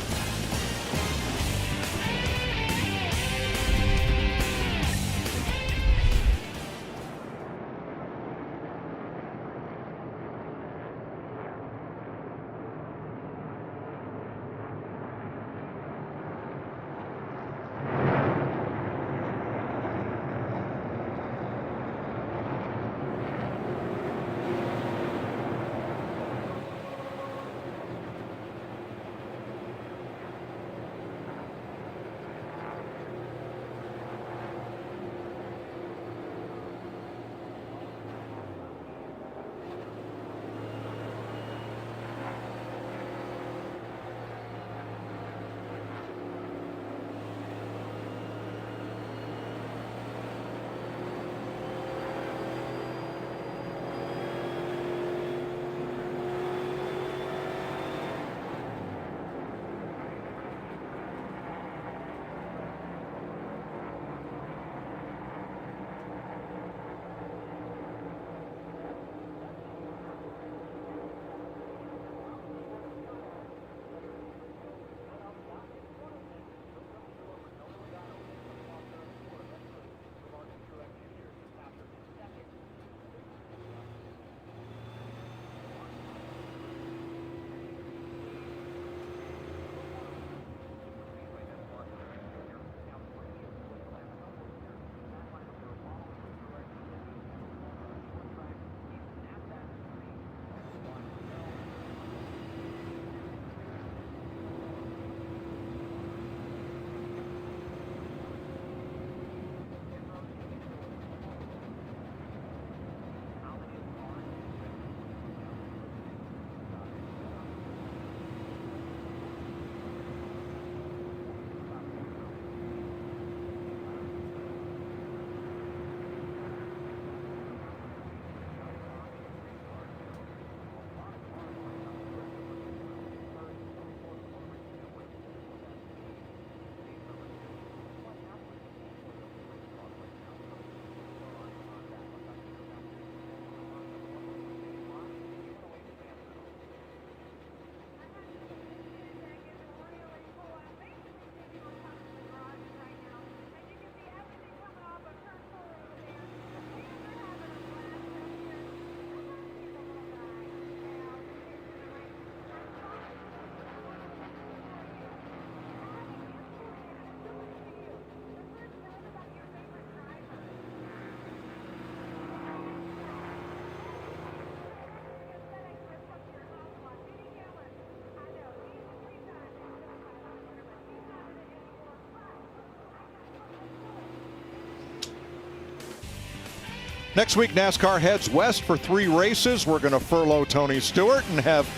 Next week, NASCAR heads west for 3 races. We're going to furlough Tony Stewart and have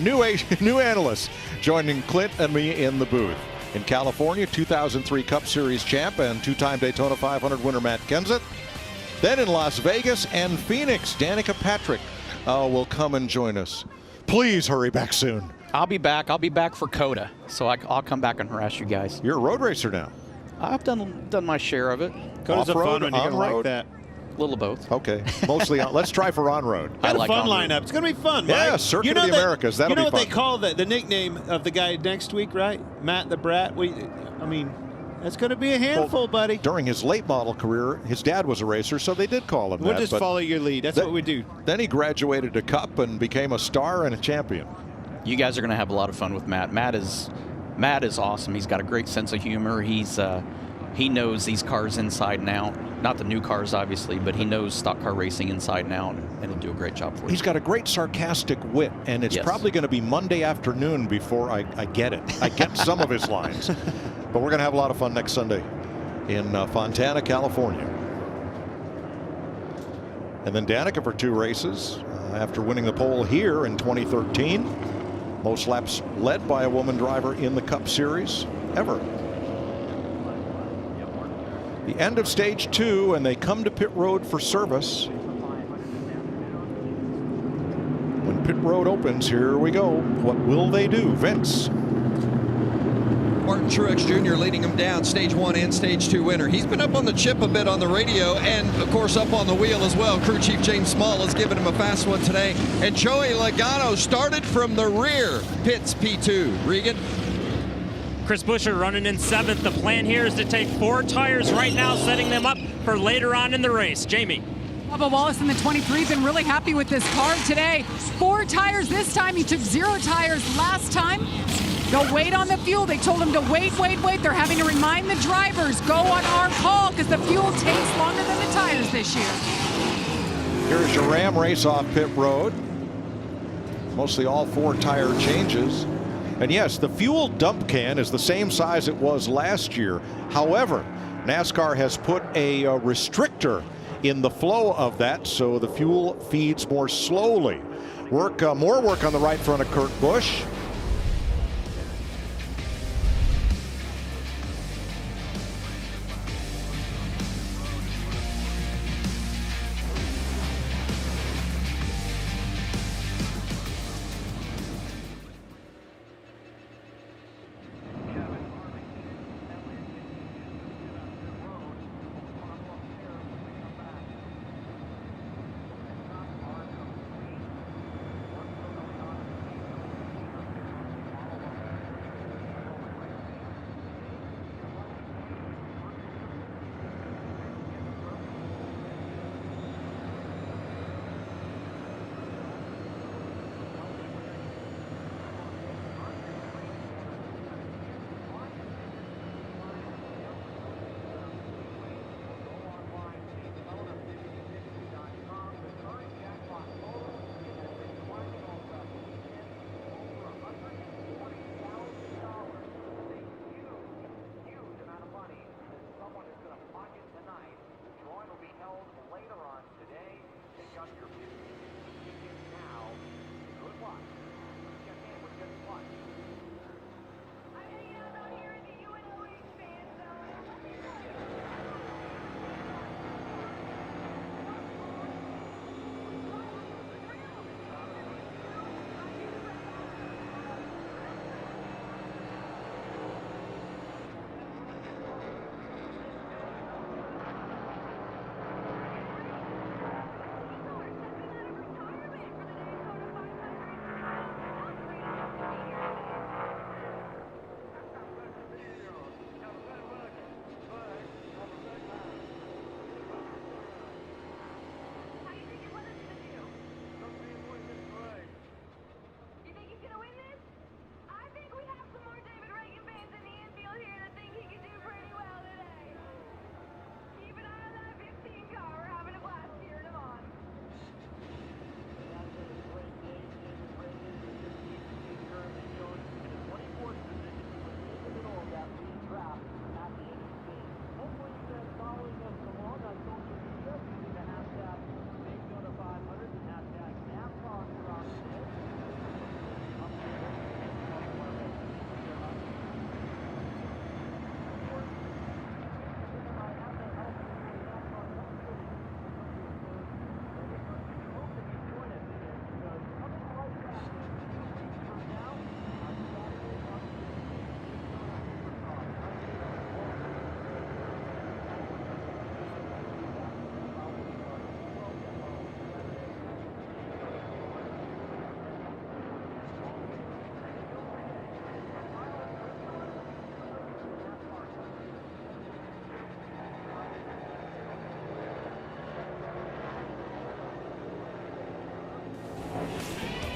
new analysts joining Clint and me in the booth. In California, 2003 Cup Series champ and 2-time Daytona 500 winner Matt Kenseth. Then in Las Vegas and Phoenix, Danica Patrick will come and join us. Please hurry back soon. I'll be back. I'll be back for COTA, so I'll come back and harass you guys. You're a road racer now. I've done my share of it. COTA's a fun one. You're going to like that. A little of both. Okay. Mostly on. Let's try for on-road. Got a fun lineup. It's going to be fun, Mike. Yeah, Circuit of the Americas. That'll be fun. You know what they call the nickname of the guy next week, right? Matt the Brat. That's going to be a handful, buddy. During his late model career, his dad was a racer, so they did call him that. We'll just follow your lead. That's what we do. Then he graduated to Cup and became a star and a champion. You guys are going to have a lot of fun with Matt. Matt is awesome. He's got a great sense of humor. He knows these cars inside and out. Not the new cars, obviously, but he knows stock car racing inside and out, and he'll do a great job for you. He's got a great sarcastic wit, and it's probably going to be Monday afternoon before I get it. I get some of his lines. But we're going to have a lot of fun next Sunday in Fontana, California. And then Danica for 2 races after winning the pole here in 2013. Most laps led by a woman driver in the Cup Series ever. The end of stage 2, and they come to pit road for service. When pit road opens, here we go. What will they do? Vince. Martin Truex Jr. leading him down, stage 1 and stage 2 winner. He's been up on the chip a bit on the radio and, of course, up on the wheel as well. Crew Chief James Small has given him a fast one today. And Joey Logano started from the rear, pits P2. Regan? Chris Buescher running in 7th. The plan here is to take 4 tires right now, setting them up for later on in the race. Jamie. Bubba Wallace in the 23 been really happy with this car today. 4 tires this time. He took 0 tires last time. They'll wait on the fuel. They told him to wait. They're having to remind the drivers, go on our call because the fuel takes longer than the tires this year. Here's your Ram race off pit road. Mostly all 4 tire changes. And yes, the fuel dump can is the same size it was last year. However, NASCAR has put a restrictor in the flow of that, so the fuel feeds more slowly. More work on the right front of Kurt Busch.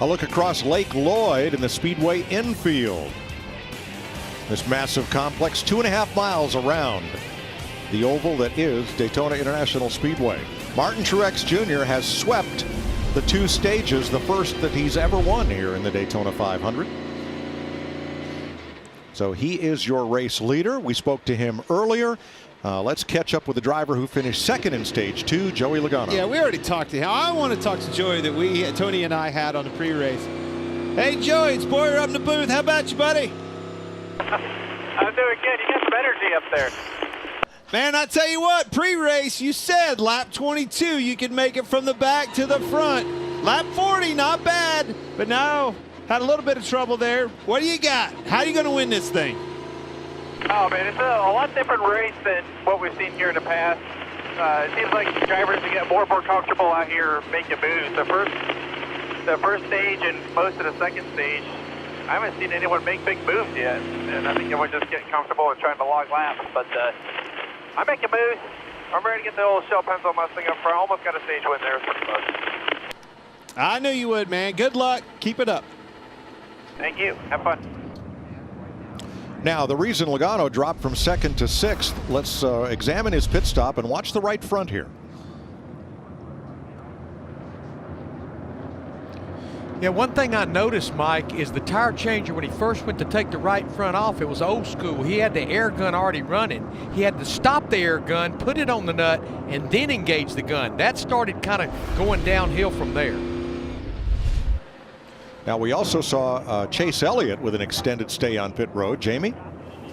A look across Lake Lloyd in the Speedway infield. This massive complex, 2.5 miles around the oval that is Daytona International Speedway. Martin Truex Jr. has swept the 2 stages, the first that he's ever won here in the Daytona 500. So he is your race leader. We spoke to him earlier. Let's catch up with the driver who finished second in stage 2, Joey Logano. Yeah, we already talked to him. I want to talk to Joey that Tony and I had on the pre-race. Hey, Joey, it's Boyer up in the booth. How about you, buddy? I'm doing good. You got some energy up there. Man, I tell you what, pre-race, you said lap 22, you could make it from the back to the front. Lap 40, not bad, but no, had a little bit of trouble there. What do you got? How are you going to win this thing? Oh, man, it's a lot different race than what we've seen here in the past. It seems like drivers get more and more comfortable out here making moves. The first stage and most of the second stage, I haven't seen anyone make big moves yet. And I think everyone's just getting comfortable and trying to log laps. But I'm making moves. I'm ready to get the old shell pencil Mustang up front. Almost got a stage win there. Pretty close. I knew you would, man. Good luck. Keep it up. Thank you. Have fun. Now, the reason Logano dropped from second to sixth, let's examine his pit stop and watch the right front here. Yeah, one thing I noticed, Mike, is the tire changer when he first went to take the right front off, it was old school. He had the air gun already running. He had to stop the air gun, put it on the nut, and then engage the gun. That started kind of going downhill from there. Now, we also saw Chase Elliott with an extended stay on pit road. Jamie?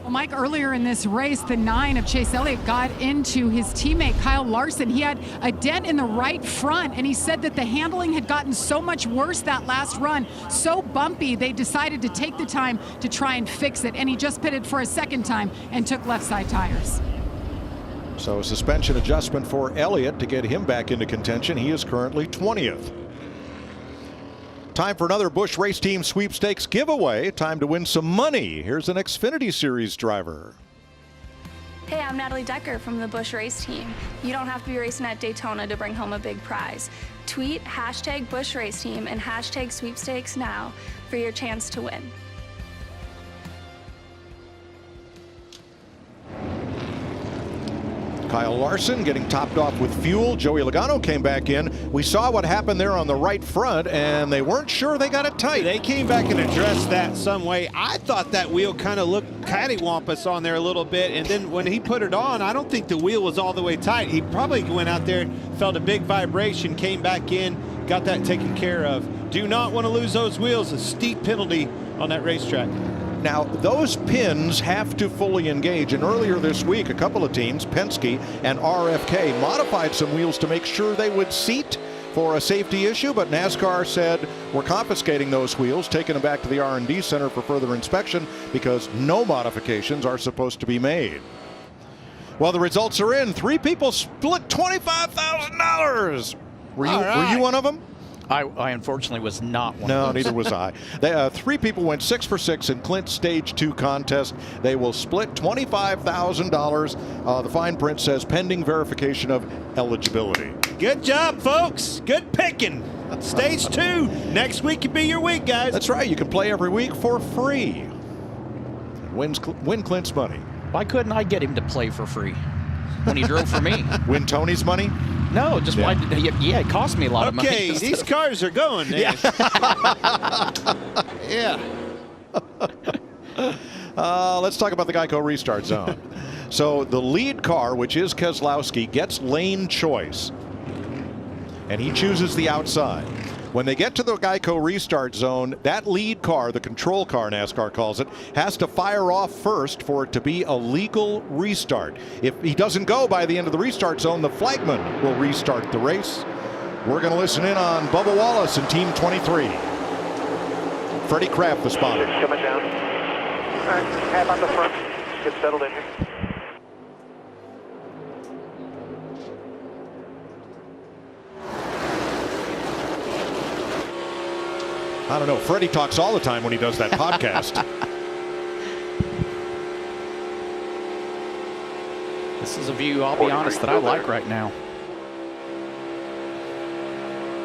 Well, Mike, earlier in this race, the 9 of Chase Elliott got into his teammate Kyle Larson. He had a dent in the right front, and he said that the handling had gotten so much worse that last run, so bumpy, they decided to take the time to try and fix it. And he just pitted for a second time and took left side tires. So a suspension adjustment for Elliott to get him back into contention. He is currently 20th. Time for another Busch Race Team Sweepstakes giveaway. Time to win some money. Here's an Xfinity Series driver. Hey, I'm Natalie Decker from the Busch Race Team. You don't have to be racing at Daytona to bring home a big prize. Tweet hashtag Busch Race Team and hashtag sweepstakes now for your chance to win. Kyle Larson getting topped off with fuel. Joey Logano came back in. We saw what happened there on the right front, and they weren't sure they got it tight. They came back and addressed that some way. I thought that wheel kind of looked cattywampus on there a little bit, and then when he put it on, I don't think the wheel was all the way tight. He probably went out there, felt a big vibration, came back in, got that taken care of. Do not want to lose those wheels. A steep penalty on that racetrack. Now, those pins have to fully engage, and earlier this week, a couple of teams, Penske and RFK, modified some wheels to make sure they would seat for a safety issue, but NASCAR said we're confiscating those wheels, taking them back to the R&D Center for further inspection because no modifications are supposed to be made. Well, the results are in. 3 people split $25,000. Were you one of them? I unfortunately was not one No, of those. neither was I. 3 people went 6 for 6 in Clint's Stage 2 contest. They will split $25,000. The fine print says pending verification of eligibility. Good job, folks. Good picking. Stage 2. Next week could be your week, guys. That's right. You can play every week for free. Win Clint's money. Why couldn't I get him to play for free when he drove for me? Win Tony's money? No, just it cost me a lot of money. Okay, these cars are going there. Yeah. Let's talk about the Geico restart zone. So the lead car, which is Keselowski, gets lane choice, and he chooses the outside. When they get to the Geico restart zone, that lead car, the control car NASCAR calls it, has to fire off first for it to be a legal restart. If he doesn't go by the end of the restart zone, the flagman will restart the race. We're going to listen in on Bubba Wallace and Team 23. Freddie Kraft, the spotter. Coming down. All right, half on the front. Get settled in here. I don't know. Freddie talks all the time when he does that podcast. This is a view, I'll be honest, that I like right now.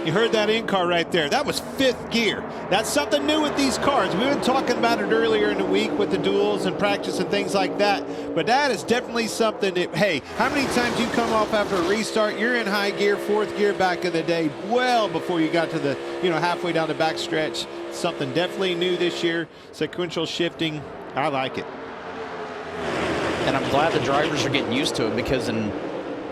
You heard that in-car right there. That was 5th gear. That's something new with these cars. We've been talking about it earlier in the week with the duels and practice and things like that. But that is definitely something that, hey, how many times you come off after a restart, you're in high gear, 4th gear back in the day, well before you got to the, halfway down the back stretch. Something definitely new this year. Sequential shifting. I like it. And and I'm glad the drivers are getting used to it, because in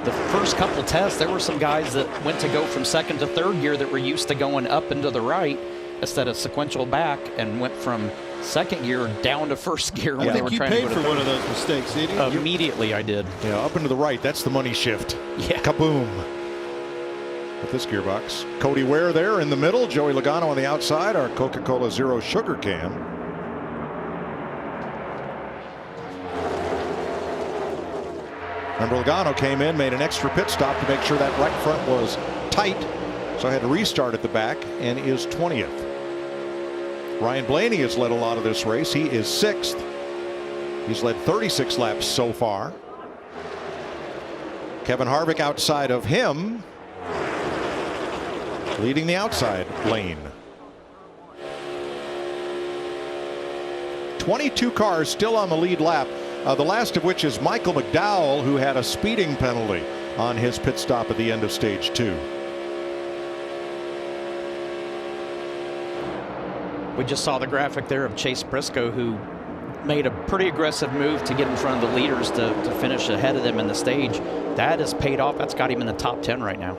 the first couple tests, there were some guys that went to go from second to third gear that were used to going up and to the right instead of sequential back, and went from second gear down to first gear when they were trying to go to third. You paid for one of those mistakes, did you? Immediately I did. Yeah, up and to the right. That's the money shift. Yeah. Kaboom. With this gearbox. Cody Ware there in the middle. Joey Logano on the outside. Our Coca-Cola Zero Sugar can. Remember, Logano came in, made an extra pit stop to make sure that right front was tight. So I had to restart at the back, and is 20th. Ryan Blaney has led a lot of this race. He is 6th. He's led 36 laps so far. Kevin Harvick outside of him, leading the outside lane. 22 cars still on the lead lap, the last of which is Michael McDowell, who had a speeding penalty on his pit stop at the end of stage 2. We just saw the graphic there of Chase Briscoe, who made a pretty aggressive move to get in front of the leaders to finish ahead of them in the stage. That has paid off. That's got him in the top 10 right now.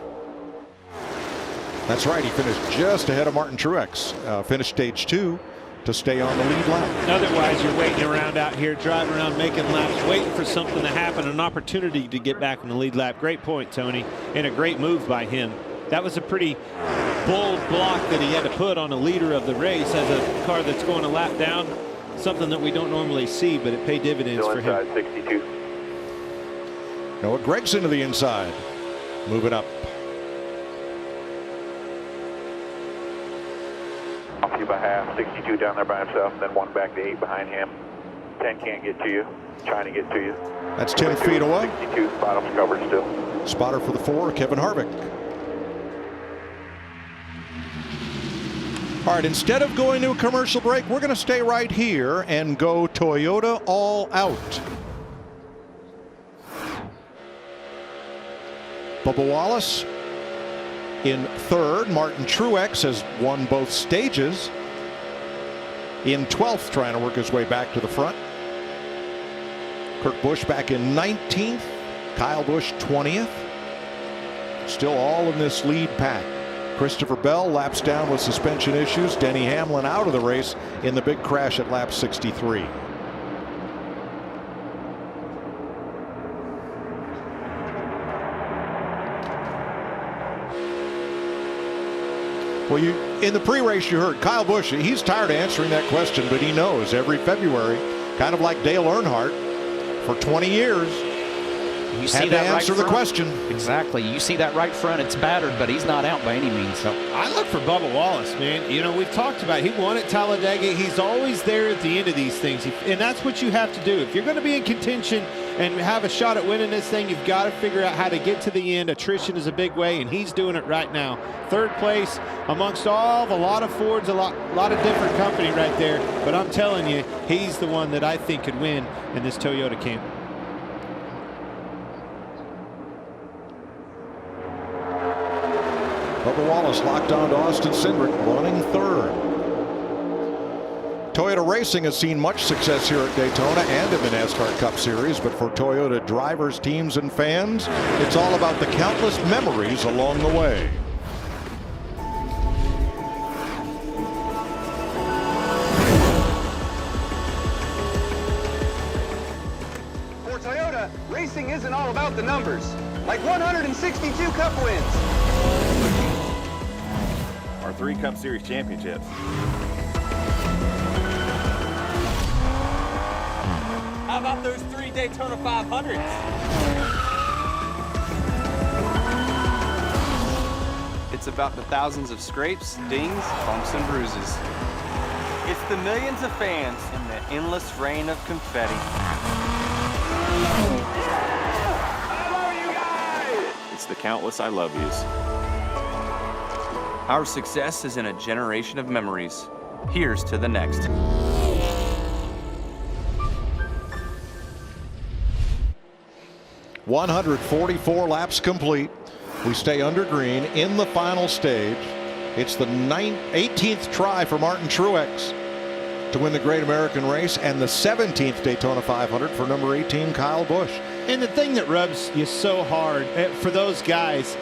That's right. He finished just ahead of Martin Truex. Finished stage 2 to stay on the lead lap. Otherwise, you're waiting around out here, driving around, making laps, waiting for something to happen, an opportunity to get back in the lead lap. Great point, Tony, and a great move by him. That was a pretty bold block that he had to put on a leader of the race as a car that's going a lap down. Something that we don't normally see, but it paid dividends for him. 62. Noah Gregson to the inside, moving up. Off you by half, 62 down there by himself, then 1 back to 8 behind him. 10 can't get to you, trying to get to you. That's 10 feet away. 62, bottom's covered still. Spotter for the 4, Kevin Harvick. All right, instead of going to a commercial break, we're going to stay right here and go Toyota all out. Bubba Wallace in 3rd. Martin Truex has won both stages. In 12th, trying to work his way back to the front. Kurt Busch back in 19th. Kyle Busch 20th. Still all in this lead pack. Christopher Bell laps down with suspension issues. Denny Hamlin out of the race in the big crash at lap 63. Well, in the pre-race you heard Kyle Busch, he's tired of answering that question, but he knows every February, kind of like Dale Earnhardt, for 20 years, You see had that to answer right the front. question. Exactly. You see that right front, it's battered, but he's not out by any means. So. I look for Bubba Wallace, man. You know, we've talked about it. He won at Talladega. He's always there at the end of these things. And that's what you have to do. If you're going to be in contention and have a shot at winning this thing, you've got to figure out how to get to the end. Attrition is a big way, and he's doing it right now. 3rd place amongst a lot of Fords, a lot of different company right there. But I'm telling you, he's the one that I think could win in this Toyota camp. Bubba Wallace locked on to Austin Cindric, running 3rd. Toyota Racing has seen much success here at Daytona and in the NASCAR Cup Series, but for Toyota drivers, teams, and fans, it's all about the countless memories along the way. For Toyota, racing isn't all about the numbers, like 162 Cup wins. Our 3 Cup Series championships. How about those 3 Daytona 500s? It's about the thousands of scrapes, dings, bumps, and bruises. It's the millions of fans and the endless rain of confetti. It's the countless I love yous. Our success is in a generation of memories. Here's to the next. .144 laps complete. We stay under green in the final stage. It's the 18th try for Martin Truex to win the Great American Race, and the 17th Daytona 500 for number 18, Kyle Busch. And the thing that rubs you so hard for those guys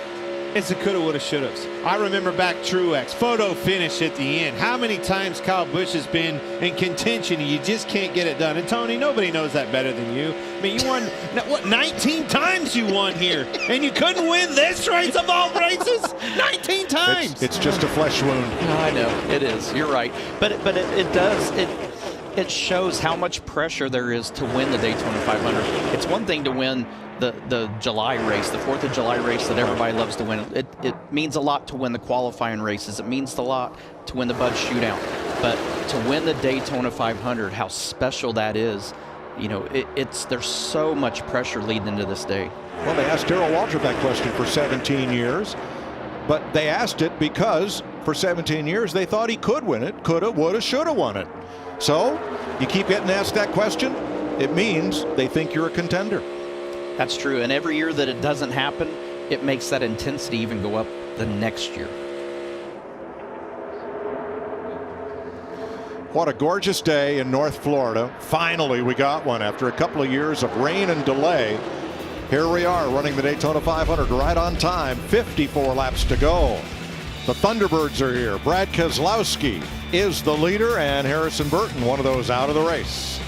is the coulda, woulda, shouldas. I remember back Truex, photo finish at the end. How many times Kyle Busch has been in contention and you just can't get it done? And Tony, nobody knows that better than you. I mean, you won, what, 19 times you won here, and you couldn't win this race of all races? 19 times! It's just a flesh wound. No, I know, it is. You're right. But it shows how much pressure there is to win the Daytona 500. It's one thing to win the July race, the 4th of July race that everybody loves to win. It means a lot to win the qualifying races. It means a lot to win the Busch Shootout. But to win the Daytona 500, how special that is, you know, there's so much pressure leading into this day. Well, they asked Darrell Waltrip that question for 17 years, but they asked it because for 17 years they thought he could win it, coulda, woulda, shoulda won it. So you keep getting asked that question, it means they think you're a contender. That's true, and every year that it doesn't happen, it makes that intensity even go up the next year. What a gorgeous day in North Florida. Finally, we got one after a couple of years of rain and delay. Here we are running the Daytona 500 right on time, 54 laps to go. The Thunderbirds are here. Brad Keselowski is the leader, and Harrison Burton, one of those out of the race.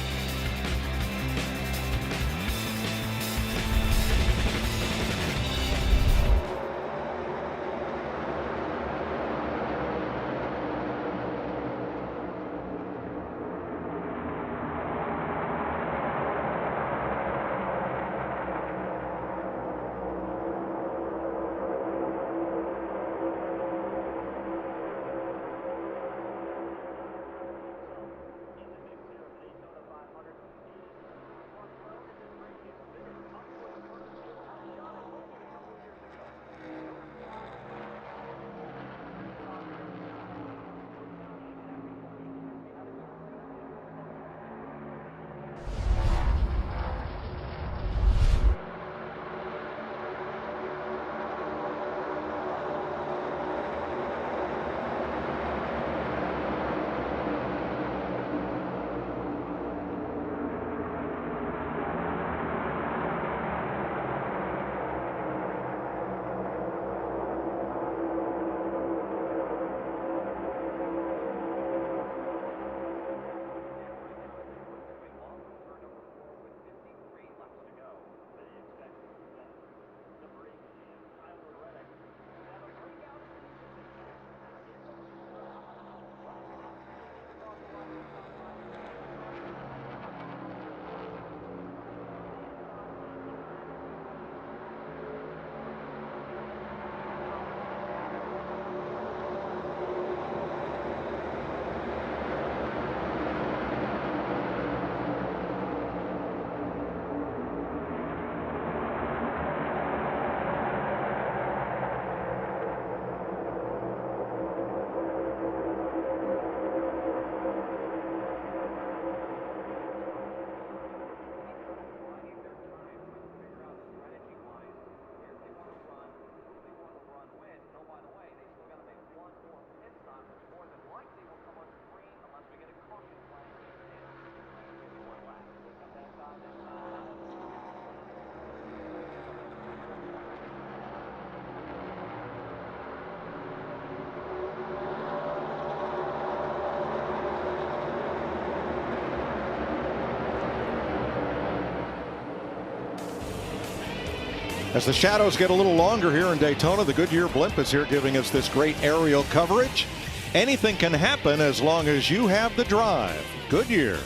As the shadows get a little longer here in Daytona, the Goodyear blimp is here giving us this great aerial coverage. Anything can happen as long as you have the drive. Goodyear,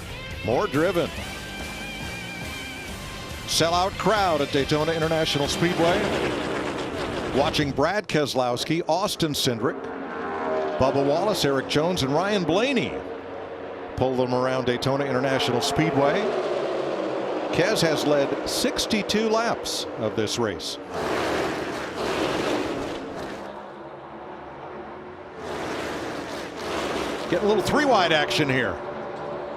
more driven. Sellout crowd at Daytona International Speedway. Watching Brad Keselowski, Austin Cindric, Bubba Wallace, Eric Jones, and Ryan Blaney pull them around Daytona International Speedway. Kes has led 62 laps of this race. Getting a little three-wide action here.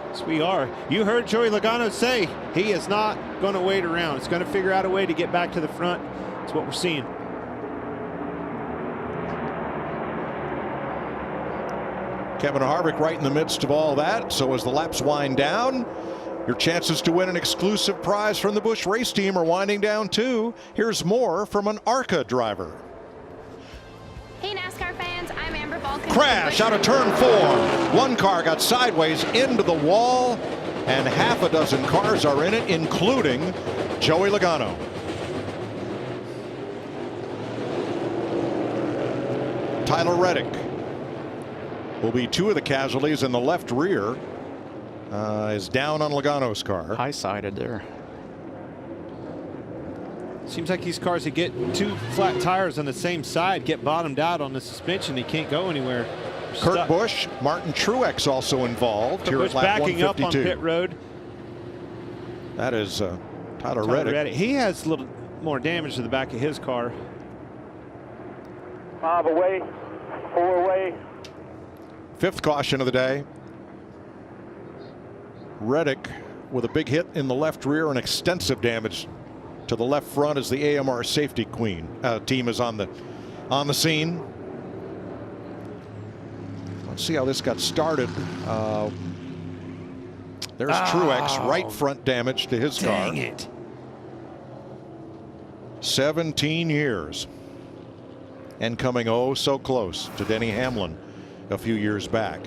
Yes, we are. You heard Joey Logano say he is not going to wait around. It's going to figure out a way to get back to the front. That's what we're seeing. Kevin Harvick right in the midst of all that. So as the laps wind down, your chances to win an exclusive prize from the Busch race team are winding down too. Here's more from an ARCA driver. Hey NASCAR fans, I'm Amber Balkan. Crash out of turn 4. One car got sideways into the wall, and half a dozen cars are in it, including Joey Logano. Tyler Reddick will be 2 of the casualties, in the left rear is down on Logano's car. High-sided there. Seems like these cars that get 2 flat tires on the same side get bottomed out on the suspension. They can't go anywhere. Kurt Busch, Martin Truex also involved here at lap backing 152. up on pit road. That is Tyler Reddick. He has a little more damage to the back of his car. 5 away, 4 away. 5th caution of the day. Reddick with a big hit in the left rear and extensive damage to the left front as the AMR safety team is on the scene. Let's see how this got started. There's Truex, right front damage to his car. Dang it. 17 years. And coming oh so close to Denny Hamlin a few years back.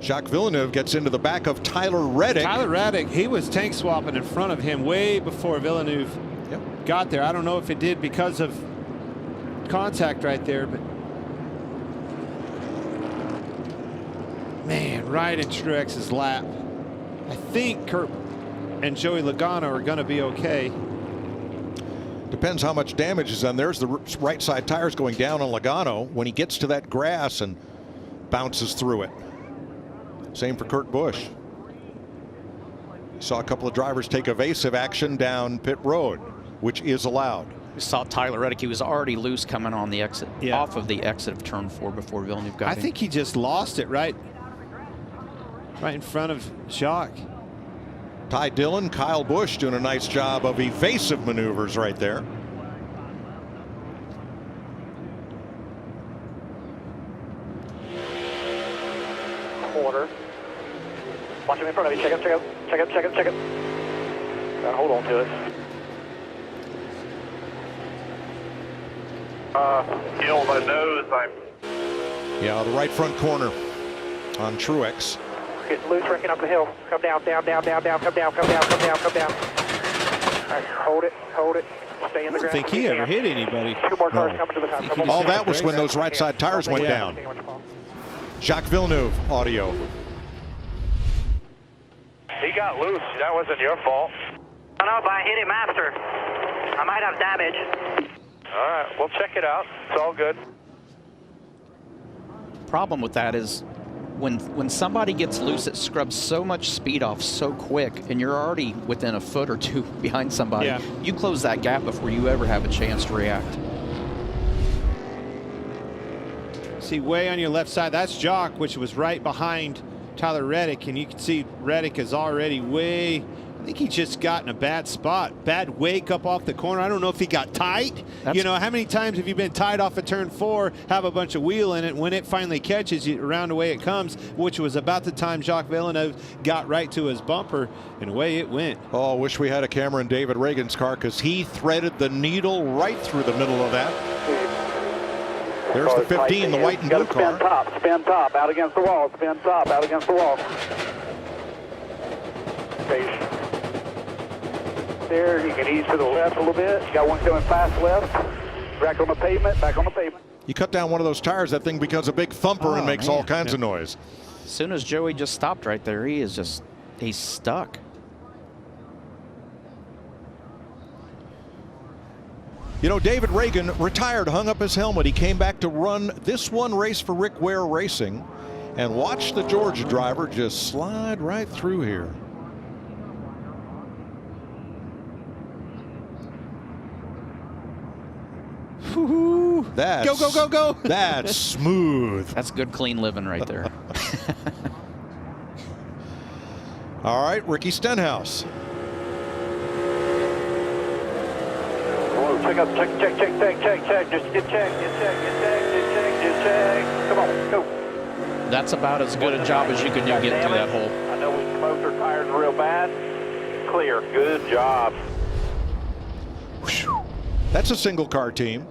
Jacques Villeneuve gets into the back of Tyler Reddick. Tyler Reddick, he was tank swapping in front of him way before Villeneuve got there. I don't know if it did because of contact right there, but man, right in Truex's lap. I think Kurt and Joey Logano are going to be okay. Depends how much damage is on. There's the right side tires going down on Logano when he gets to that grass and bounces through it. Same for Kurt Busch. Saw a couple of drivers take evasive action down pit road, which is allowed. We saw Tyler Reddick. He was already loose coming on the exit, off of the exit of turn 4 before Villeneuve got in. I think he just lost it right in front of Jacques. Ty Dillon, Kyle Busch doing a nice job of evasive maneuvers right there. Corner. Watch him in front of you. Check it, check it, check it, check it, check it. Gotta hold on to it. Feel my nose. Yeah, the right front corner on Truex. Getting loose, wrecking up the hill. Come down, down, down, down, down, come down, come down, come down, come down. All right, hold it, hold it. Stay in the I don't ground. think he ever hit anybody. 2 more cars coming to the top. All that was when those right side tires went down. Jacques Villeneuve audio. He got loose. That wasn't your fault. I don't know, but I hit him after. I might have damage. All right, we'll check it out. It's all good. Problem with that is when somebody gets loose, it scrubs so much speed off so quick, and you're already within a foot or 2 behind somebody. Yeah. You close that gap before you ever have a chance to react. See, way on your left side, that's Jacques, which was right behind Tyler Reddick, and you can see Reddick is already way, I think he just got in a bad spot. Bad wake up off the corner. I don't know if he got tight. You know, how many times have you been tied off at turn 4, have a bunch of wheel in it, when it finally catches you, around away it comes, which was about the time Jacques Villeneuve got right to his bumper, and away it went. Oh, wish we had a camera in David Reagan's car, because he threaded the needle right through the middle of that. There's the 15, the white and blue car. Spin top, out against the wall, spin top, out against the wall. There, you can ease to the left a little bit. You got one coming fast left. Back on the pavement, back on the pavement. You cut down one of those tires, that thing becomes a big thumper and makes all kinds of noise. As soon as Joey just stopped right there, he's stuck. You know, David Reagan retired, hung up his helmet. He came back to run this one race for Rick Ware Racing, and watch the Georgia driver just slide right through here. That's, go, go, go, go. That's smooth. That's good, clean living right there. All right, Ricky Stenhouse. Close. check up, check. Just get check. Come on, go. That's about as good a job as you could do getting through that hole. I know we smoked our tires real bad. Clear, good job. That's a single car team.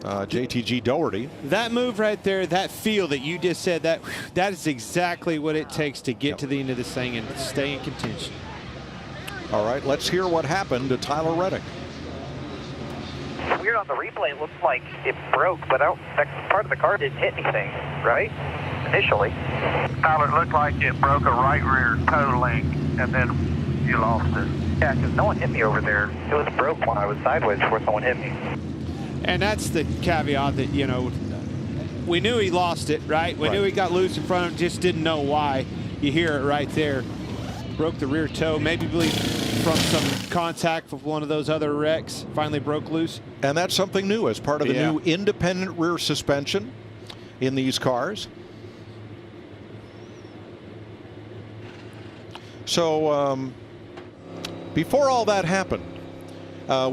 JTG Doherty. That move right there, that feel that you just said, that is exactly what it takes to get to the end of this thing and stay in contention. All right, let's hear what happened to Tyler Reddick. Weird on the replay, it looks like it broke, but that part of the car didn't hit anything, right? Initially. Tyler, it looked like it broke a right rear toe link, and then you lost it. Yeah, because no one hit me over there. It was broke when I was sideways before someone hit me. And that's the caveat that, you know, we knew he lost it, right? We knew he got loose in front of him, just didn't know why. You hear it right there. Broke the rear toe, maybe from some contact with one of those other wrecks, finally broke loose. And that's something new as part of the new independent rear suspension in these cars. So before all that happened,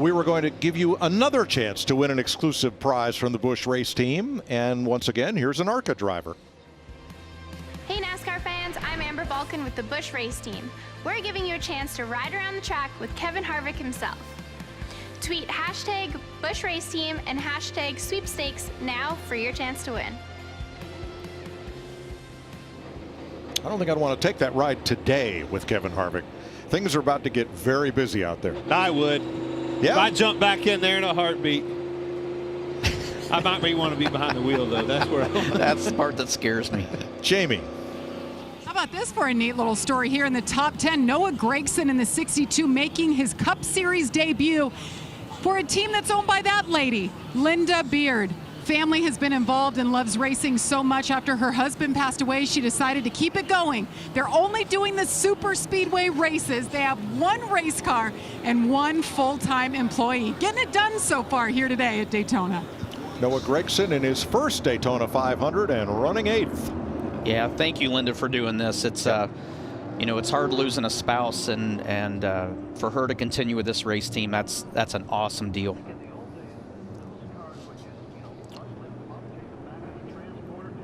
we were going to give you another chance to win an exclusive prize from the Busch race team. And once again, here's an ARCA driver. Hey NASCAR fans, I'm Amber Balkan with the Busch race team. We're giving you a chance to ride around the track with Kevin Harvick himself. Tweet hashtag Busch race team and hashtag sweepstakes now for your chance to win. I don't think I'd want to take that ride today with Kevin Harvick. Things are about to get very busy out there. I would. Yeah. If I jump back in there in a heartbeat. I might want to be behind the wheel, though. That's where that's the part that scares me. Jamie. How about this for a neat little story here in the top 10? Noah Gregson in the 62 making his Cup Series debut for a team that's owned by that lady, Linda Beard. Family has been involved and loves racing so much. After her husband passed away, she decided to keep it going. They're only doing the super speedway races. They have one race car and one full-time employee. Getting it done so far here today at Daytona. Noah Gregson in his first Daytona 500 and running 8th. Yeah, thank you, Linda, for doing this. It's you know, it's hard losing a spouse, and for her to continue with this race team, that's an awesome deal.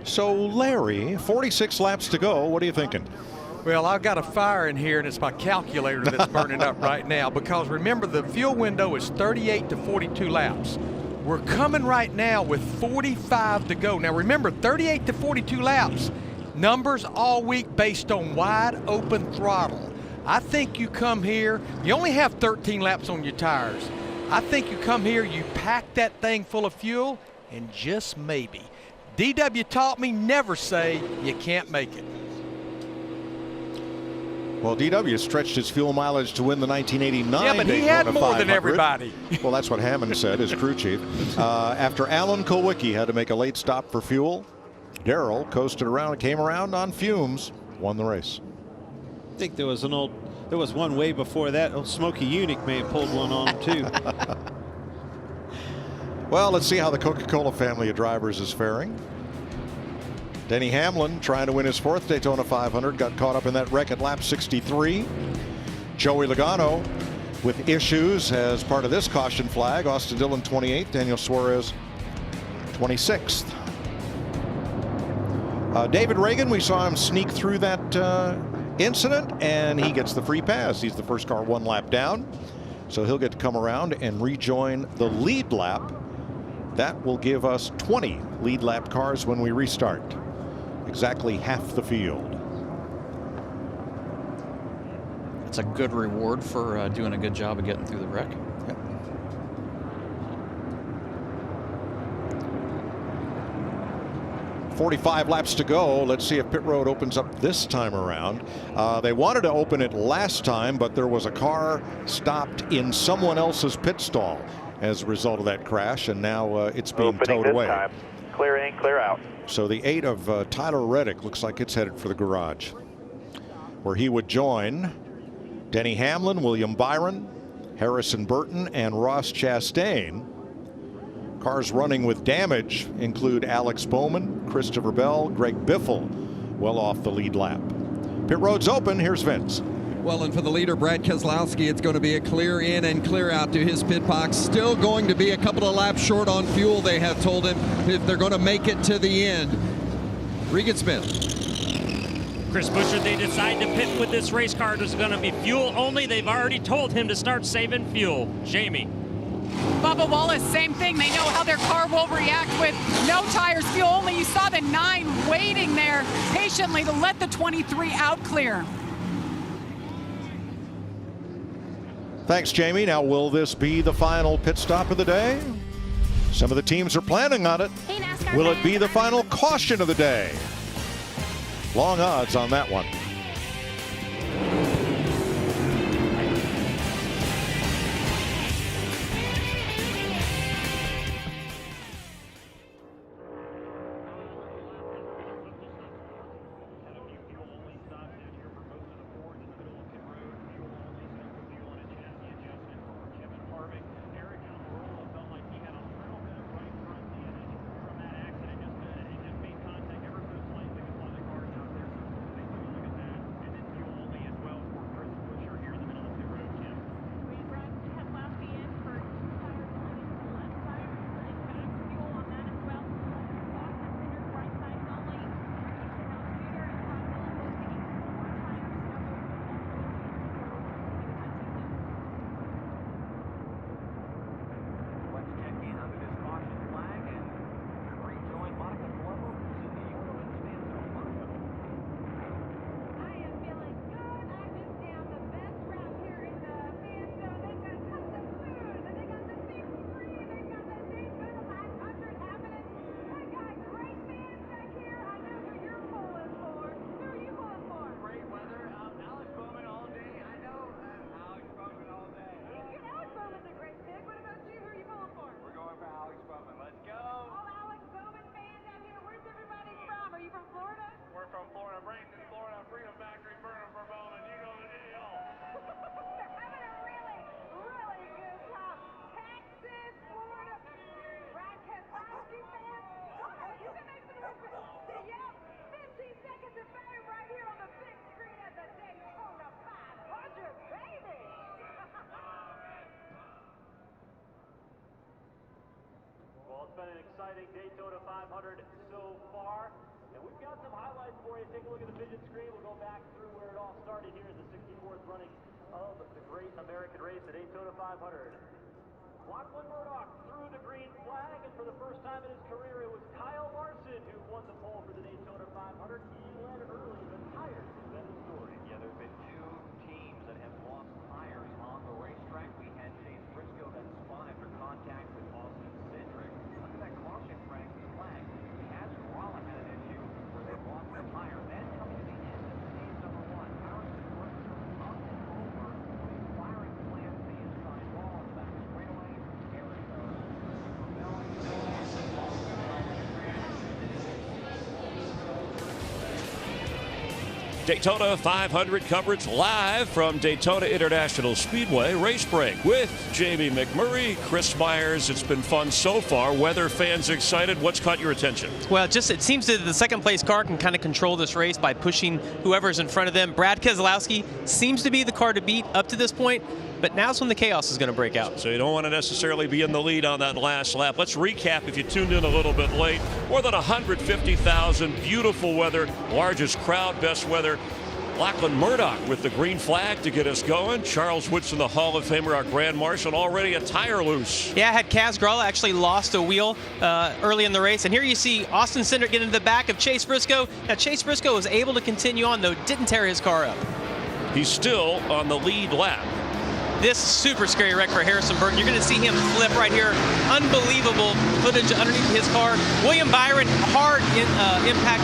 So, Larry, 46 laps to go. What are you thinking? Well, I've got a fire in here, and it's my calculator that's burning up right now, because remember, the fuel window is 38 to 42 laps. We're coming right now with 45 to go. Now, remember, 38 to 42 laps. Numbers all week based on wide open throttle. I think you come here, you only have 13 laps on your tires. I think you come here, you pack that thing full of fuel, and just maybe. DW taught me never say you can't make it. Well, DW stretched his fuel mileage to win the 1989 Yeah, but he Daytona had more 500. than everybody. Well, that's what Hammond said, his crew chief. After Alan Kulwicki had to make a late stop for fuel, Darrell coasted around and came around on fumes, won the race. I think there was one way before that. Old Smokey Unique may have pulled one on him, too. Well, let's see how the Coca-Cola family of drivers is faring. Denny Hamlin, trying to win his 4th Daytona 500, got caught up in that wreck at lap 63. Joey Logano with issues as part of this caution flag. Austin Dillon 28th, Daniel Suarez 26th. David Reagan, we saw him sneak through that incident, and he gets the free pass. He's the first car 1 lap down, so he'll get to come around and rejoin the lead lap. That will give us 20 lead lap cars when we restart. Exactly half the field. It's a good reward for doing a good job of getting through the wreck. Yep. .45 laps to go. Let's see if pit road opens up this time around. They wanted to open it last time, but there was a car stopped in someone else's pit stall as a result of that crash, and now it's being towed away. Time. Clear in, clear out. So the 8 of Tyler Reddick looks like it's headed for the garage, where he would join Denny Hamlin, William Byron, Harrison Burton, and Ross Chastain. Cars running with damage include Alex Bowman, Christopher Bell, Greg Biffle, well off the lead lap. Pit road's open. Here's Vince. Well, and for the leader, Brad Keselowski, it's going to be a clear in and clear out to his pit box. Still going to be a couple of laps short on fuel, they have told him, if they're going to make it to the end. Regan Smith. Chris Buescher, they decide to pit with this race car. There's going to be fuel only. They've already told him to start saving fuel. Jamie. Bubba Wallace, same thing. They know how their car will react with no tires, fuel only. You saw the 9 waiting there patiently to let the 23 out clear. Thanks, Jamie. Now, will this be the final pit stop of the day? Some of the teams are planning on it. Hey, NASCAR Will it be the final caution of the day? Long odds on that one. Exciting Daytona 500 so far, and we've got some highlights for you. Take a look at the vision screen. We'll go back through where it all started here in the 64th running of the great American race, the Daytona 500. Lachlan Murdoch threw the green flag, and for the first time in his career, it was Kyle Larson who won the pole for the Daytona 500. He led early, but tires have been the story. Yeah, there have been 2 teams that have lost tires on the racetrack. We had Chase Briscoe that spun after contact with Austin Cindric. Look at that caution flag. As Rolla had an issue where they lost the tire. Then coming to the end of stage number 1, Harrison Burton up and over the firing plant, the inside wall on the back straightaway. Daytona 500 coverage live from Daytona International Speedway Race Break with Jamie McMurray, Chris Myers. It's been fun so far. Weather fans excited. What's caught your attention? Well, it seems that the second place car can kind of control this race by pushing whoever's in front of them. Brad Keselowski seems to be the car to beat up to this point, but now's when the chaos is going to break out. So you don't want to necessarily be in the lead on that last lap. Let's recap if you tuned in a little bit late. More than 150,000, beautiful weather, largest crowd, best weather. Lachlan Murdoch with the green flag to get us going. Charles Woodson, the Hall of Famer, our Grand Marshal, already a tire loose. Yeah, had Kaz Gralla actually lost a wheel early in the race. And here you see Austin Cindric get into the back of Chase Briscoe. Now, Chase Briscoe was able to continue on, though, didn't tear his car up. He's still on the lead lap. This super scary wreck for Harrison Burton. You're going to see him flip right here. Unbelievable footage underneath his car. William Byron, hard impact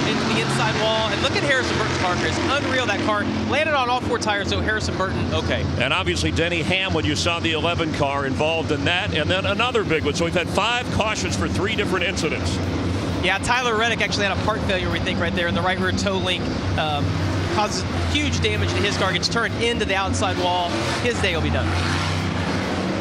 into the inside wall. And look at Harrison Burton's car, Chris. Unreal, that car. Landed on all 4 tires, so Harrison Burton, okay. And obviously Denny Hamlin, you saw the 11 car involved in that. And then another big one. So we've had 5 cautions for 3 different incidents. Yeah, Tyler Reddick actually had a part failure, we think, right there in the right rear toe link. Causes huge damage to his car, gets turned into the outside wall. His day will be done.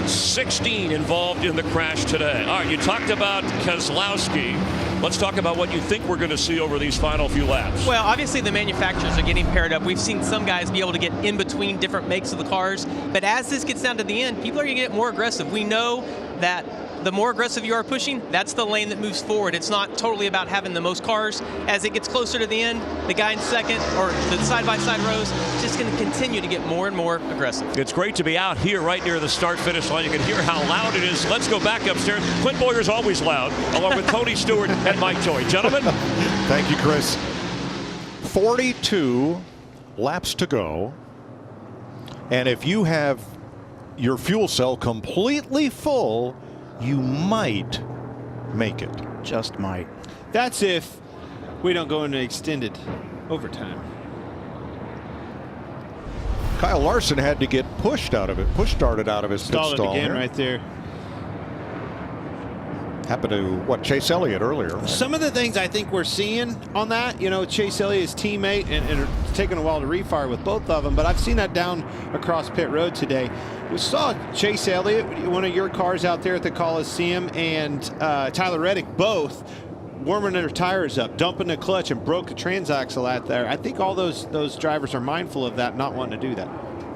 16 involved in the crash today. All right, you talked about Keselowski. Let's talk about what you think we're going to see over these final few laps. Well, obviously the manufacturers are getting paired up. We've seen some guys be able to get in between different makes of the cars. But as this gets down to the end, people are going to get more aggressive. We know that the more aggressive you are pushing, that's the lane that moves forward. It's not totally about having the most cars. As it gets closer to the end, the guy in second or the side-by-side rows is just going to continue to get more and more aggressive. It's great to be out here right near the start-finish line. You can hear how loud it is. Let's go back upstairs. Clint Boyer's always loud, along with Tony Stewart and Mike Toy. Gentlemen. Thank you, Chris. 42 laps to go. And if you have your fuel cell completely full, you might make it. Just might. That's if we don't go into extended overtime. Kyle Larson had to get pushed out of it, started out of his pit stall again here. right there. Happened to, Chase Elliott earlier. Some of the things I think we're seeing on that, Chase Elliott, his teammate, and it's taken a while to refire with both of them, but I've seen that down across pit road today. We saw Chase Elliott, one of your cars out there at the Coliseum, and Tyler Reddick both warming their tires up, dumping the clutch, and broke the transaxle out there. I think all those drivers are mindful of that, not wanting to do that.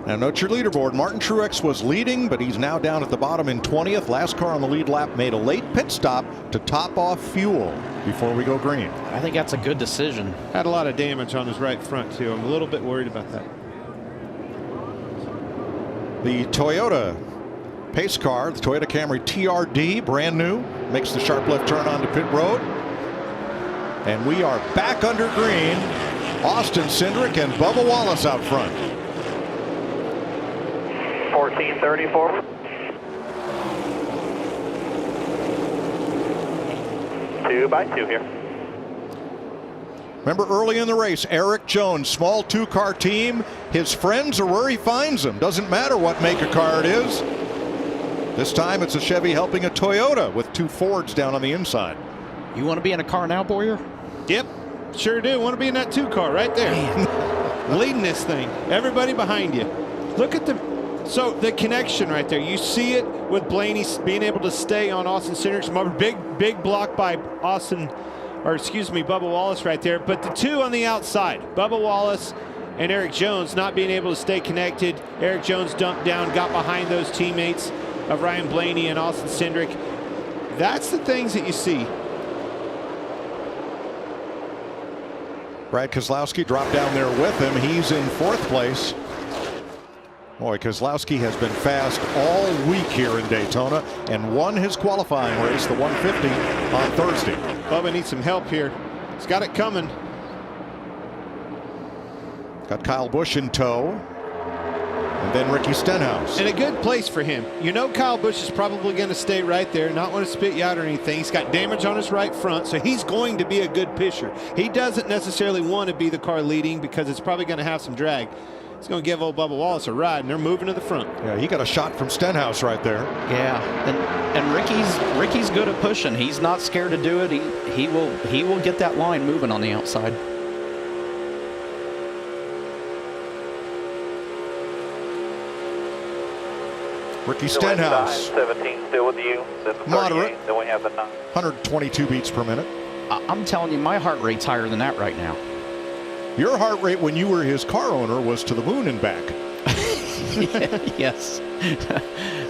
Now note your leaderboard. Martin Truex was leading, but he's now down at the bottom in 20th. Last car on the lead lap made a late pit stop to top off fuel before we go green. I think that's a good decision. Had a lot of damage on his right front, too. I'm a little bit worried about that. The Toyota pace car, the Toyota Camry TRD, brand new, makes the sharp left turn onto pit road. And we are back under green. Austin Cindric and Bubba Wallace out front. 1434. 2 by 2 here. Remember early in the race, Eric Jones, small two-car team. His friends are where he finds them. Doesn't matter what make of car it is. This time it's a Chevy helping a Toyota with two Fords down on the inside. You want to be in a car now, Boyer? Yep, sure do. Want to be in that two-car right there. Leading this thing. Everybody behind you. Look at the connection right there. You see it with Blaney being able to stay on Austin Cindric. Big block by Bubba Wallace right there. But the two on the outside, Bubba Wallace and Eric Jones, not being able to stay connected. Eric Jones dumped down, got behind those teammates of Ryan Blaney and Austin Cindric. That's the things that you see. Brad Keselowski dropped down there with him. He's in fourth place. Boy, Keselowski has been fast all week here in Daytona and won his qualifying race, the 150, on Thursday. Bubba needs some help here. He's got it coming. Got Kyle Busch in tow. And then Ricky Stenhouse. In a good place for him. Kyle Busch is probably going to stay right there, not want to spit you out or anything. He's got damage on his right front, so he's going to be a good pusher. He doesn't necessarily want to be the car leading because it's probably going to have some drag. He's going to give old Bubba Wallace a ride, and they're moving to the front. Yeah, he got a shot from Stenhouse right there. Yeah, and Ricky's good at pushing. He's not scared to do it. He will get that line moving on the outside. Ricky Stenhouse. 17 still with you. Then the moderate. Then we have the 122 beats per minute. I'm telling you, my heart rate's higher than that right now. Your heart rate when you were his car owner was to the moon and back. Yes,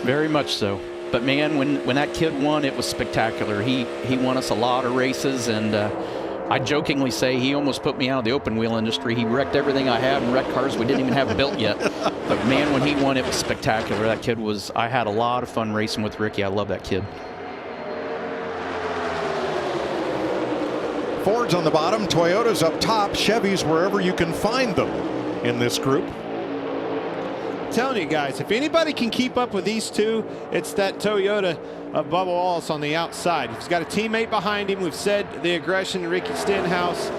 very much so. But man, when that kid won, it was spectacular. He won us a lot of races, and I jokingly say he almost put me out of the open wheel industry. He wrecked everything I had and wrecked cars we didn't even have built yet. But man, when he won, it was spectacular. That kid I had a lot of fun racing with Ricky. I love that kid. Fords on the bottom, Toyotas up top, Chevys wherever you can find them in this group. I'm telling you guys, if anybody can keep up with these two, it's that Toyota of Bubba Wallace on the outside. He's got a teammate behind him. We've said the aggression, Ricky Stenhouse,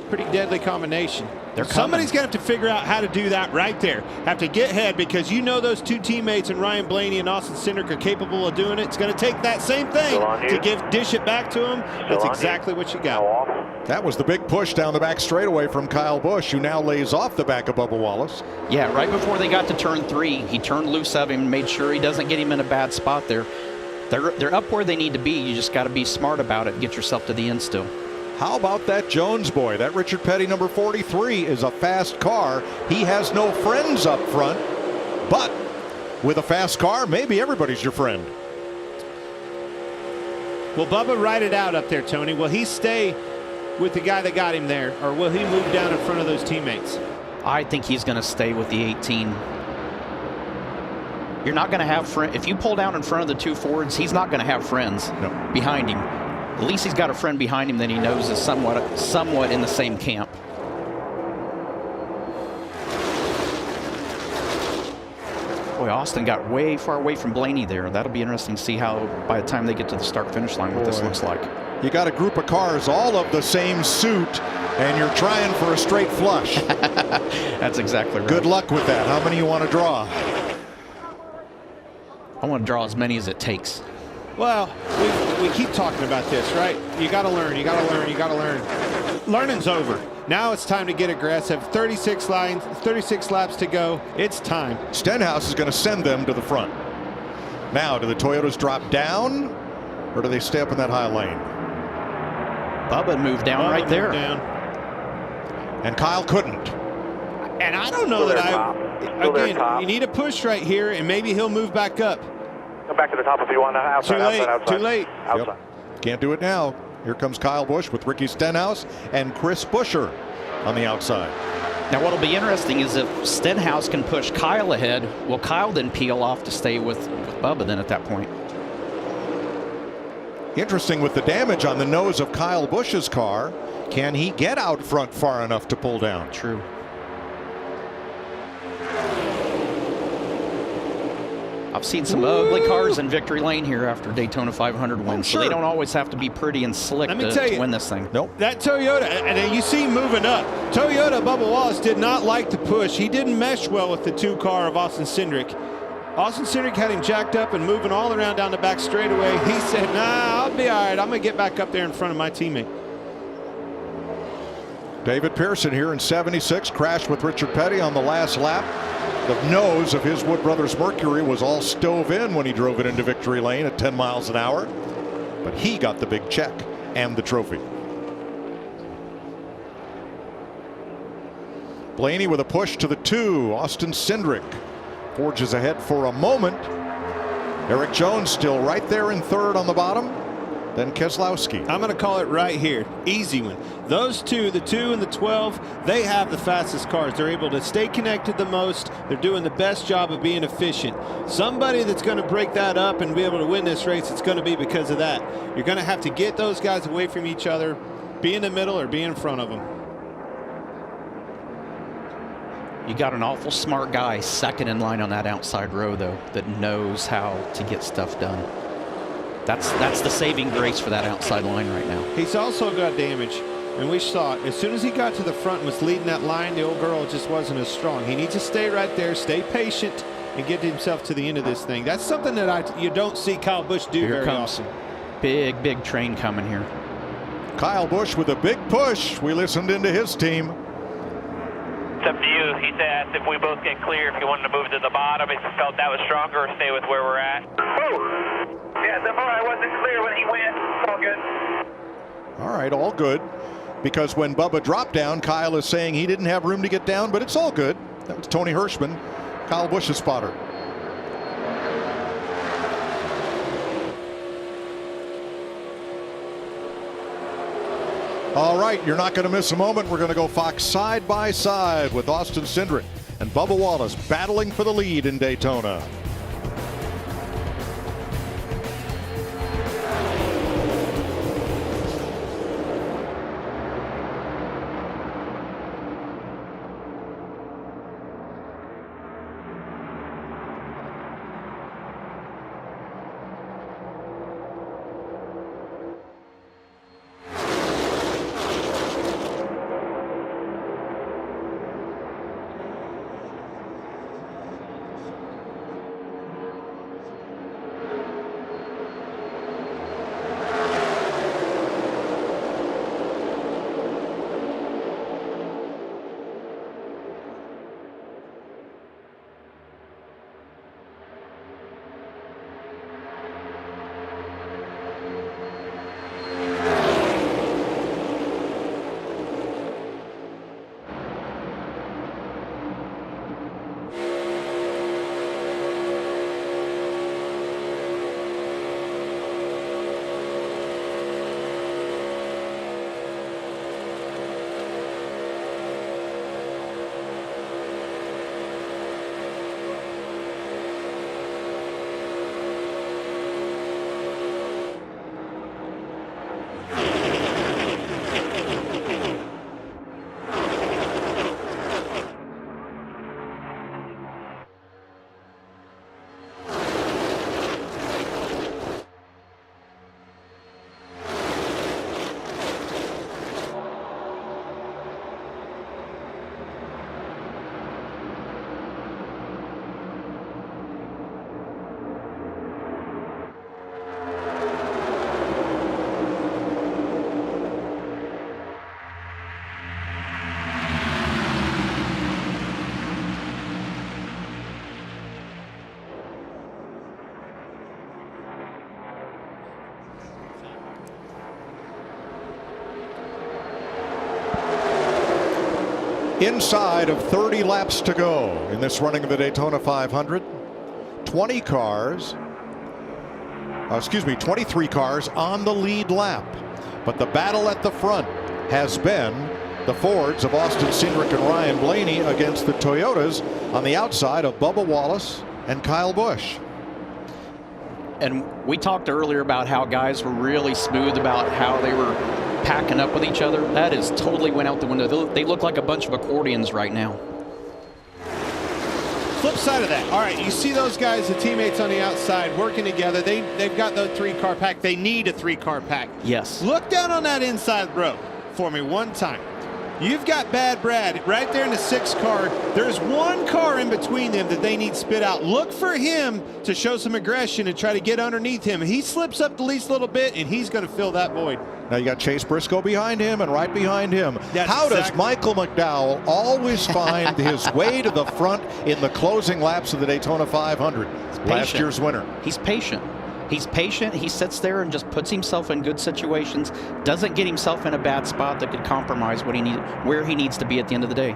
pretty deadly combination. Somebody's going to have to figure out how to do that right there. Have to get ahead, because those two teammates and Ryan Blaney and Austin Cindric are capable of doing it. It's going to take that same thing to dish it back to him. That's exactly what you got. That was the big push down the back straightaway from Kyle Busch, who now lays off the back of Bubba Wallace. Yeah, right before they got to turn 3, he turned loose of him and made sure he doesn't get him in a bad spot there. They're up where they need to be. You just got to be smart about it and get yourself to the end still. How about that Jones boy? That Richard Petty number 43 is a fast car. He has no friends up front, but with a fast car, maybe everybody's your friend. Will Bubba ride it out up there, Tony? Will he stay with the guy that got him there, or will he move down in front of those teammates? I think he's going to stay with the 18. You're not going to have friends. If you pull down in front of the two Fords, he's not going to have friends behind him. At least he's got a friend behind him that he knows is somewhat in the same camp. Boy, Austin got way far away from Blaney there. That'll be interesting to see how, by the time they get to the start-finish line, what this looks like. You got a group of cars all of the same suit, and you're trying for a straight flush. That's exactly right. Good luck with that. How many you want to draw? I want to draw as many as it takes. Well, we keep talking about this, right? You got to learn, you got to learn, you got to learn. Learning's over. Now it's time to get aggressive. 36 laps to go. It's time. Stenhouse is going to send them to the front. Now, do the Toyotas drop down, or do they stay up in that high lane? Bubba moved down right there. And Kyle couldn't. And I don't know again, you need a push right here, and maybe he'll move back up. Come back to the top if you want. Outside. Too late. Outside. Yep. Can't do it now. Here comes Kyle Busch with Ricky Stenhouse and Chris Buescher on the outside. Now, what'll be interesting is if Stenhouse can push Kyle ahead, will Kyle then peel off to stay with Bubba then at that point? Interesting with the damage on the nose of Kyle Busch's car. Can he get out front far enough to pull down? True. I've seen some ugly cars in victory lane here after Daytona 500 wins, so they don't always have to be pretty and slick to win this thing. Nope. That Toyota, and you see moving up. Toyota, Bubba Wallace did not like to push. He didn't mesh well with the two car of Austin Cindric. Austin Cindric had him jacked up and moving all around down the back straightaway. He said, nah, I'll be all right. I'm going to get back up there in front of my teammate. David Pearson here in 76 crashed with Richard Petty on the last lap. The nose of his Wood Brothers Mercury was all stove in when he drove it into victory lane at 10 miles an hour. But he got the big check and the trophy. Blaney with a push to the 2. Austin Cindric forges ahead for a moment. Eric Jones still right there in third on the bottom. Then Keselowski. I'm going to call it right here. Easy one. Those two, the 2 and the 12, they have the fastest cars. They're able to stay connected the most. They're doing the best job of being efficient. Somebody that's going to break that up and be able to win this race, it's going to be because of that. You're going to have to get those guys away from each other, be in the middle or be in front of them. You got an awful smart guy second in line on that outside row, though, that knows how to get stuff done. That's the saving grace for that outside line right now. He's also got damage, and we saw it. As soon as he got to the front and was leading that line, the old girl just wasn't as strong. He needs to stay right there, stay patient, and get himself to the end of this thing. That's something that you don't see Kyle Busch do very often. Big train coming here. Kyle Busch with a big push. We listened into his team. It's up to you. He asked if we both get clear, if you wanted to move to the bottom, if you felt that was stronger, or stay with where we're at. Yeah, so far I wasn't clear when he went. It's all good. All right, all good. Because when Bubba dropped down, Kyle is saying he didn't have room to get down, but it's all good. That was Tony Hirschman, Kyle Busch's spotter. All right, you're not going to miss a moment. We're going to go Fox side by side with Austin Cindric and Bubba Wallace battling for the lead in Daytona. Inside of 30 laps to go in this running of the Daytona 500. 23 cars on the lead lap. But the battle at the front has been the Fords of Austin Cindric and Ryan Blaney against the Toyotas on the outside of Bubba Wallace and Kyle Busch. And we talked earlier about how guys were really smooth about how they were packing up with each other. That is totally went out the window. They look like a bunch of accordions right now. Flip side of that. All right, you see those guys, the teammates on the outside working together. They've got the 3-car pack. They need a 3-car pack. Yes. Look down on that inside row for me one time. You've got Bad Brad right there in the 6 car. There's 1 car in between them that they need spit out. Look for him to show some aggression and try to get underneath him. He slips up the least little bit, and he's going to fill that void. Now you got Chase Briscoe behind him and right behind him. How does Michael Mcdowell always find his way to the front in the closing laps of the Daytona 500? Last year's winner. He's patient. He's patient. He sits there and just puts himself in good situations. Doesn't get himself in a bad spot that could compromise what where he needs to be at the end of the day.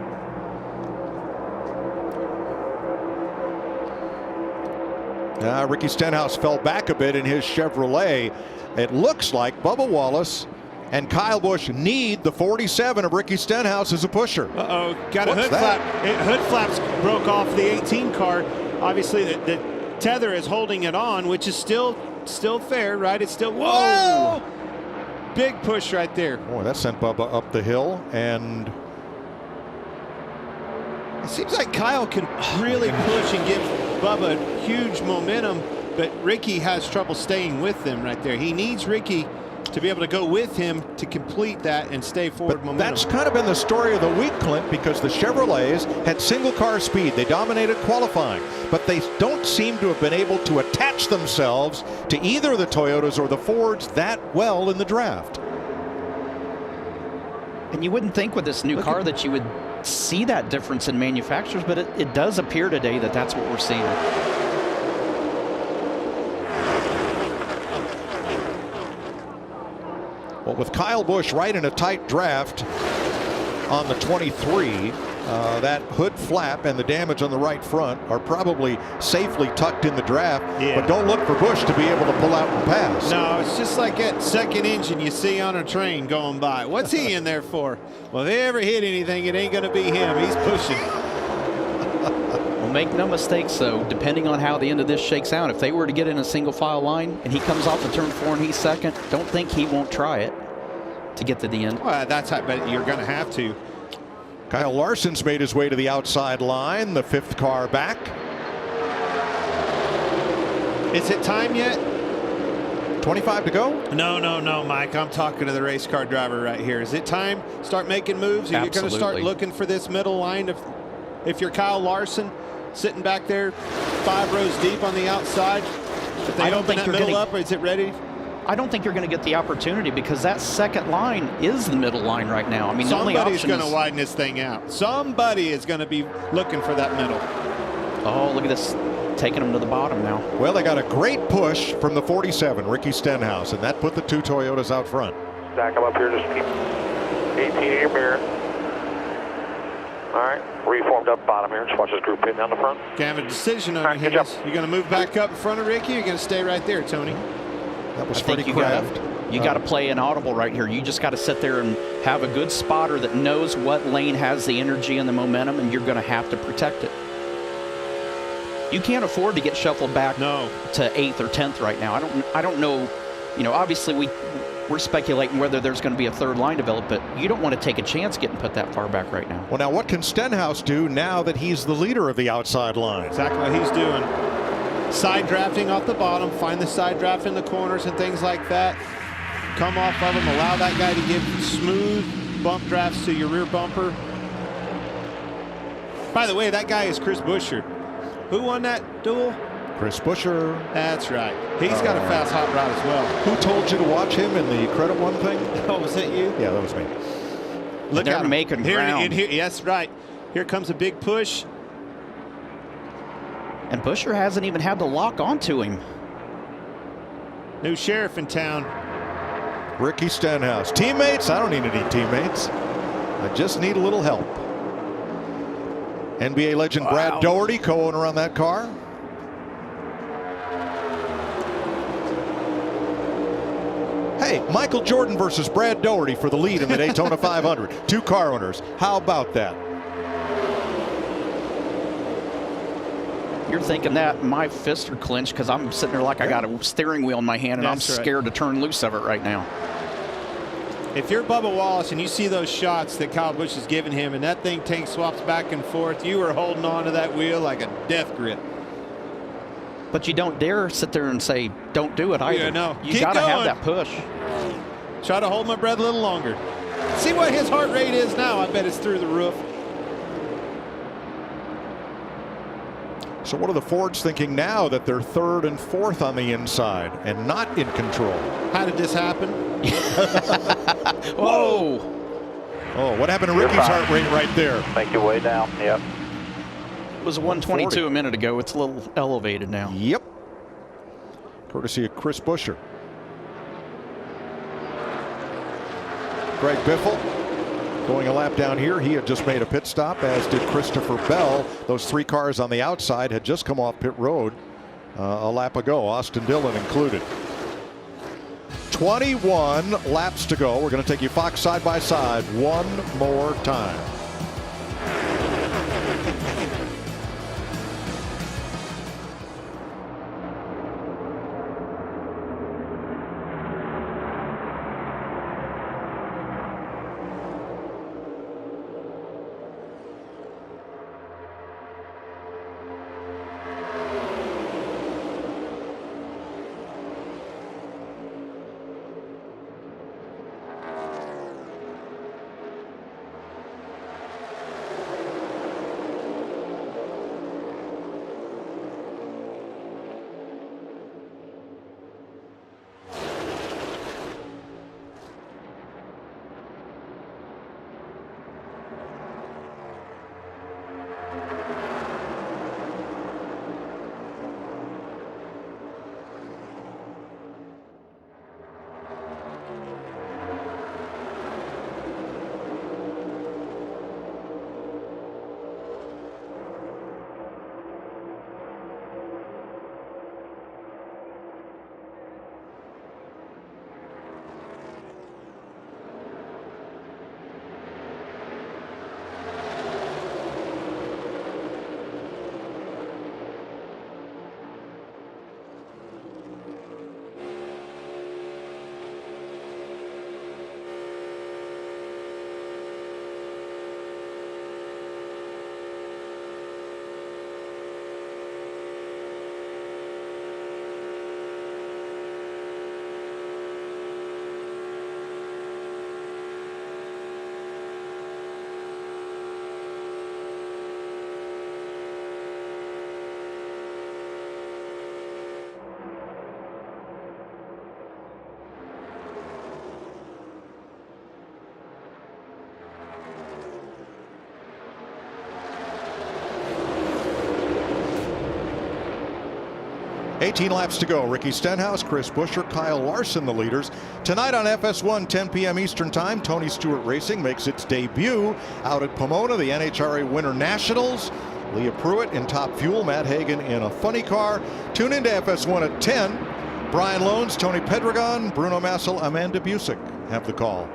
Ricky Stenhouse fell back a bit in his Chevrolet. It looks like Bubba Wallace and Kyle Busch need the 47 of Ricky Stenhouse as a pusher. Uh-oh, got a hood flap. Hood flaps broke off the 18 car. Obviously, the tether is holding it on, which is still fair, right? It's still, whoa! Big push right there. Boy, that sent Bubba up the hill, and it seems like Kyle can really push and give Bubba huge momentum, but Ricky has trouble staying with them right there. He needs Ricky to be able to go with him to complete that and stay forward momentum. That's kind of been the story of the week, Clint, because the Chevrolets had single car speed. They dominated qualifying, but they don't seem to have been able to attach themselves to either the Toyotas or the Fords that well in the draft. And you wouldn't think with this new car that you would see that difference in manufacturers, but it does appear today that that's what we're seeing. Well, with Kyle Busch right in a tight draft on the 23, that hood flap and the damage on the right front are probably safely tucked in the draft. Yeah. But don't look for Busch to be able to pull out and pass. No, it's just like that second engine you see on a train going by. What's he in there for? Well, if they ever hit anything, it ain't going to be him. He's pushing. Well, make no mistakes, though, depending on how the end of this shakes out, if they were to get in a single file line and he comes off the turn 4 and he's second, don't think he won't try it to get to the end. Well, that's how, but you're going to have to. Kyle Larson's made his way to the outside line, the 5th car back. Is it time yet? 25 to go? No, Mike. I'm talking to the race car driver right here. Is it time? Start making moves? Are you going to start looking for this middle line? If you're Kyle Larson sitting back there 5 rows deep on the outside, if they open that middle up, is it ready? I don't think you're going to get the opportunity because that second line is the middle line right now. I mean, somebody's going to widen this thing out. Somebody is going to be looking for that middle. Oh, look at this, taking them to the bottom now. Well, they got a great push from the 47, Ricky Stenhouse, and that put the 2 Toyotas out front. Zach, I'm up here. Just keep 18 in your mirror. All right, reformed up bottom here. Just watch this group pin down the front. You have a decision on your hands. You're going to move back up in front of Ricky. You're going to stay right there, Tony. That was Freddie Kraft. You got to play an audible right here. You just got to sit there and have a good spotter that knows what lane has the energy and the momentum, and you're going to have to protect it. You can't afford to get shuffled back to 8th or 10th right now. I don't know. You know, obviously we're speculating whether there's going to be a 3rd line developed, but you don't want to take a chance getting put that far back right now. Well, now what can Stenhouse do now that he's the leader of the outside line? Exactly what he's doing. Side drafting off the bottom, find the side draft in the corners and things like that. Come off of them, allow that guy to give smooth bump drafts to your rear bumper. By the way, that guy is Chris Buescher. Who won that duel? Chris Buescher. That's right. He's got a fast hot rod as well. Who told you to watch him in the Credit One thing? Oh, was that you? Yeah, that was me. Look at him making ground. Yes, right. Here comes a big push. And Buescher hasn't even had to lock onto him. New sheriff in town. Ricky Stenhouse. Teammates? I don't need any teammates. I just need a little help. NBA legend Brad Doherty, co-owner on that car. Hey, Michael Jordan versus Brad Doherty for the lead in the Daytona 500. 2 car owners. How about that? You're thinking that my fists are clenched because I'm sitting there like I got a steering wheel in my hand and That's I'm right. scared to turn loose of it right now. If you're Bubba Wallace and you see those shots that Kyle Busch is giving him and that thing tank swaps back and forth, you are holding on to that wheel like a death grip. But you don't dare sit there and say, don't do it either. Yeah, no. You got to have that push. Try to hold my breath a little longer. See what his heart rate is now. I bet it's through the roof. So what are the Fords thinking now that they're 3rd and 4th on the inside and not in control? How did this happen? Whoa. Oh, what happened to Ricky's heart rate right there? Make your way down. Yep. It was 122 a minute ago. It's a little elevated now. Yep. Courtesy of Chris Buescher. Greg Biffle going a lap down here. He had just made a pit stop, as did Christopher Bell. Those 3 cars on the outside had just come off pit road a lap ago, Austin Dillon included. 21 laps to go. We're going to take you Fox side by side one more time. $18 laps to go. Ricky Stenhouse, Chris Buescher, Kyle Larson, the leaders. Tonight on FS1, 10 p.m. Eastern Time, Tony Stewart Racing makes its debut out at Pomona, the NHRA Winter Nationals. Leah Pruitt in Top Fuel, Matt Hagan in a funny car. Tune into FS1 at 10. Brian Loans, Tony Pedregon, Bruno Massel, Amanda Busick have the call.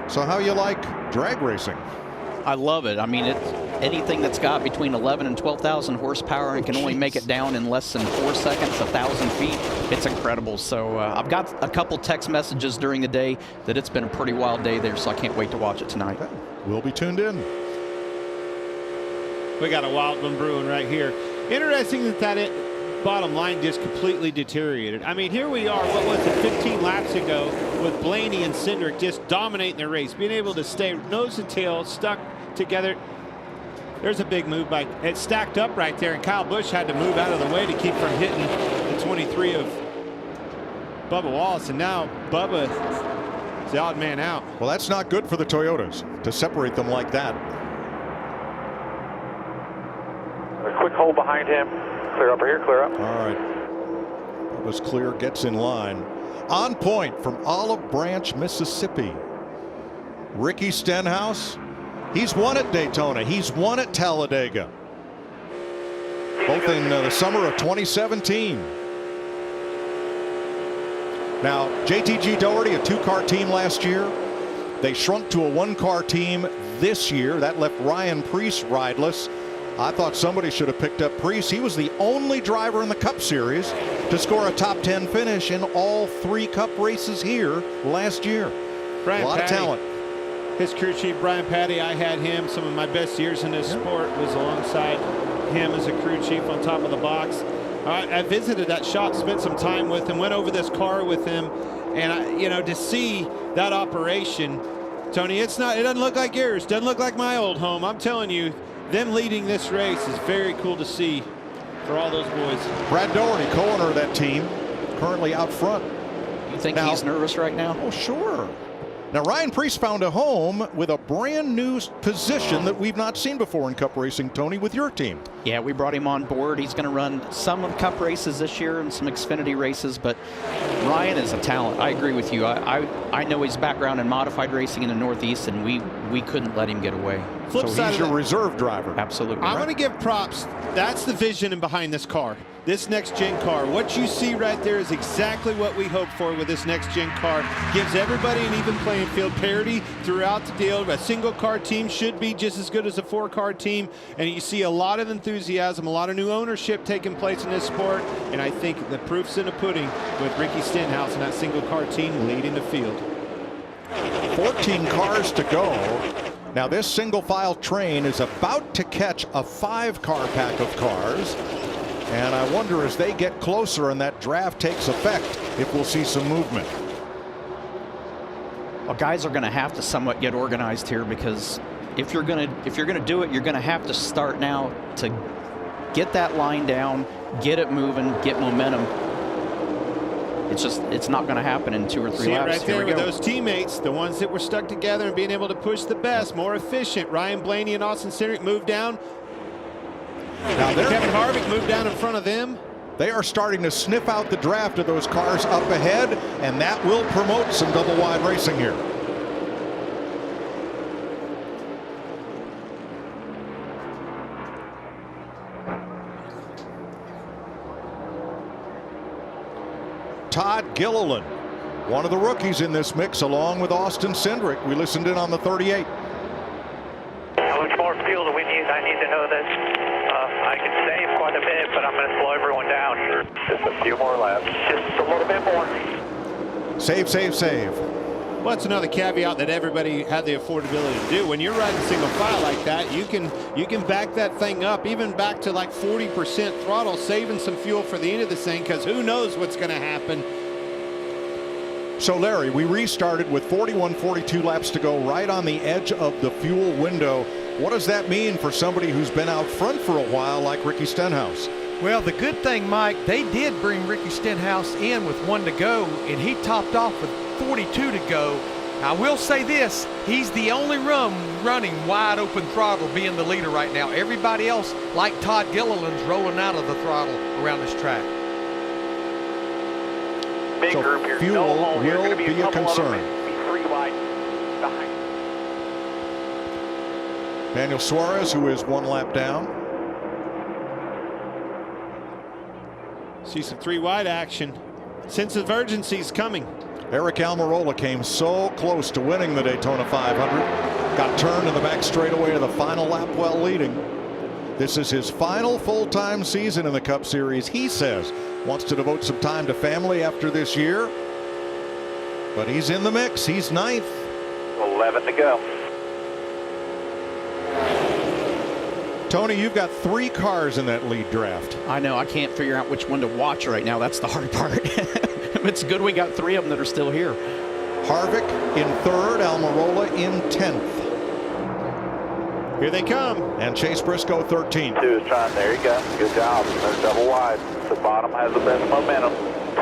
So how you like drag racing? I love it. I mean, it's anything that's got between 11 and 12,000 horsepower and can only make it down in less than 4 seconds, 1,000 feet. It's incredible. So I've got a couple text messages during the day that it's been a pretty wild day there, so I can't wait to watch it tonight. Okay. We'll be tuned in. We got a wild one brewing right here. Interesting that bottom line just completely deteriorated. I mean, here we are, what was it, 15 laps ago with Blaney and Cindric just dominating the race, being able to stay nose and tail stuck together. There's a big move by it, stacked up right there, and Kyle Busch had to move out of the way to keep from hitting the 23 of Bubba Wallace, and now Bubba is the odd man out. Well, that's not good for the Toyotas to separate them like that. A quick hole behind him. Clear up here, clear up. All right. Bubba's clear, gets in line. On point from Olive Branch, Mississippi. Ricky Stenhouse He's won at Daytona. He's won at Talladega. Both in the summer of 2017. Now, JTG Doherty, a 2-car team last year. They shrunk to a 1-car team this year. That left Ryan Preece rideless. I thought somebody should have picked up Preece. He was the only driver in the Cup Series to score a top 10 finish in all 3 Cup races here last year. Brian a lot Patty, of talent. His crew chief, Brian Patty, I had him. Some of my best years in this sport was alongside him as a crew chief on top of the box. I visited that shop, spent some time with him, went over this car with him, and to see that operation, Tony, it doesn't look like yours, doesn't look like my old home. I'm telling you, them leading this race is very cool to see for all those boys. Brad Doherty, co-owner of that team, currently out front. You think he's nervous right now? Oh, sure. Now, Ryan Preece found a home with a brand new position that we've not seen before in Cup racing, Tony, with your team. Yeah, we brought him on board. He's going to run some of the Cup races this year and some Xfinity races, but Ryan is a talent. I agree with you. I know his background in modified racing in the Northeast, and we couldn't let him get away. So he's your reserve driver. Absolutely. I'm going to give props. That's the vision behind this car, this next-gen car. What you see right there is exactly what we hope for with this next-gen car. Gives everybody an even playing field, parity throughout the deal. A single-car team should be just as good as a 4-car team, and you see a lot of enthusiasm, a lot of new ownership taking place in this sport, and I think the proof's in the pudding with Ricky Stenhouse and that single-car team leading the field. 14 cars to go. Now, this single-file train is about to catch a 5-car pack of cars. And I wonder, as they get closer and that draft takes effect, if we'll see some movement. Well, guys are going to have to somewhat get organized here, because if you're going to do it, you're going to have to start now to get that line down, get it moving, get momentum. It's not going to happen in 2 or 3 See laps. right there with those teammates, the ones that were stuck together and being able to push the best, more efficient. Ryan Blaney and Austin Cindric moved down. Now Kevin Harvick moved down in front of them. They are starting to sniff out the draft of those cars up ahead, and that will promote some double-wide racing here. Todd Gilliland, one of the rookies in this mix, along with Austin Cindric. We listened in on the 38. How much more fuel do we need? I need to know this. I can save quite a bit, but I'm going to slow everyone down. Just a few more laps. Just a little bit more. Save, save, save. Well, that's another caveat that everybody had the affordability to do. When you're riding single file like that, you can back that thing up, even back to like 40% throttle, saving some fuel for the end of this thing, because who knows what's going to happen. So, Larry, we restarted with 42 laps to go, right on the edge of the fuel window. What does that mean for somebody who's been out front for a while like Ricky Stenhouse? Well, the good thing, Mike, they did bring Ricky Stenhouse in with 1 to go, and he topped off with 42 to go. I will say this, he's the only running wide open throttle, being the leader right now. Everybody else, like Todd Gilliland's, rolling out of the throttle around this track. Big So group here. fuel No, will gonna be a concern. Be 3 wide behind. Daniel Suarez, who is 1 lap down. See some 3 wide action. Sense of urgency's coming. Eric Almirola came so close to winning the Daytona 500. Got turned in the back straightaway to the final lap while leading. This is his final full-time season in the Cup Series. He says wants to devote some time to family after this year. But he's in the mix. He's 9th. 11 to go. Tony, you've got 3 cars in that lead draft. I know. I can't figure out which one to watch right now. That's the hard part. It's good we got 3 of them that are still here. Harvick in 3rd, Almirola in 10th. Here they come. And Chase Briscoe 13th. 2 is trying. There you go. Good job. They're double wide. The bottom has the best momentum.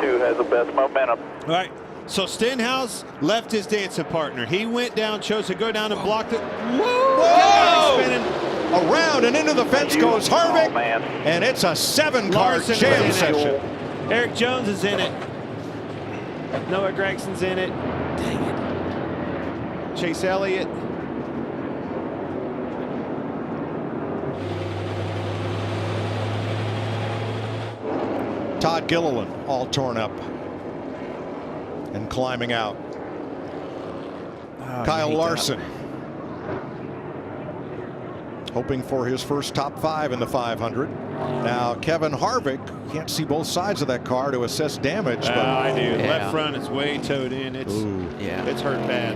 2 has the best momentum. All right. So Stenhouse left his dancing partner. He went down, chose to go down and blocked it. Whoa! Spinning. Around and into the fence goes Harvick. Oh, man. And it's a 7-car Larson jam was in it. session. Eric Jones is in it. Noah Gregson's in it. Dang it. Chase Elliott. Todd Gilliland all torn up and climbing out. Kyle Larson hoping for his first top 5 in the 500. Now Kevin Harvick can't see both sides of that car to assess damage. But I do. Left front is way towed in. It's hurt bad.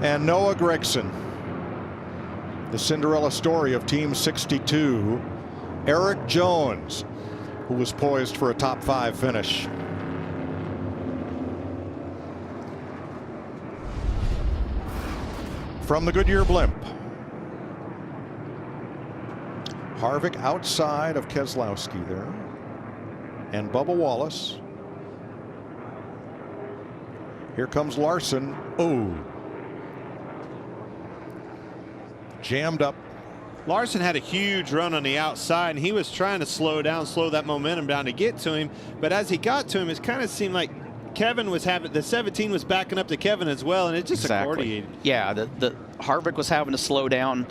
And Noah Gregson, the Cinderella story of Team 62. Eric Jones, who was poised for a top 5 finish. From the Goodyear blimp, Harvick outside of Keselowski there, and Bubba Wallace. Here comes Larson. Oh, jammed up. Larson had a huge run on the outside, and he was trying to slow that momentum down to get to him. But as he got to him, it kind of seemed like Kevin was having, the 17 was backing up to Kevin as well, and it just accordiated. Yeah, the Harvick was having to slow down.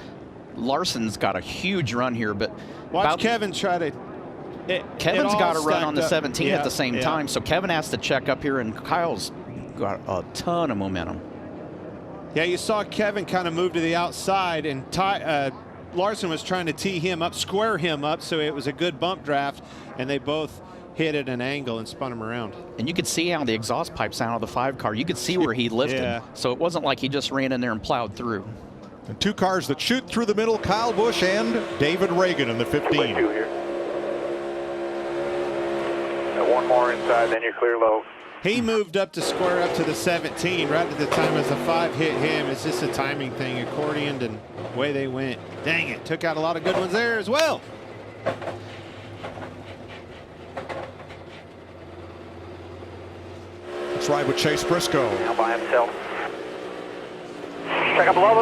Larson's got a huge run here, but watch Kevin try to. Kevin's got to run on the 17 at the same time, so Kevin has to check up here, and Kyle's got a ton of momentum. Yeah, you saw Kevin kind of move to the outside, and Larson was trying to tee him up, square him up, so it was a good bump draft, and they both hit at an angle and spun him around. And you could see how the exhaust pipes out of the 5 car. You could see where he lifted, so it wasn't like he just ran in there and plowed through. And 2 cars that shoot through the middle, Kyle Busch and David Reagan in the 15. One more inside, then you're clear low. He moved up to square up to the 17 right at the time as the 5 hit him. It's just a timing thing, accordioned, and away they went. Dang it, took out a lot of good ones there as well. Let's ride with Chase Briscoe. Now by himself. Check up low,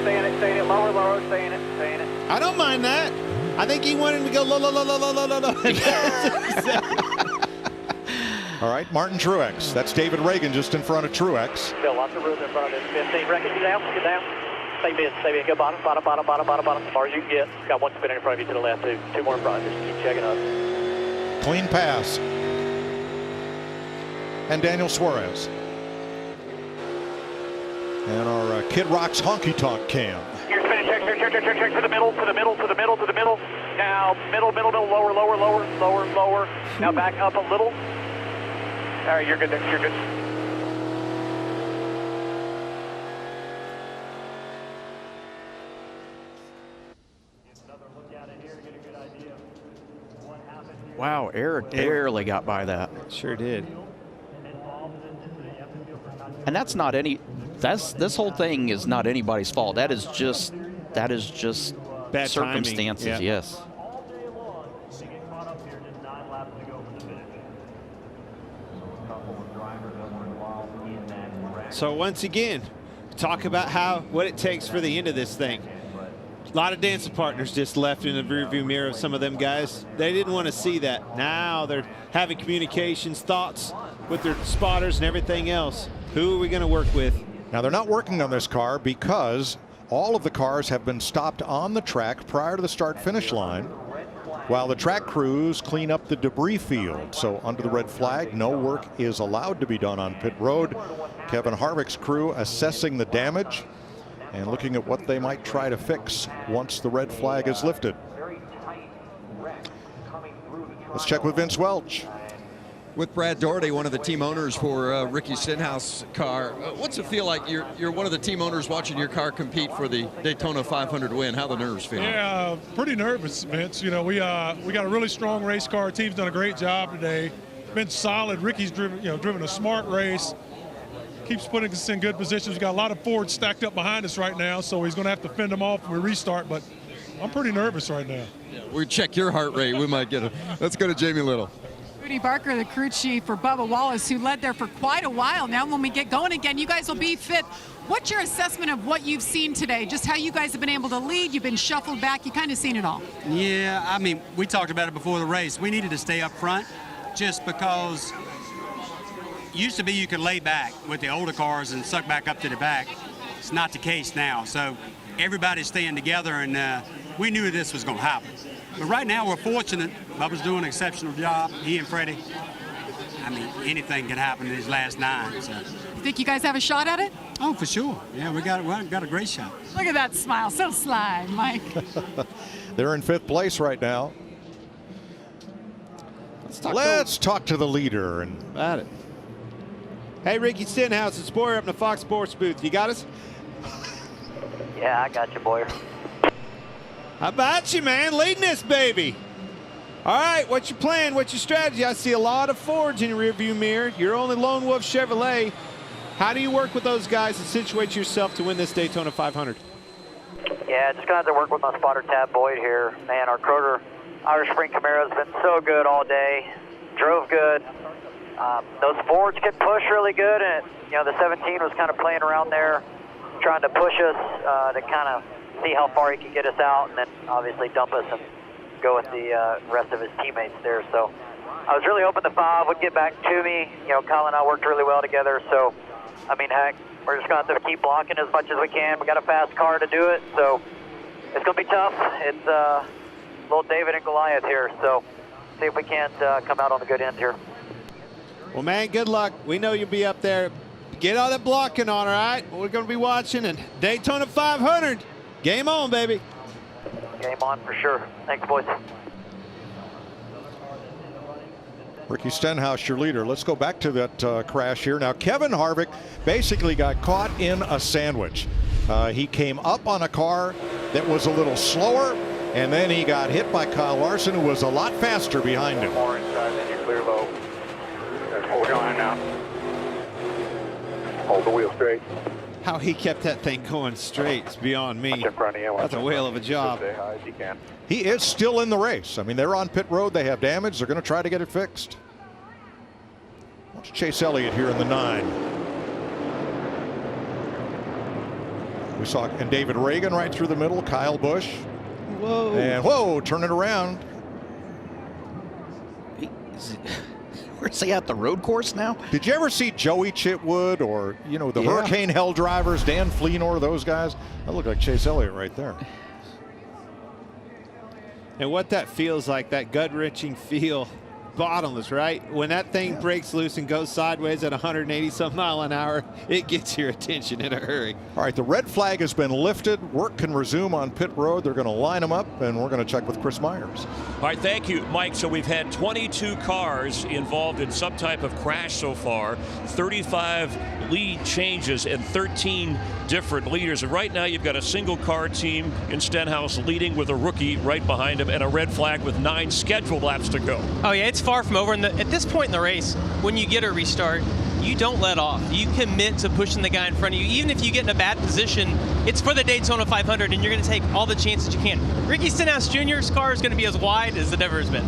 stay in it, lower, stay in it. I don't mind that. I think he wanted him to go low. All right, Martin Truex. That's David Reagan just in front of Truex. Still lots of room in front of this 15. Reckon, get down. Stay mid, go bottom, as far as you can get. Got one spinner in front of you to the left, 2 more in front. Just keep checking up. Clean pass. And Daniel Suarez. And our Kid Rock's honky tonk cam. You're spinning, check to the middle. Now middle, lower. Now back up a little. All right, you're good there, you're good. Wow, Eric barely got by that. Sure did. And that's not this whole thing is not anybody's fault. That is just bad circumstances, timing. yes. So once again, talk about what it takes for the end of this thing. A lot of dancing partners just left in the rearview mirror of some of them guys. They didn't want to see that. Now they're having communications, thoughts with their spotters and everything else. Who are we going to work with? Now they're not working on this car because all of the cars have been stopped on the track prior to the start-finish line, while the track crews clean up the debris field. So under the red flag, no work is allowed to be done on pit road. Kevin Harvick's crew assessing the damage and looking at what they might try to fix once the red flag is lifted. Let's check with Vince Welch. With Brad Doherty, one of the team owners for Ricky Stenhouse car. What's it feel like you're one of the team owners watching your car compete for the Daytona 500 win? How the nerves feel? Yeah, pretty nervous, Vince. You know, we got a really strong race car. Our team's done a great job today. Been solid. Ricky's driven a smart race. Keeps putting us in good positions. We've got a lot of Fords stacked up behind us right now, so he's going to have to fend them off when we restart, but I'm pretty nervous right now. Yeah, we check your heart rate. We might get it. Let's go to Jamie Little. Rudy Barker, the crew chief for Bubba Wallace, who led there for quite a while. Now when we get going again, you guys will be fit. What's your assessment of what you've seen today? Just how you guys have been able to lead. You've been shuffled back. You kind of seen it all. Yeah, I mean, we talked about it before the race. We needed to stay up front just because used to be you could lay back with the older cars and suck back up to the back. It's not the case now. So everybody's staying together, and we knew this was going to happen. But right now, we're fortunate. Bubba's doing an exceptional job. He and Freddie. I mean, anything can happen in these last 9. So. You think you guys have a shot at it? Oh, for sure. Yeah, we got a great shot. Look at that smile. So sly, Mike. They're in 5th place right now. Let's talk to the leader. And Got it. Hey, Ricky Stenhouse, it's Boyer up in the Fox Sports booth. You got us? Yeah, I got you, Boyer. How about you, man? Leading this baby. All right, what's your plan? What's your strategy? I see a lot of Fords in your rearview mirror. You're only Lone Wolf Chevrolet. How do you work with those guys and situate yourself to win this Daytona 500? Yeah, just going to have to work with my spotter, Tab Boyd here. Man, our Kroger Irish Spring Camaro's been so good all day. Drove good. Those Fords can push really good, and the 17 was kind of playing around there, trying to push us to kind of see how far he could get us out, and then obviously dump us and go with the rest of his teammates there. So I was really hoping the 5 would get back to me. Kyle and I worked really well together. So, I mean, heck, we're just going to have to keep blocking as much as we can. We got a fast car to do it, so it's going to be tough. It's little David and Goliath here. So see if we can't come out on the good end here. Well, man, good luck. We know you'll be up there. Get all that blocking on, all right? We're going to be watching, and Daytona 500. Game on, baby. Game on for sure. Thanks, boys. Ricky Stenhouse, your leader. Let's go back to that crash here. Now, Kevin Harvick basically got caught in a sandwich. He came up on a car that was a little slower, and then he got hit by Kyle Larson, who was a lot faster behind him. More inside, then you clear low. There's 4 going now. Hold the wheel straight. How he kept that thing going straight is beyond me. That's a whale of a job. Stay high as you can. He is still in the race. I mean, they're on pit road. They have damage. They're going to try to get it fixed. Watch Chase Elliott here in the 9. We saw and David Reagan right through the middle. Kyle Busch. Whoa. And whoa, turn it around. Where's he at, the road course now? Did you ever see Joey Chitwood or, the Hurricane Hell drivers, Dan Fleenor, those guys? That looked like Chase Elliott right there. And what that feels like, that gut-wrenching feel, bottomless, right? When that thing breaks loose and goes sideways at 180-some mile an hour, it gets your attention in a hurry. All right, the red flag has been lifted. Work can resume on pit road. They're going to line them up, and we're going to check with Chris Myers. All right, thank you, Mike. So we've had 22 cars involved in some type of crash so far, 35 lead changes, and 13 different leaders. And right now you've got a single car team in Stenhouse leading with a rookie right behind him and a red flag with 9 scheduled laps to go. Oh yeah, it's far from over. And at this point in the race, when you get a restart, you don't let off. You commit to pushing the guy in front of you. Even if you get in a bad position, it's for the Daytona 500, and you're going to take all the chances you can. Ricky Stenhouse Jr.'s car is going to be as wide as it ever has been.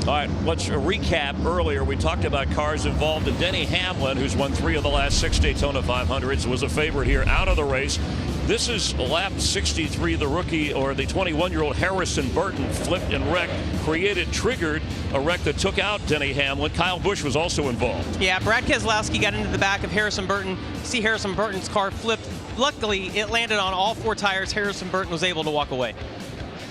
All right, let's recap. Earlier, we talked about cars involved, and Denny Hamlin, who's won 3 of the last 6 Daytona 500s, was a favorite here out of the race. This is lap 63. The rookie, or the 21-year-old Harrison Burton, flipped and wrecked, triggered a wreck that took out Denny Hamlin. Kyle Busch was also involved. Yeah, Brad Keselowski got into the back of Harrison Burton. See Harrison Burton's car flipped. Luckily, it landed on all 4 tires. Harrison Burton was able to walk away.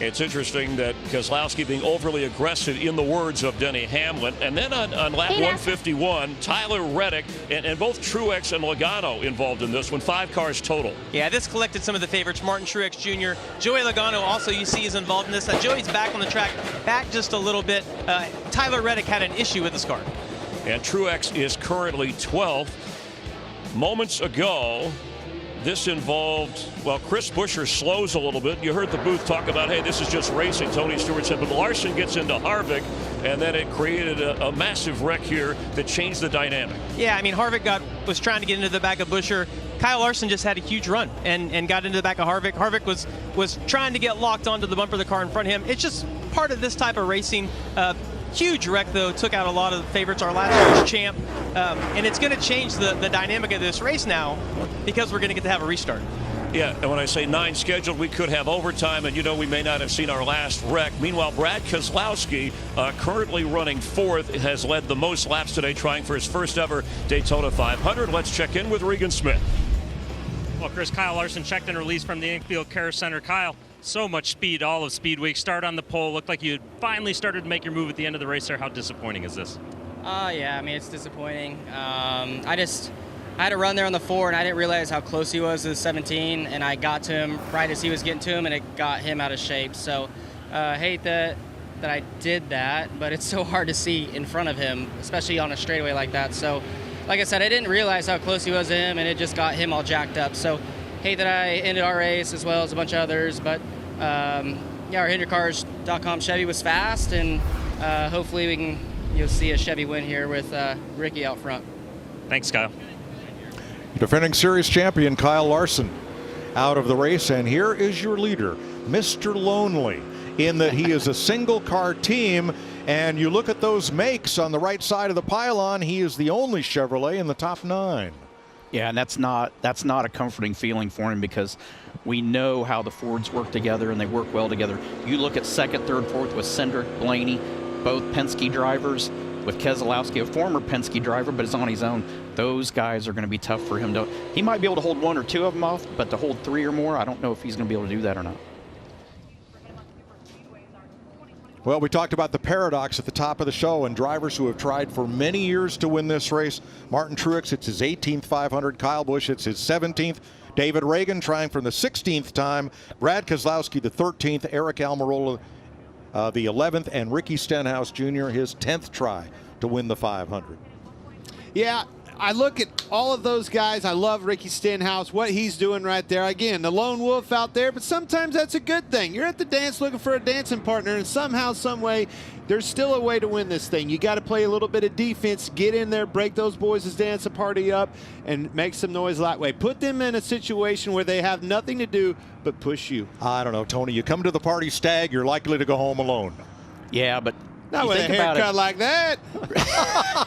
It's interesting that Keselowski being overly aggressive, in the words of Denny Hamlin. And then on lap 151, Tyler Reddick and both Truex and Logano involved in this one. 5 cars total. Yeah, this collected some of the favorites. Martin Truex Jr., Joey Logano also, you see, is involved in this. Joey's back on the track, back just a little bit. Tyler Reddick had an issue with his car. And Truex is currently 12th. Moments ago, this involved, well, Chris Buescher slows a little bit. You heard the booth talk about, hey, this is just racing. Tony Stewart said, but Larson gets into Harvick, and then it created a massive wreck here that changed the dynamic. Yeah, I mean, Harvick was trying to get into the back of Buescher. Kyle Larson just had a huge run and got into the back of Harvick. Harvick was trying to get locked onto the bumper of the car in front of him. It's just part of this type of racing. Huge wreck, though, took out a lot of the favorites, our last year's champ. And it's going to change the dynamic of this race now because we're going to get to have a restart. Yeah, and when I say 9 scheduled, we could have overtime, and we may not have seen our last wreck. Meanwhile, Brad Keselowski, currently running 4th, has led the most laps today, trying for his first ever Daytona 500. Let's check in with Regan Smith. Well, Chris, Kyle Larson checked and released from the Infield Care Center. Kyle, So much speed, all of Speedway. Start on the pole. Looked like you had finally started to make your move at the end of the race there. How disappointing is this? Yeah, I mean, it's disappointing. I had to run there on the 4, and I didn't realize how close he was to the 17, and I got to him right as he was getting to him, and it got him out of shape. So hate that I did that, but it's so hard to see in front of him, especially on a straightaway like that. So, like I said, I didn't realize how close he was to him, and it just got him all jacked up. So hate that I ended our race as well as a bunch of others, but yeah, our HinderCars.com Chevy was fast, and hopefully you'll see a Chevy win here with Ricky out front. Thanks, Kyle. Defending series champion Kyle Larson out of the race, and here is your leader, Mr. Lonely, in that he is a single car team, and you look at those makes on the right side of the pylon, he is the only Chevrolet in the top 9. Yeah, and that's not a comforting feeling for him, because we know how the Fords work together, and they work well together. You look at second, third, fourth with Cindric, Blaney, both Penske drivers, with Keselowski, a former Penske driver, but is on his own. Those guys are going to be tough for him. He might be able to hold 1 or 2 of them off, but to hold 3 or more, I don't know if he's going to be able to do that or not. Well, we talked about the paradox at the top of the show, and drivers who have tried for many years to win this race. Martin Truex, it's his 18th 500. Kyle Busch, it's his 17th. David Reagan trying for the 16th time. Brad Keselowski, the 13th. Eric Almirola, the 11th, and Ricky Stenhouse Jr., his 10th try to win the 500. Yeah, I look at all of those guys. I love Ricky Stenhouse, what he's doing right there. Again, the lone wolf out there, but sometimes that's a good thing. You're at the dance looking for a dancing partner, and somehow, some way, there's still a way to win this thing. You got to play a little bit of defense, get in there, break those boys' dance party up, and make some noise that way. Put them in a situation where they have nothing to do but push you. I don't know, Tony. You come to the party stag, you're likely to go home alone. Yeah, but not with a haircut like that.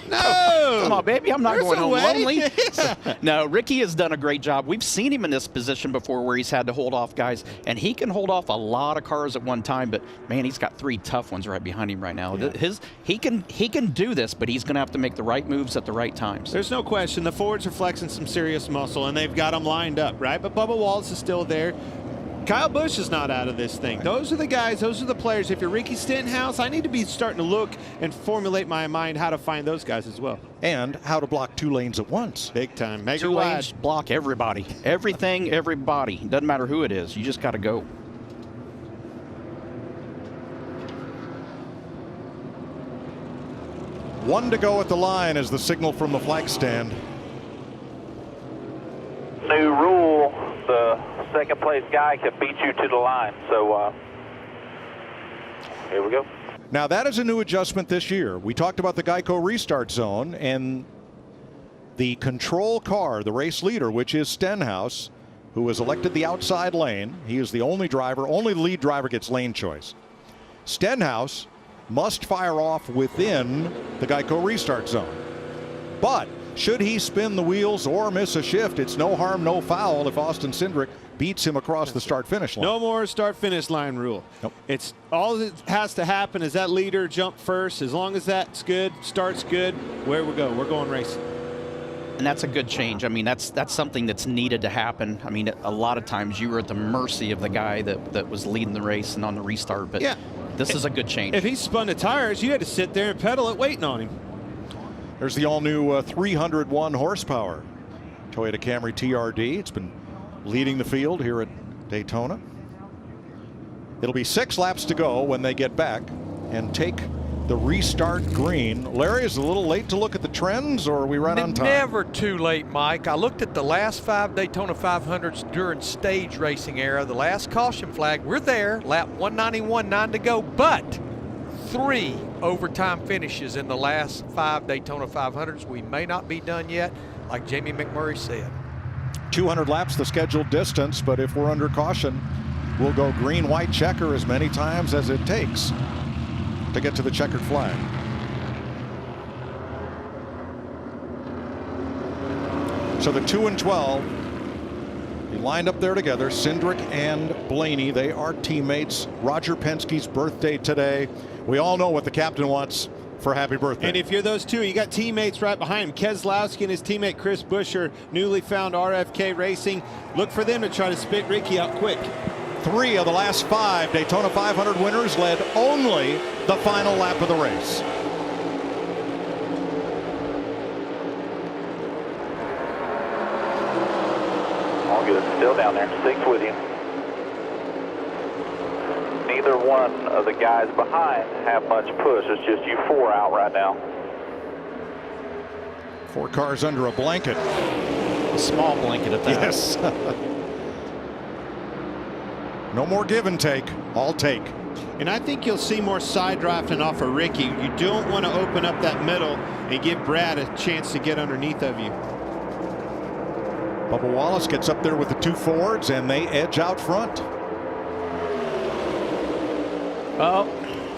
No. Come on, baby. I'm not There's going a home way. lonely. No, Ricky has done a great job. We've seen him in this position before where he's had to hold off guys, and he can hold off a lot of cars at one time, but, man, he's got 3 tough ones right behind him right now. Yeah. He can do this, but he's going to have to make the right moves at the right times. There's no question. The Fords are flexing some serious muscle, and they've got them lined up, right? But Bubba Wallace is still there. Kyle Busch is not out of this thing. Those are the guys, those are the players. If you're Ricky Stenhouse, I need to be starting to look and formulate my mind how to find those guys as well. And how to block 2 lanes at once. Big time. Make 2 lanes, block everybody. Everything, everybody. Doesn't matter who it is. You just got to go. One to go at the line as the signal from the flag stand. New rule, the second place guy can beat you to the line. So here we go. Now that is a new adjustment this year. We talked about the Geico restart zone, and the control car, the race leader, which is Stenhouse, who has elected the outside lane. He is the only driver, only the lead driver gets lane choice. Stenhouse must fire off within the Geico restart zone. But should he spin the wheels or miss a shift, it's no harm, no foul if Austin Cindric beats him across the start-finish line. No more start-finish line rule. Nope. It's all that has to happen is that leader jump first. As long as that's good, start's good, where we go, we're going racing. And that's a good change. I mean, that's something that's needed to happen. I mean, a lot of times you were at the mercy of the guy that was leading the race and on the restart, but yeah, this is a good change. If he spun the tires, you had to sit there and pedal it waiting on him. There's the all-new 301 horsepower Toyota Camry TRD. It's been leading the field here at Daytona. It'll be 6 laps to go when they get back and take the restart green. Larry, is it a little late to look at the trends, or are we right on time? Never too late, Mike. I looked at the last 5 Daytona 500s during stage racing era. The last caution flag, we're there, lap 191, 9 to go, but 3 overtime finishes in the last 5 Daytona 500s. We may not be done yet, like Jamie McMurray said. 200 laps the scheduled distance, but if we're under caution, we'll go green, white, checker as many times as it takes to get to the checkered flag. So the 2 and 12, they lined up there together, Cindric and Blaney. They are teammates. Roger Penske's birthday today. We all know what the captain wants for happy birthday. And if you're those two, you got teammates right behind him. Keselowski and his teammate Chris Buescher, newly found RFK Racing. Look for them to try to spit Ricky out quick. 3 of the last 5 Daytona 500 winners led only the final lap of the race. All good. Still down there. 6 with you. Neither one of the guys behind have much push. It's just you 4 out right now. 4 cars under a blanket. A small blanket at that. Yes. No more give and take. All take. And I think you'll see more side drafting off of Ricky. You don't want to open up that middle and give Brad a chance to get underneath of you. Bubba Wallace gets up there with the 2 Fords, and they edge out front.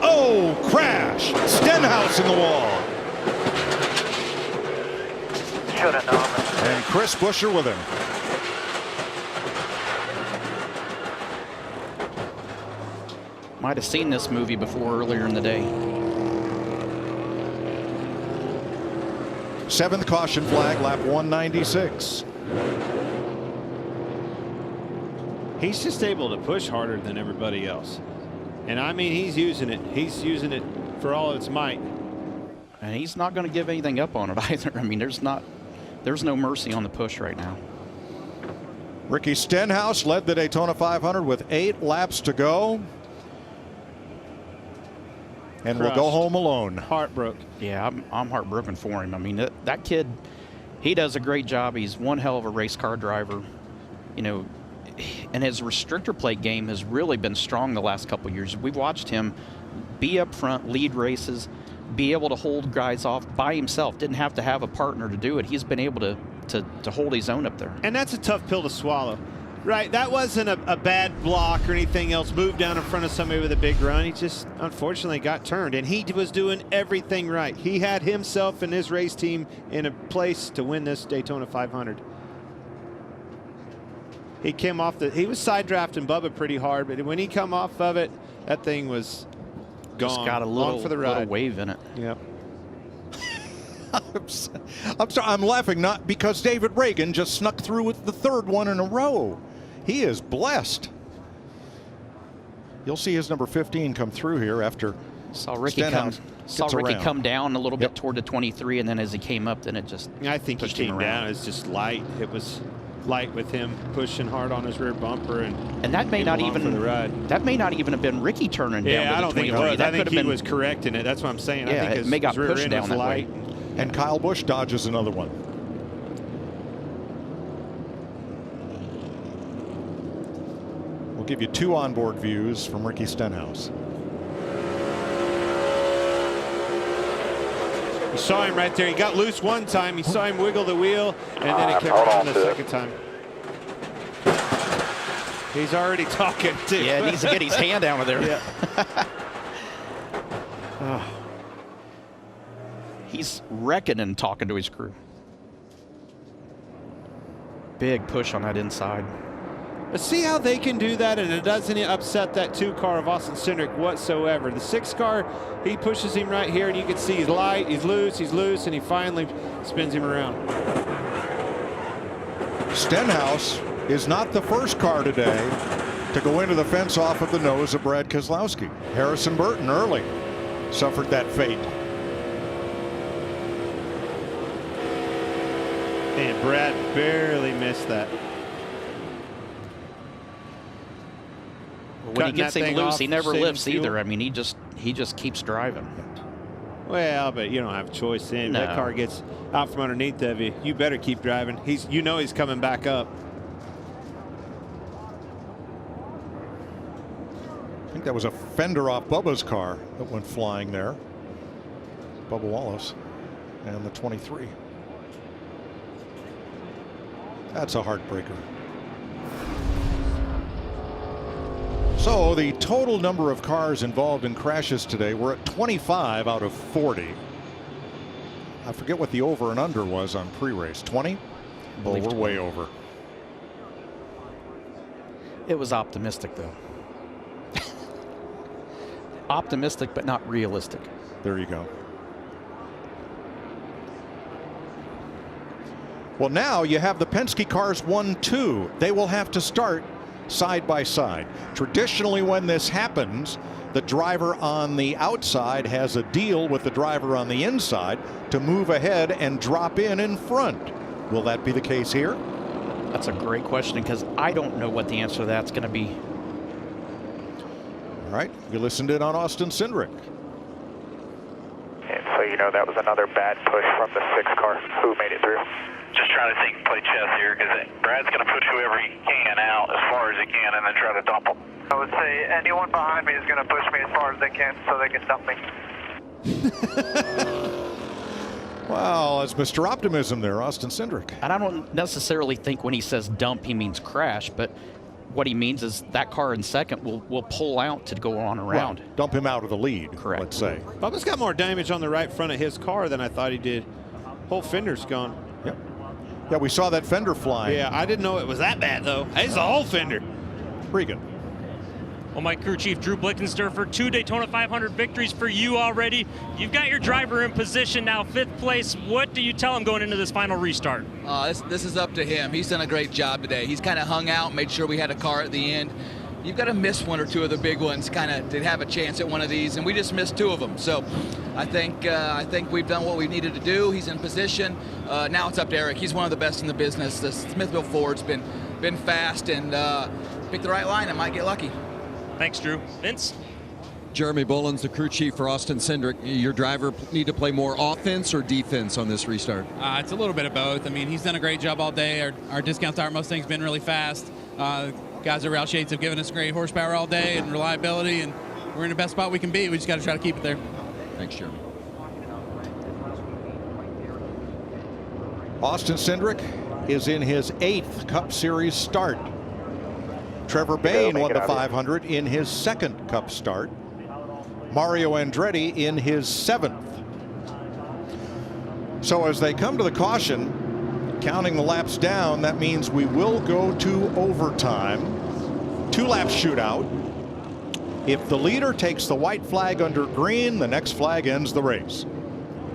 Oh, crash! Stenhouse in the wall. Should have known. And Chris Buescher with him. Might have seen this movie before earlier in the day. 7th caution flag, lap 196. He's just able to push harder than everybody else. And I mean, he's using it. He's using it for all its might. And he's not going to give anything up on it either. I mean, there's no mercy on the push right now. Ricky Stenhouse led the Daytona 500 with 8 laps to go. And will go home alone. Heartbroken. Yeah, I'm heartbroken for him. I mean, that kid, he does a great job. He's one hell of a race car driver. You know, and his restrictor plate game has really been strong the last couple of years. We've watched him be up front, lead races, be able to hold guys off by himself. Didn't have to have a partner to do it. He's been able to hold his own up there. And that's a tough pill to swallow. Right, that wasn't a bad block or anything else. Moved down in front of somebody with a big run. He just unfortunately got turned, and he was doing everything right. He had himself and his race team in a place to win this Daytona 500. He came off he was side drafting Bubba pretty hard, but when he come off of it, that thing was gone. Just got a little, for the little ride. wave in it. Yep. I'm sorry. I'm laughing not because David Reagan just snuck through with the 3rd one in a row. He is blessed. You'll see his number 15 come through here after saw Ricky come down a little bit toward the 23, and then as he came up, then it just I think he came down. It's just light. It was light with him pushing hard on his rear bumper, and that may not even for the ride. That may not even have been Ricky turning down. Yeah, I don't think it was. That I think he been, was correcting it. That's what I'm saying. Yeah, I think it may got his rear pushed end down was that light. way. And Kyle Busch dodges another one. We'll give you 2 onboard views from Ricky Stenhouse. You saw him right there. He got loose one time. You saw him wiggle the wheel, and then it came around the second time. He's already talking too. Yeah, he needs to get his hand out of there. Yeah. Oh. He's wrecking and talking to his crew. Big push on that inside. But see how they can do that, and it doesn't upset that 2 car of Austin Cindric whatsoever. The 6 car, he pushes him right here, and you can see he's light, he's loose, and he finally spins him around. Stenhouse is not the first car today to go into the fence off of the nose of Brad Keselowski. Harrison Burton early suffered that fate. And Brad barely missed that. When he gets him loose, he never lifts either. I mean, he just keeps driving. Well, but you don't have a choice then. No. That car gets out from underneath of you. You better keep driving. He's coming back up. I think that was a fender off Bubba's car that went flying there. Bubba Wallace and the 23. That's a heartbreaker. So the total number of cars involved in crashes today, we're at 25 out of 40. I forget what the over and under was on pre-race. 20? Well, we're way over. It was optimistic, though. Optimistic, but not realistic. There you go. Well, now you have the Penske cars 1-2. They will have to start side by side. Traditionally, when this happens, the driver on the outside has a deal with the driver on the inside to move ahead and drop in front. Will that be the case here? That's a great question because I don't know what the answer to that's going to be. All right, you listened in on Austin Cindric. And so you know that was another bad push from the 6 car. Who made it through? Just trying to think, play chess here, because Brad's going to push whoever he can out as far as he can and then try to dump them. I would say anyone behind me is going to push me as far as they can so they can dump me. Wow, that's Mr. Optimism there, Austin Cindric. And I don't necessarily think when he says dump, he means crash, but what he means is that car in second will pull out to go on around. Well, dump him out of the lead, correct. Let's say. Bubba's got more damage on the right front of his car than I thought he did. Whole fender's gone. Yep. Yeah, we saw that fender flying. Yeah, I didn't know it was that bad, though. It's the whole fender. Regan. Well, my crew chief, Drew Blickensderfer, 2 Daytona 500 victories for you already. You've got your driver in position now, 5th place. What do you tell him going into this final restart? This is up to him. He's done a great job today. He's kind of hung out, made sure we had a car at the end. You've got to miss 1 or 2 of the big ones kind of to have a chance at one of these, and we just missed 2 of them. So I think we've done what we needed to do. He's in position. Now it's up to Eric. He's one of the best in the business. The Smithville Ford's been fast and picked the right line and might get lucky. Thanks, Drew. Vince? Jeremy Bullins, the crew chief for Austin Cindric. Your driver need to play more offense or defense on this restart? It's a little bit of both. I mean, he's done a great job all day. Our discount tire Mustang's been really fast. Guys at Roush Yates have given us great horsepower all day and reliability, and we're in the best spot we can be. We just got to try to keep it there. Thanks, Jeremy. Austin Cindric is in his 8th Cup Series start. Trevor Bayne won the 500 in his 2nd Cup start. Mario Andretti in his 7th. So as they come to the caution, counting the laps down, that means we will go to overtime. 2-lap shootout. If the leader takes the white flag under green, the next flag ends the race.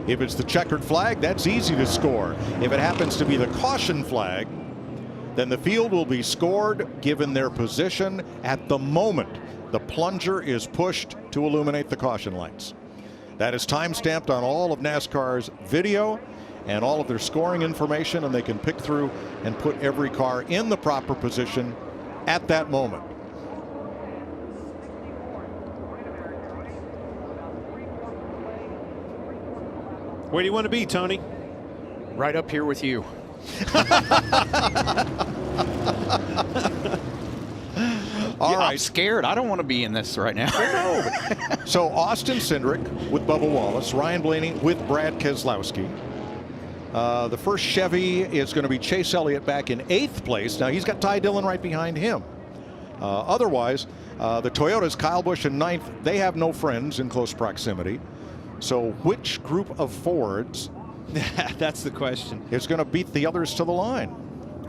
If it's the checkered flag, that's easy to score. If it happens to be the caution flag, then the field will be scored given their position at the moment the plunger is pushed to illuminate the caution lights. That is time-stamped on all of NASCAR's video and all of their scoring information, and they can pick through and put every car in the proper position at that moment. Where do you want to be, Tony? Right up here with you. I'm scared. I don't want to be in this right now. So Austin Cindric with Bubba Wallace, Ryan Blaney with Brad Keselowski. The first Chevy is going to be Chase Elliott back in 8th place. Now he's got Ty Dillon right behind him. Otherwise, the Toyotas, Kyle Busch in 9th, they have no friends in close proximity. So which group of Fords that's the question, is going to beat the others to the line?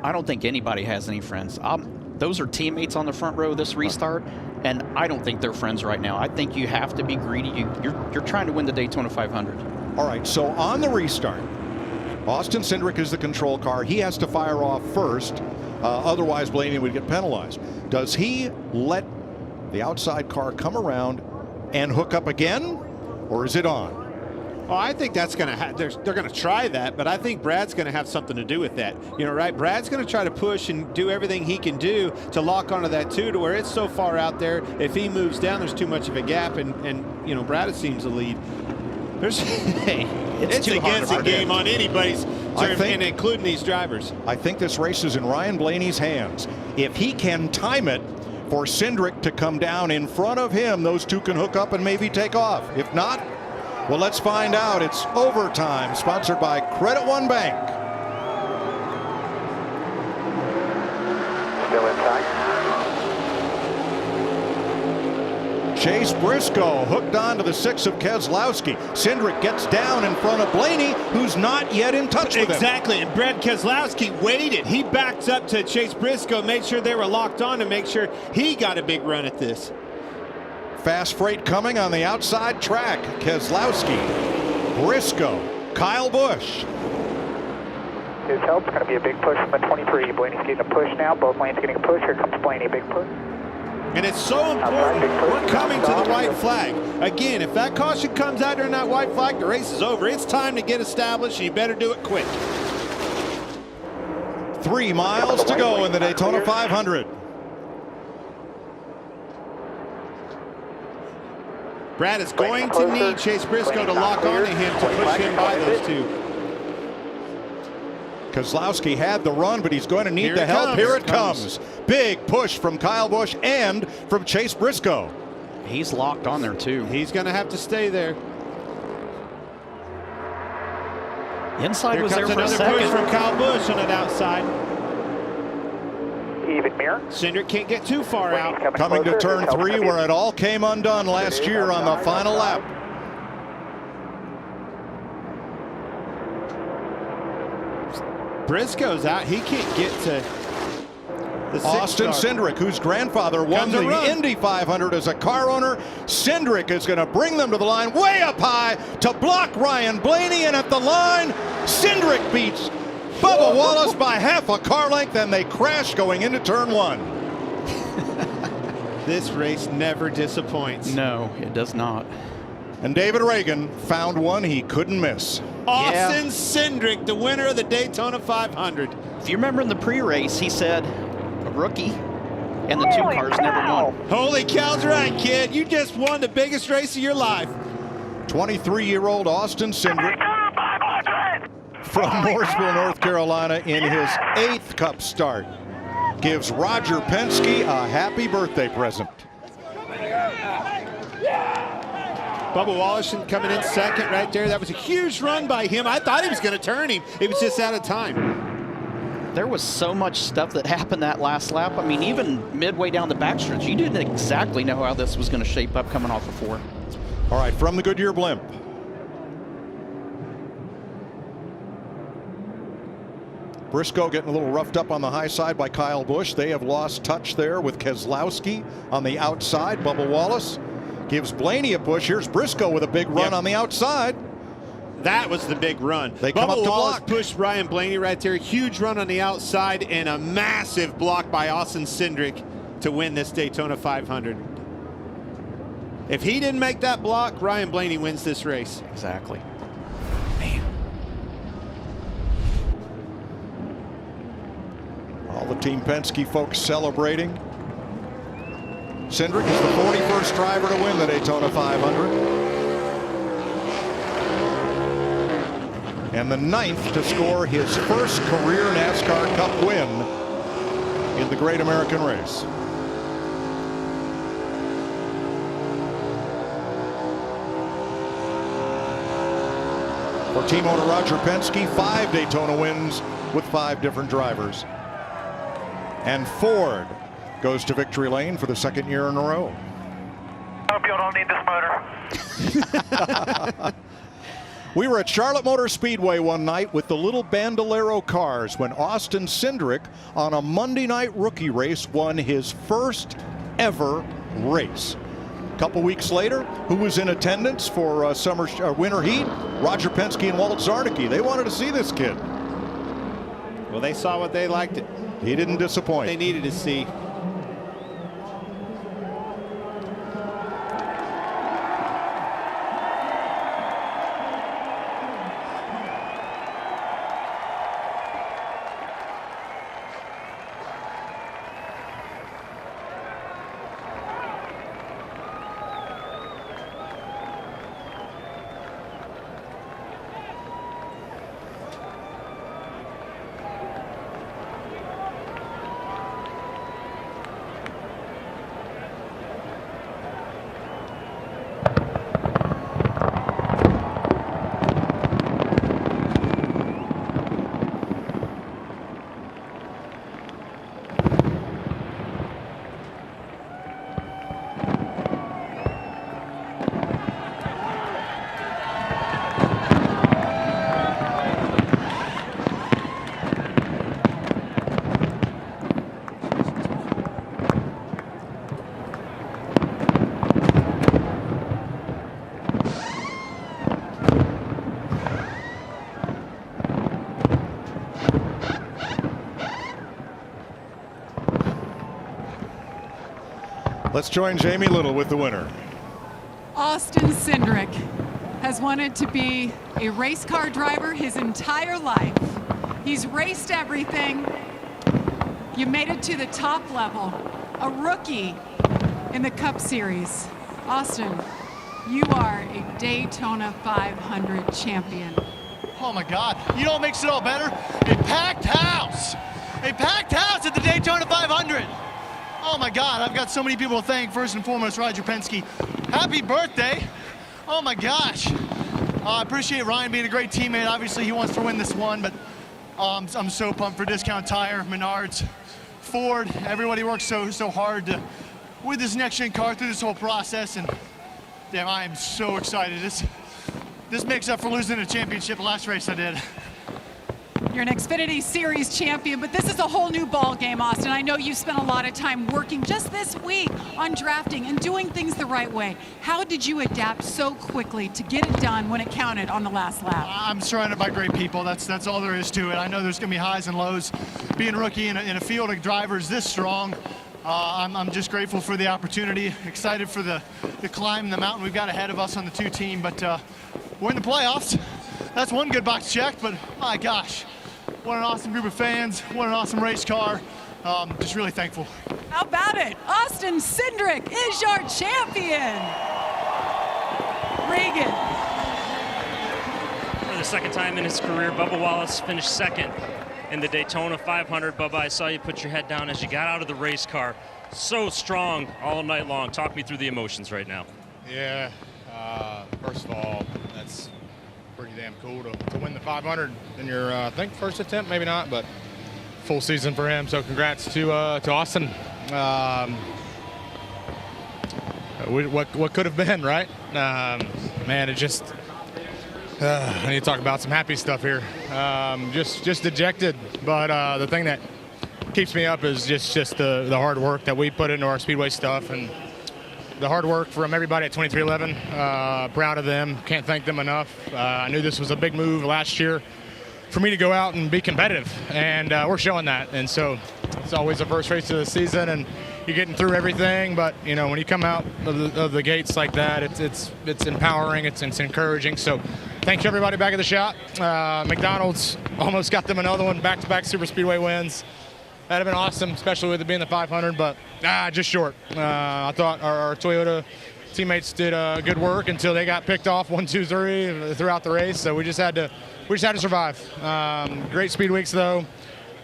I don't think anybody has any friends. Those are teammates on the front row this restart, and I don't think they're friends right now. I think you have to be greedy. You're trying to win the Daytona 500. All right, so on the restart, Austin Cindric is the control car. He has to fire off first. Otherwise, Blaney would get penalized. Does he let the outside car come around and hook up again, or is it on? Oh, I think that's going to they're going to try that, but I think Brad's going to have something to do with that. You know, right? Brad's going to try to push and do everything he can do to lock onto that 2 to where it's so far out there. If he moves down, there's too much of a gap, and you know, Brad seems to lead. There's it's against the game on anybody's term, and including these drivers. I think this race is in Ryan Blaney's hands. If he can time it for Cindric to come down in front of him, those two can hook up and maybe take off. If not, well, let's find out. It's overtime, sponsored by Credit One Bank. Still inside. Chase Briscoe hooked onto the 6 of Keselowski. Cindric gets down in front of Blaney, who's not yet in touch with him. Exactly, and Brad Keselowski waited. He backed up to Chase Briscoe, made sure they were locked on to make sure he got a big run at this. Fast freight coming on the outside track. Keselowski, Briscoe, Kyle Busch. His help's going to be a big push from the 23. Blaney's getting a push now. Both lanes getting a push. Here comes Blaney, big push. And it's so important. We're coming to the white flag. Again, if that caution comes out during that white flag, the race is over. It's time to get established, and you better do it quick. 3 miles to go in the Daytona 500. Brad is going to need Chase Briscoe to lock onto him to push him by those two. Keselowski had the run, but he's going to need the help. Here it comes. Big push from Kyle Busch and from Chase Briscoe. He's locked on there too. He's going to have to stay there. Inside Here was there comes for a another second. push from Kyle Busch on that outside. Even mirror. Cindric can't get too far out. Coming to turn 3 where it all came undone last year on the final lap. Briscoe's out. He can't get to the Austin Cindric, whose grandfather won the Indy 500 as a car owner. Cindric is going to bring them to the line way up high to block Ryan Blaney, and at the line, Cindric beats Bubba Wallace by half a car length, and they crash going into turn 1. This race never disappoints. No, it does not. And David Reagan found one he couldn't miss. Austin Cindric, the winner of the Daytona 500. If you remember in the pre-race, he said a rookie and the 2 cars never won. Holy cow's right, kid. You just won the biggest race of your life. 23-year-old Austin Cindric from Mooresville, North Carolina, in his 8th Cup start, gives Roger Penske a happy birthday present. Bubba Wallace coming in second right there. That was a huge run by him. I thought he was going to turn him. He was just out of time. There was so much stuff that happened that last lap. I mean, even midway down the backstretch, you didn't exactly know how this was going to shape up coming off the 4. All right, from the Goodyear blimp. Briscoe getting a little roughed up on the high side by Kyle Busch. They have lost touch there with Keselowski on the outside. Bubba Wallace gives Blaney a push. Here's Briscoe with a big run on the outside. That was the big run. They come up to Wallace block. pushed Ryan Blaney right there. Huge run on the outside and a massive block by Austin Cindric to win this Daytona 500. If he didn't make that block, Ryan Blaney wins this race. Exactly. All the Team Penske folks celebrating. Cindric is the 41st driver to win the Daytona 500. And the 9th to score his first career NASCAR Cup win in the Great American Race. For team owner Roger Penske, 5 Daytona wins with 5 different drivers. And Ford goes to victory lane for the 2nd year in a row. Hope you don't need this motor. We were at Charlotte Motor Speedway one night with the little Bandolero cars when Austin Cindric, on a Monday night rookie race, won his first ever race. A couple weeks later, who was in attendance for winter heat? Roger Penske and Walt Zarnicki. They wanted to see this kid. Well, they saw what they liked it. He didn't disappoint. They needed to see. Let's join Jamie Little with the winner. Austin Cindric has wanted to be a race car driver his entire life. He's raced everything. You made it to the top level, a rookie in the Cup Series. Austin, you are a Daytona 500 champion. Oh my God, you know what makes it all better? A packed house. A packed house at the Daytona 500. Oh my God, I've got so many people to thank. First and foremost, Roger Penske. Happy birthday. Oh my gosh. I appreciate Ryan being a great teammate. Obviously, he wants to win this one, but I'm so pumped for Discount Tire, Menards, Ford. Everybody works so hard with this next-gen car through this whole process, and damn, I am so excited. This makes up for losing a championship the last race I did. You're an Xfinity Series champion, but this is a whole new ball game, Austin. I know you spent a lot of time working just this week on drafting and doing things the right way. How did you adapt so quickly to get it done when it counted on the last lap? I'm surrounded by great people. That's all there is to it. I know there's going to be highs and lows. Being a rookie in a field of drivers this strong, I'm just grateful for the opportunity, excited for the climb and the mountain we've got ahead of us on the 2 team, but we're in the playoffs. That's one good box checked, but my gosh, what an awesome group of fans, what an awesome race car. Just really thankful. How about it? Austin Cindric is your champion. Regan. For the second time in his career, Bubba Wallace finished second in the Daytona 500. Bubba, I saw you put your head down as you got out of the race car. So strong all night long. Talk me through the emotions right now. Yeah, first of all, that's pretty damn cool to win the 500 in your, I think, first attempt, maybe not, but full season for him. So congrats to Austin. What could have been, right? Man, it just, I need to talk about some happy stuff here. Just dejected, but the thing that keeps me up is just the hard work that we put into our Speedway stuff, and the hard work from everybody at 2311. Proud of them. Can't thank them enough. I knew this was a big move last year for me to go out and be competitive, and we're showing that. And so it's always the first race of the season, and you're getting through everything. But you know, when you come out of the gates like that, it's empowering. It's encouraging. So thanks everybody back at the shop. McDonald's almost got them another one, back-to-back super speedway wins. That'd have been awesome, especially with it being the 500, but just short. I thought our Toyota teammates did good work until they got picked off 1, 2, 3 throughout the race. So we just had to survive. Great speed weeks though.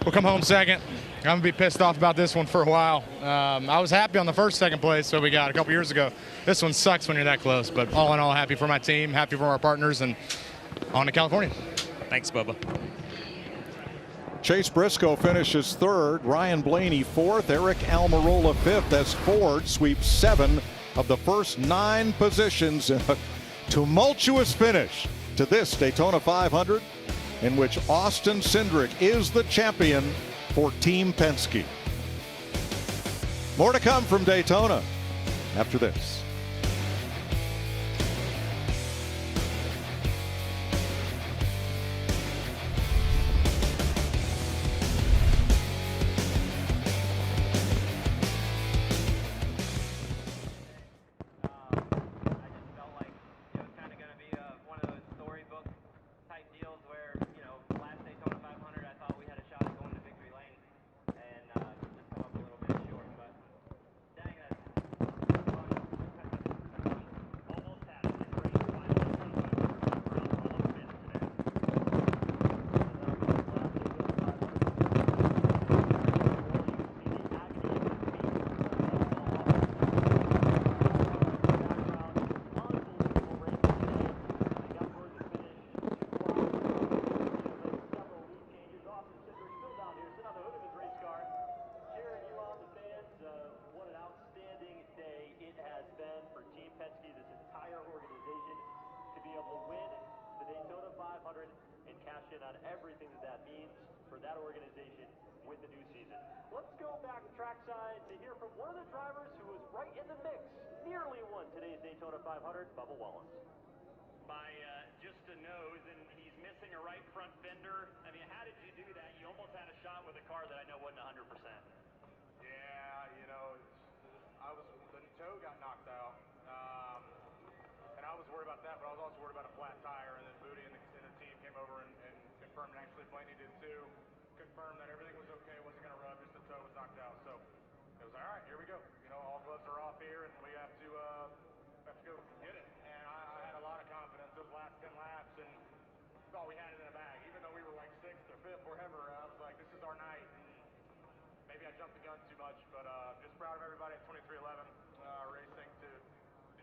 We'll come home second. I'm gonna be pissed off about this one for a while. I was happy on the second place, so we got a couple years ago. This one sucks when you're that close, but all in all, happy for my team, happy for our partners, and on to California. Thanks, Bubba. Chase Briscoe finishes third, Ryan Blaney fourth, Eric Almirola fifth as Ford sweeps 7 of the first 9 positions in a tumultuous finish to this Daytona 500, in which Austin Cindric is the champion for Team Penske. More to come from Daytona after this. On everything that means for that organization with the new season. Let's go back trackside to hear from one of the drivers who was right in the mix, nearly won today's Daytona 500, Bubba Wallace. By just a nose, and he's missing a right front fender. I mean, how did you do that? You almost had a shot with a car that I know wasn't 100%. Yeah, you know, I was the confirmed, and actually Blaney did too, confirmed that everything was okay, wasn't going to rub, just the toe was knocked out. So it was all right, here we go. You know, all gloves are off here, and we have to go get it. And I had a lot of confidence those last 10 laps, and thought we had it in the bag. Even though we were like 6th or 5th, wherever, I was like, this is our night. And maybe I jumped the gun too much, but just proud of everybody at 2311 Racing to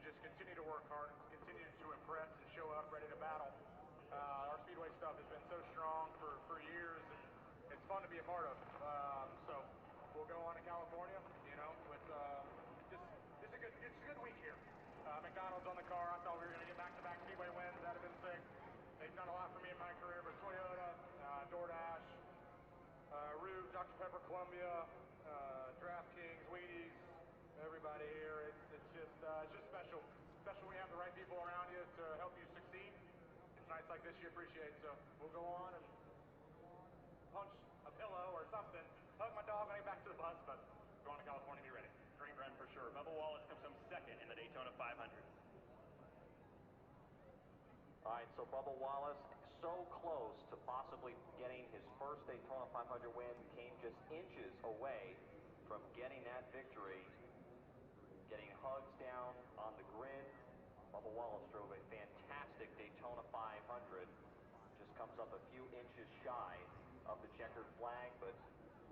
just continue to work hard, continue to impress and show up ready to battle. Our Speedway stuff has been so strong for years, and it's fun to be a part of. So we'll go on to California, you know, with it's a good week here. McDowell's on the car. I thought we were going to get back-to-back Speedway wins. That'd have been sick. They've done a lot for me in my career, but Toyota, DoorDash, Rube, Dr. Pepper, Columbia, DraftKings, Wheaties, everybody here. It's just special. Especially when you have the right people around you to help you succeed. It's nights like this you appreciate. So we'll go on and punch a pillow or something, hug my dog, and get back to the bus, but go on to California, be ready. Dream run for sure. Bubba Wallace comes home second in the Daytona 500. All right, so Bubba Wallace, so close to possibly getting his first Daytona 500 win, came just inches away from getting that victory, getting hugs down on the grid. Bubba Wallace drove a fantastic Daytona 500, just comes up a few inches shy of the checkered flag, but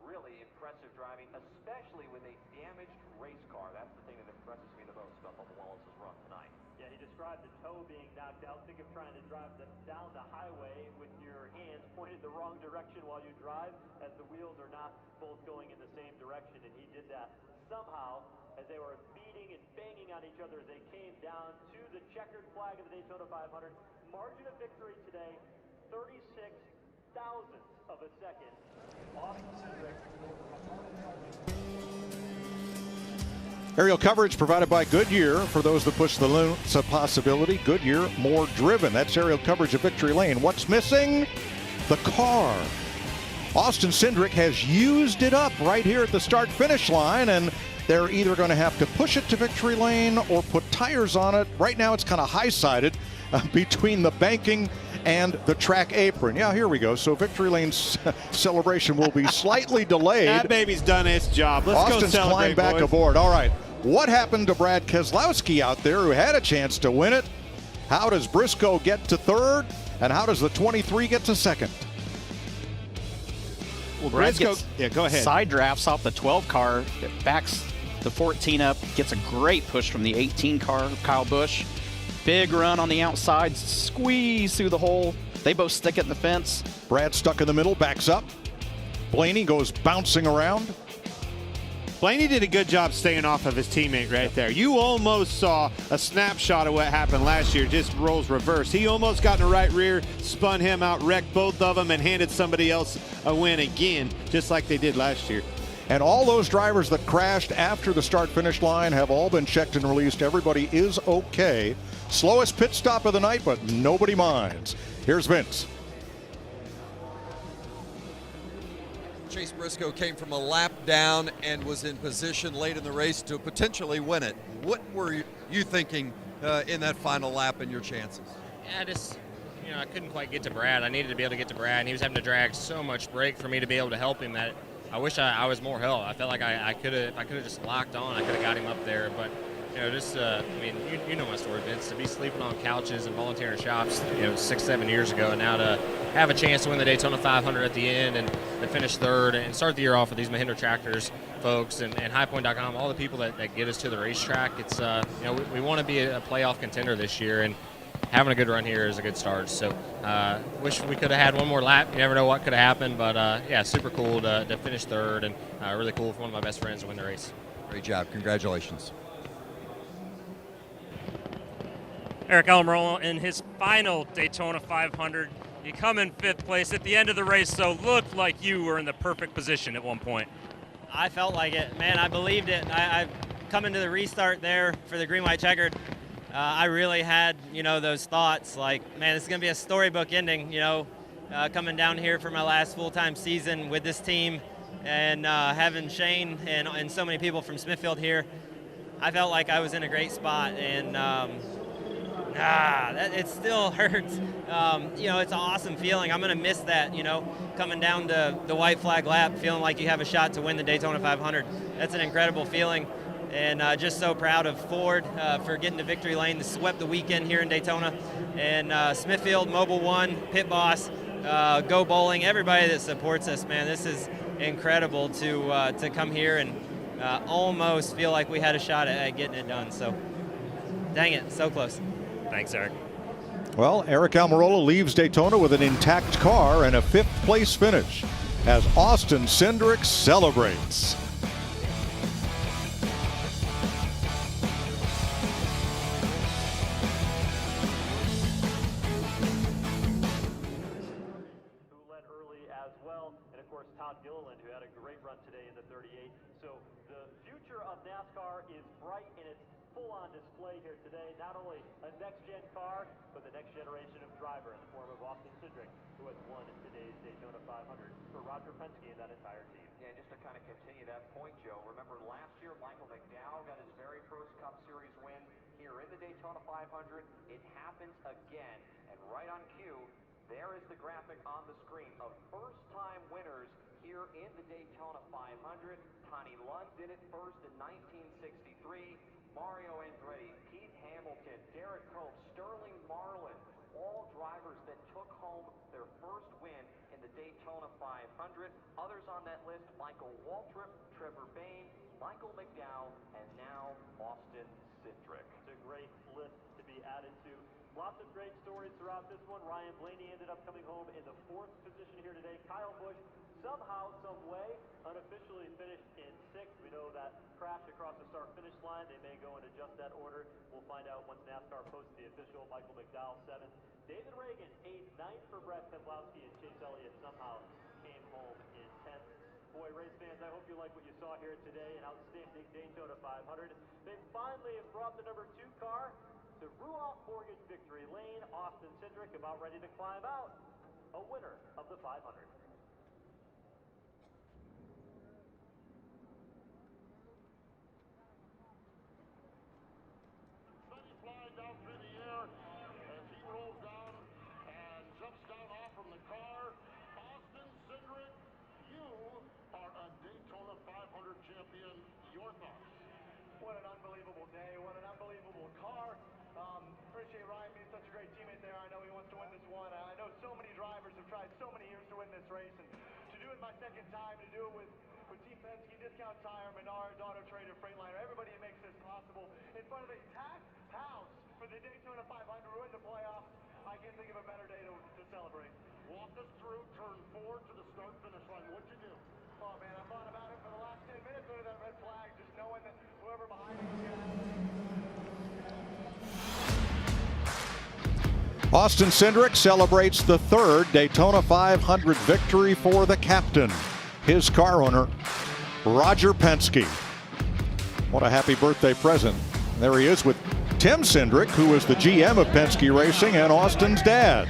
really impressive driving, especially with a damaged race car. That's the thing that impresses me the most about Bubba Wallace's run tonight. Yeah, he described the toe being knocked out. Think of trying to drive down the highway with your hands pointed the wrong direction while you drive, as the wheels are not both going in the same direction, and he did that somehow as they were beating and banging on each other as they came down to the checkered flag of the Daytona 500. Margin of victory today, 36 thousandths of a second. Aerial coverage provided by Goodyear. For those that push the limits of possibility, Goodyear, more driven. That's aerial coverage of Victory Lane. What's missing? The car. Austin Cindric has used it up right here at the start-finish line, and they're either going to have to push it to Victory Lane or put tires on it. Right now it's kind of high-sided between the banking and the track apron. Yeah, here we go. So Victory Lane's celebration will be slightly delayed. That baby's done its job. Let's Austin's go celebrate, climbed back boys. aboard. All right. What happened to Brad Keselowski out there, who had a chance to win it? How does Briscoe get to third? And how does the 23 get to second? Well, Briscoe, yeah, go ahead. Side drafts off the 12 car, backs the 14 up, gets a great push from the 18 car, Kyle Busch. Big run on the outside, squeeze through the hole. They both stick it in the fence. Brad stuck in the middle, backs up. Blaney goes bouncing around. Blaney did a good job staying off of his teammate right there. You almost saw a snapshot of what happened last year, just roles reverse. He almost got in the right rear, spun him out, wrecked both of them, and handed somebody else a win again, just like they did last year. And all those drivers that crashed after the start-finish line have all been checked and released. Everybody is okay. Slowest pit stop of the night, but nobody minds. Here's Vince. Chase Briscoe came from a lap down and was in position late in the race to potentially win it. What were you thinking in that final lap and your chances? Yeah, I couldn't quite get to Brad. I needed to be able to get to Brad, and he was having to drag so much brake for me to be able to help him that I wish I was more help. I felt like I could have just locked on. I could have got him up there, but you know my story, Vince. To be sleeping on couches and volunteering shops, 6-7 years ago, and now to have a chance to win the Daytona 500 at the end and to finish third and start the year off with these Mahindra Tractors folks and highpoint.com, all the people that get us to the racetrack. It's we want to be a playoff contender this year, and having a good run here is a good start. So wish we could have had one more lap. You never know what could have happened, but super cool to finish third, and really cool for one of my best friends to win the race. Great job. Congratulations. Eric Almirola in his final Daytona 500. You come in 5th place at the end of the race, so looked like you were in the perfect position at one point. I felt like it, man. I believed it. I come into the restart there for the green-white checkered. I really had, those thoughts like, man, this is going to be a storybook ending, coming down here for my last full-time season with this team and having Shane and so many people from Smithfield here. I felt like I was in a great spot, and It still hurts. You know, it's an awesome feeling. I'm going to miss that, you know, coming down to the white flag lap, feeling like you have a shot to win the Daytona 500. That's an incredible feeling. And just so proud of Ford for getting to victory lane, to swept the weekend here in Daytona. And Smithfield, Mobil 1, Pit Boss, Go Bowling, everybody that supports us, man. This is incredible to come here and almost feel like we had a shot at getting it done. So, dang it, so close. Thanks, Eric. Well, Eric Almirola leaves Daytona with an intact car and a 5th place finish as Austin Cindric celebrates. NASCAR is bright in its full-on display here today. Not only a next-gen car, but the next generation of driver in the form of Austin Cindric, who has won today's Daytona 500 for Roger Penske and that entire team. Yeah, just to kind of continue that point, Joe, remember last year Michael Mcdowell got his very first Cup Series win here in the Daytona 500. It happens again, and right on cue, there is the graphic on the screen of first-time winners here in the Daytona 500. Connie Lund did it first in 1963. Mario Andretti, Pete Hamilton, Derek Cope, Sterling Marlin, all drivers that took home their first win in the Daytona 500. Others on that list, Michael Waltrip, Trevor Bayne, Michael McDowell, and now Austin Cindric. It's a great list to be added to. Lots of great stories throughout this one. Ryan Blaney ended up coming home in the 4th position here today. Kyle Busch, somehow, some way, unofficially finished in 6th. We know that crash across the start-finish line. They may go and adjust that order. We'll find out once NASCAR posts the official. Michael McDowell 7th. David Reagan 8th. 9th for Brad Keselowski, and Chase Elliott somehow came home in 10th. Boy, race fans, I hope you like what you saw here today. An outstanding Daytona 500. They finally have brought the number 2 car to Ruoff Mortgage Victory Lane. Austin Cindric about ready to climb out, a winner of the 500. Flies out through the air as he rolls down and jumps down off from the car. Austin Cindric, you are a Daytona 500 champion. Your thoughts? What an unbelievable day. What an unbelievable car. Appreciate Ryan being such a great teammate there. I know he wants to win this one. I know so many drivers have tried so many years to win this race, and to do it my second time, to do it with Team Penske, Discount Tire, Menards, Auto Trader, Freightliner, everybody who makes this possible, in front of a packed house for the Daytona 500. We're in the playoffs. I can't think of a better day to celebrate. Walk us through turn 4 to the start-finish line. What'd you do? Oh, man, I thought about it for the last 10 minutes under that red flag, just knowing that whoever behind me was going to have it. Austin Cindric celebrates the 3rd Daytona 500 victory for the captain, his car owner, Roger Penske. What a happy birthday present. There he is with Tim Cindric, who was the GM of Penske Racing and Austin's dad.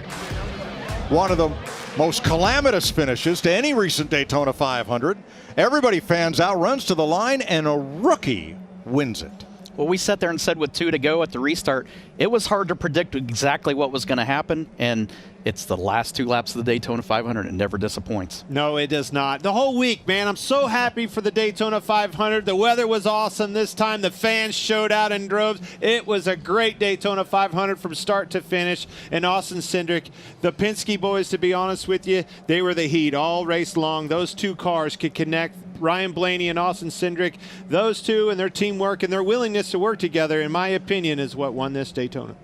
One of the most calamitous finishes to any recent Daytona 500. Everybody fans out, runs to the line, and a rookie wins it. Well, we sat there and said with 2 to go at the restart, it was hard to predict exactly what was going to happen, and it's the last 2 laps of the Daytona 500. It never disappoints. No, it does not. The whole week, man, I'm so happy for the Daytona 500. The weather was awesome this time. The fans showed out in droves. It was a great Daytona 500 from start to finish. And Austin Cindric, the Penske boys, to be honest with you, they were the heat all race long. Those 2 cars could connect. Ryan Blaney and Austin Cindric, those 2 and their teamwork and their willingness to work together, in my opinion, is what won this Daytona.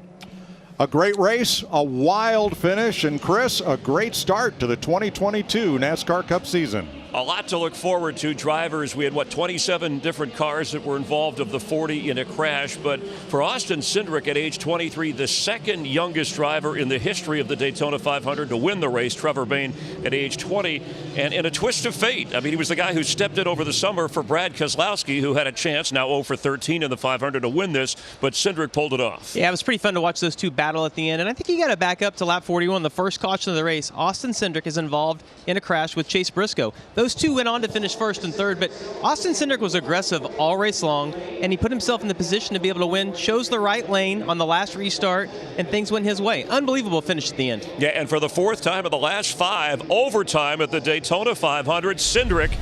A great race, a wild finish, and Chris, a great start to the 2022 NASCAR Cup season. A lot to look forward to. Drivers, we had, 27 different cars that were involved of the 40 in a crash. But for Austin Cindric at age 23, the 2nd youngest driver in the history of the Daytona 500 to win the race, Trevor Bayne at age 20. And in a twist of fate, I mean, he was the guy who stepped in over the summer for Brad Keselowski, who had a chance, now 0 for 13 in the 500 to win this, but Cindric pulled it off. Yeah, it was pretty fun to watch those 2 battle at the end. And I think you got to back up to lap 41, the first caution of the race. Austin Cindric is involved in a crash with Chase Briscoe. Those two went on to finish first and third, but Austin Cindric was aggressive all race long, and he put himself in the position to be able to win, chose the right lane on the last restart, and things went his way. Unbelievable finish at the end. Yeah, and for the fourth time in the last 5, overtime at the Daytona 500, Cindric,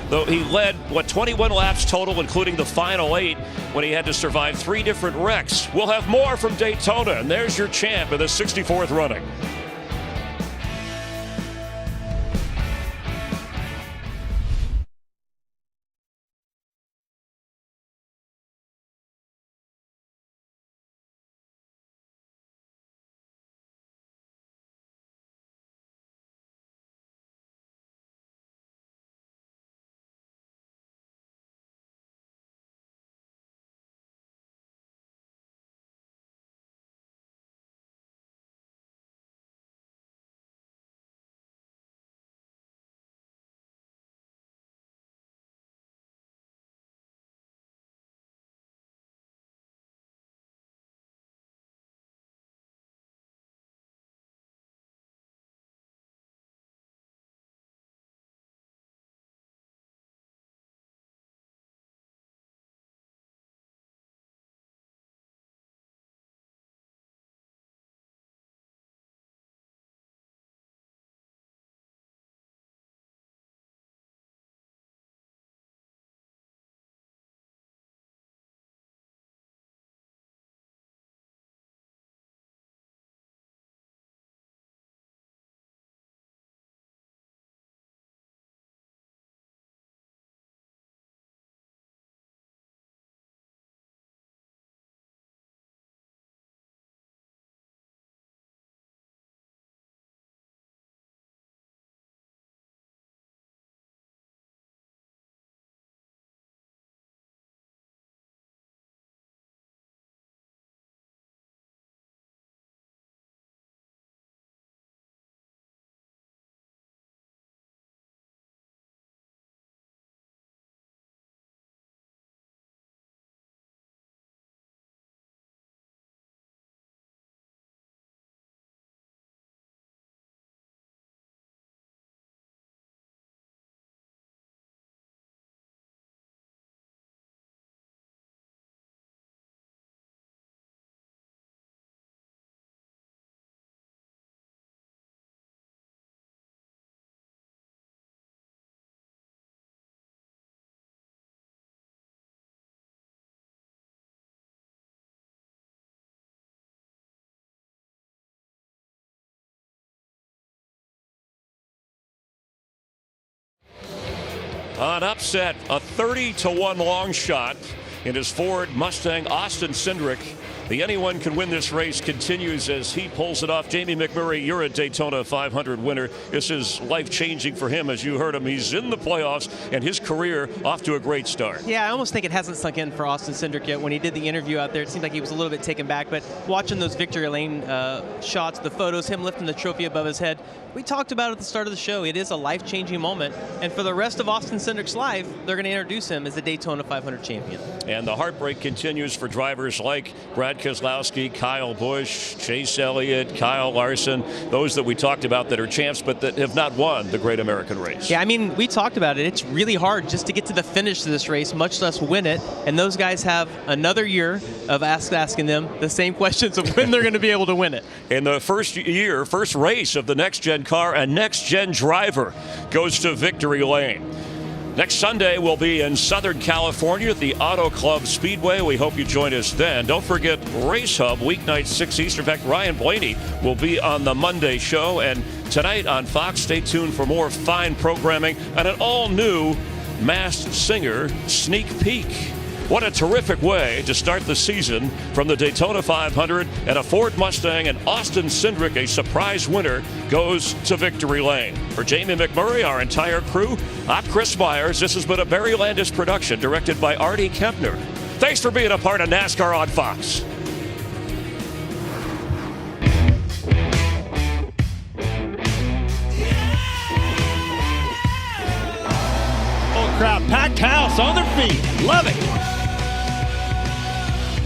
though he led, 21 laps total, including the final 8, when he had to survive 3 different wrecks. We'll have more from Daytona, and there's your champ in the 64th running. An upset, a 30-1 long shot in his Ford Mustang. Austin Cindric, the anyone can win this race, continues as he pulls it off. Jamie McMurray, you're a Daytona 500 winner. This is life-changing for him. As you heard him, he's in the playoffs and his career off to a great start. Yeah, I almost think it hasn't sunk in for Austin Cindric yet. When he did the interview out there, it seemed like he was a little bit taken back, but watching those victory lane shots, the photos, him lifting the trophy above his head, we talked about it at the start of the show. It is a life-changing moment, and for the rest of Austin Cindric's life, they're going to introduce him as the Daytona 500 champion. And the heartbreak continues for drivers like Brad Keselowski, Kyle Busch, Chase Elliott, Kyle Larson, those that we talked about that are champs but that have not won the Great American Race. Yeah, I mean, we talked about it. It's really hard just to get to the finish of this race, much less win it, and those guys have another year of asking them the same questions of when they're going to be able to win it. In the first race of the next-gen car, a next-gen driver goes to victory lane. Next Sunday, we'll be in Southern California at the Auto Club Speedway. We hope you join us then. Don't forget Race Hub, weeknights 6 Eastern. In fact, Ryan Blaney will be on the Monday show. And tonight on Fox, stay tuned for more fine programming and an all-new Masked Singer sneak peek. What a terrific way to start the season from the Daytona 500, and a Ford Mustang and Austin Cindric, a surprise winner, goes to victory lane. For Jamie McMurray, our entire crew, I'm Chris Myers. This has been a Barry Landis production directed by Artie Kempner. Thanks for being a part of NASCAR on Fox. Full crowd, packed house, on their feet. Love it.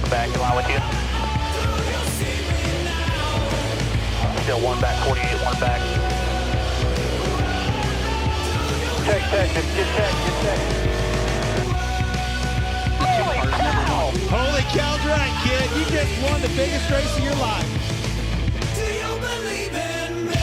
Back in line with you. Still one back, 48, one back. Holy cow, drag, kid. You just won the biggest race of your life. Do you believe in me?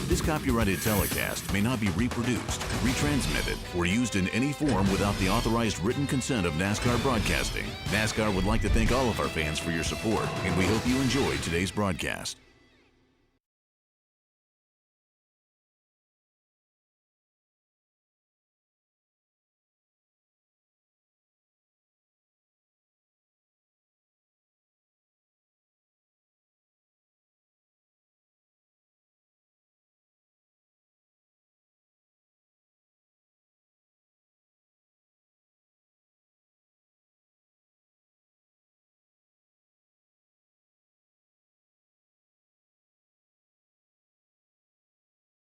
This copyrighted telecast may not be reproduced, retransmitted, or used in any form without the authorized written consent of NASCAR Broadcasting. NASCAR would like to thank all of our fans for your support, and we hope you enjoyed today's broadcast.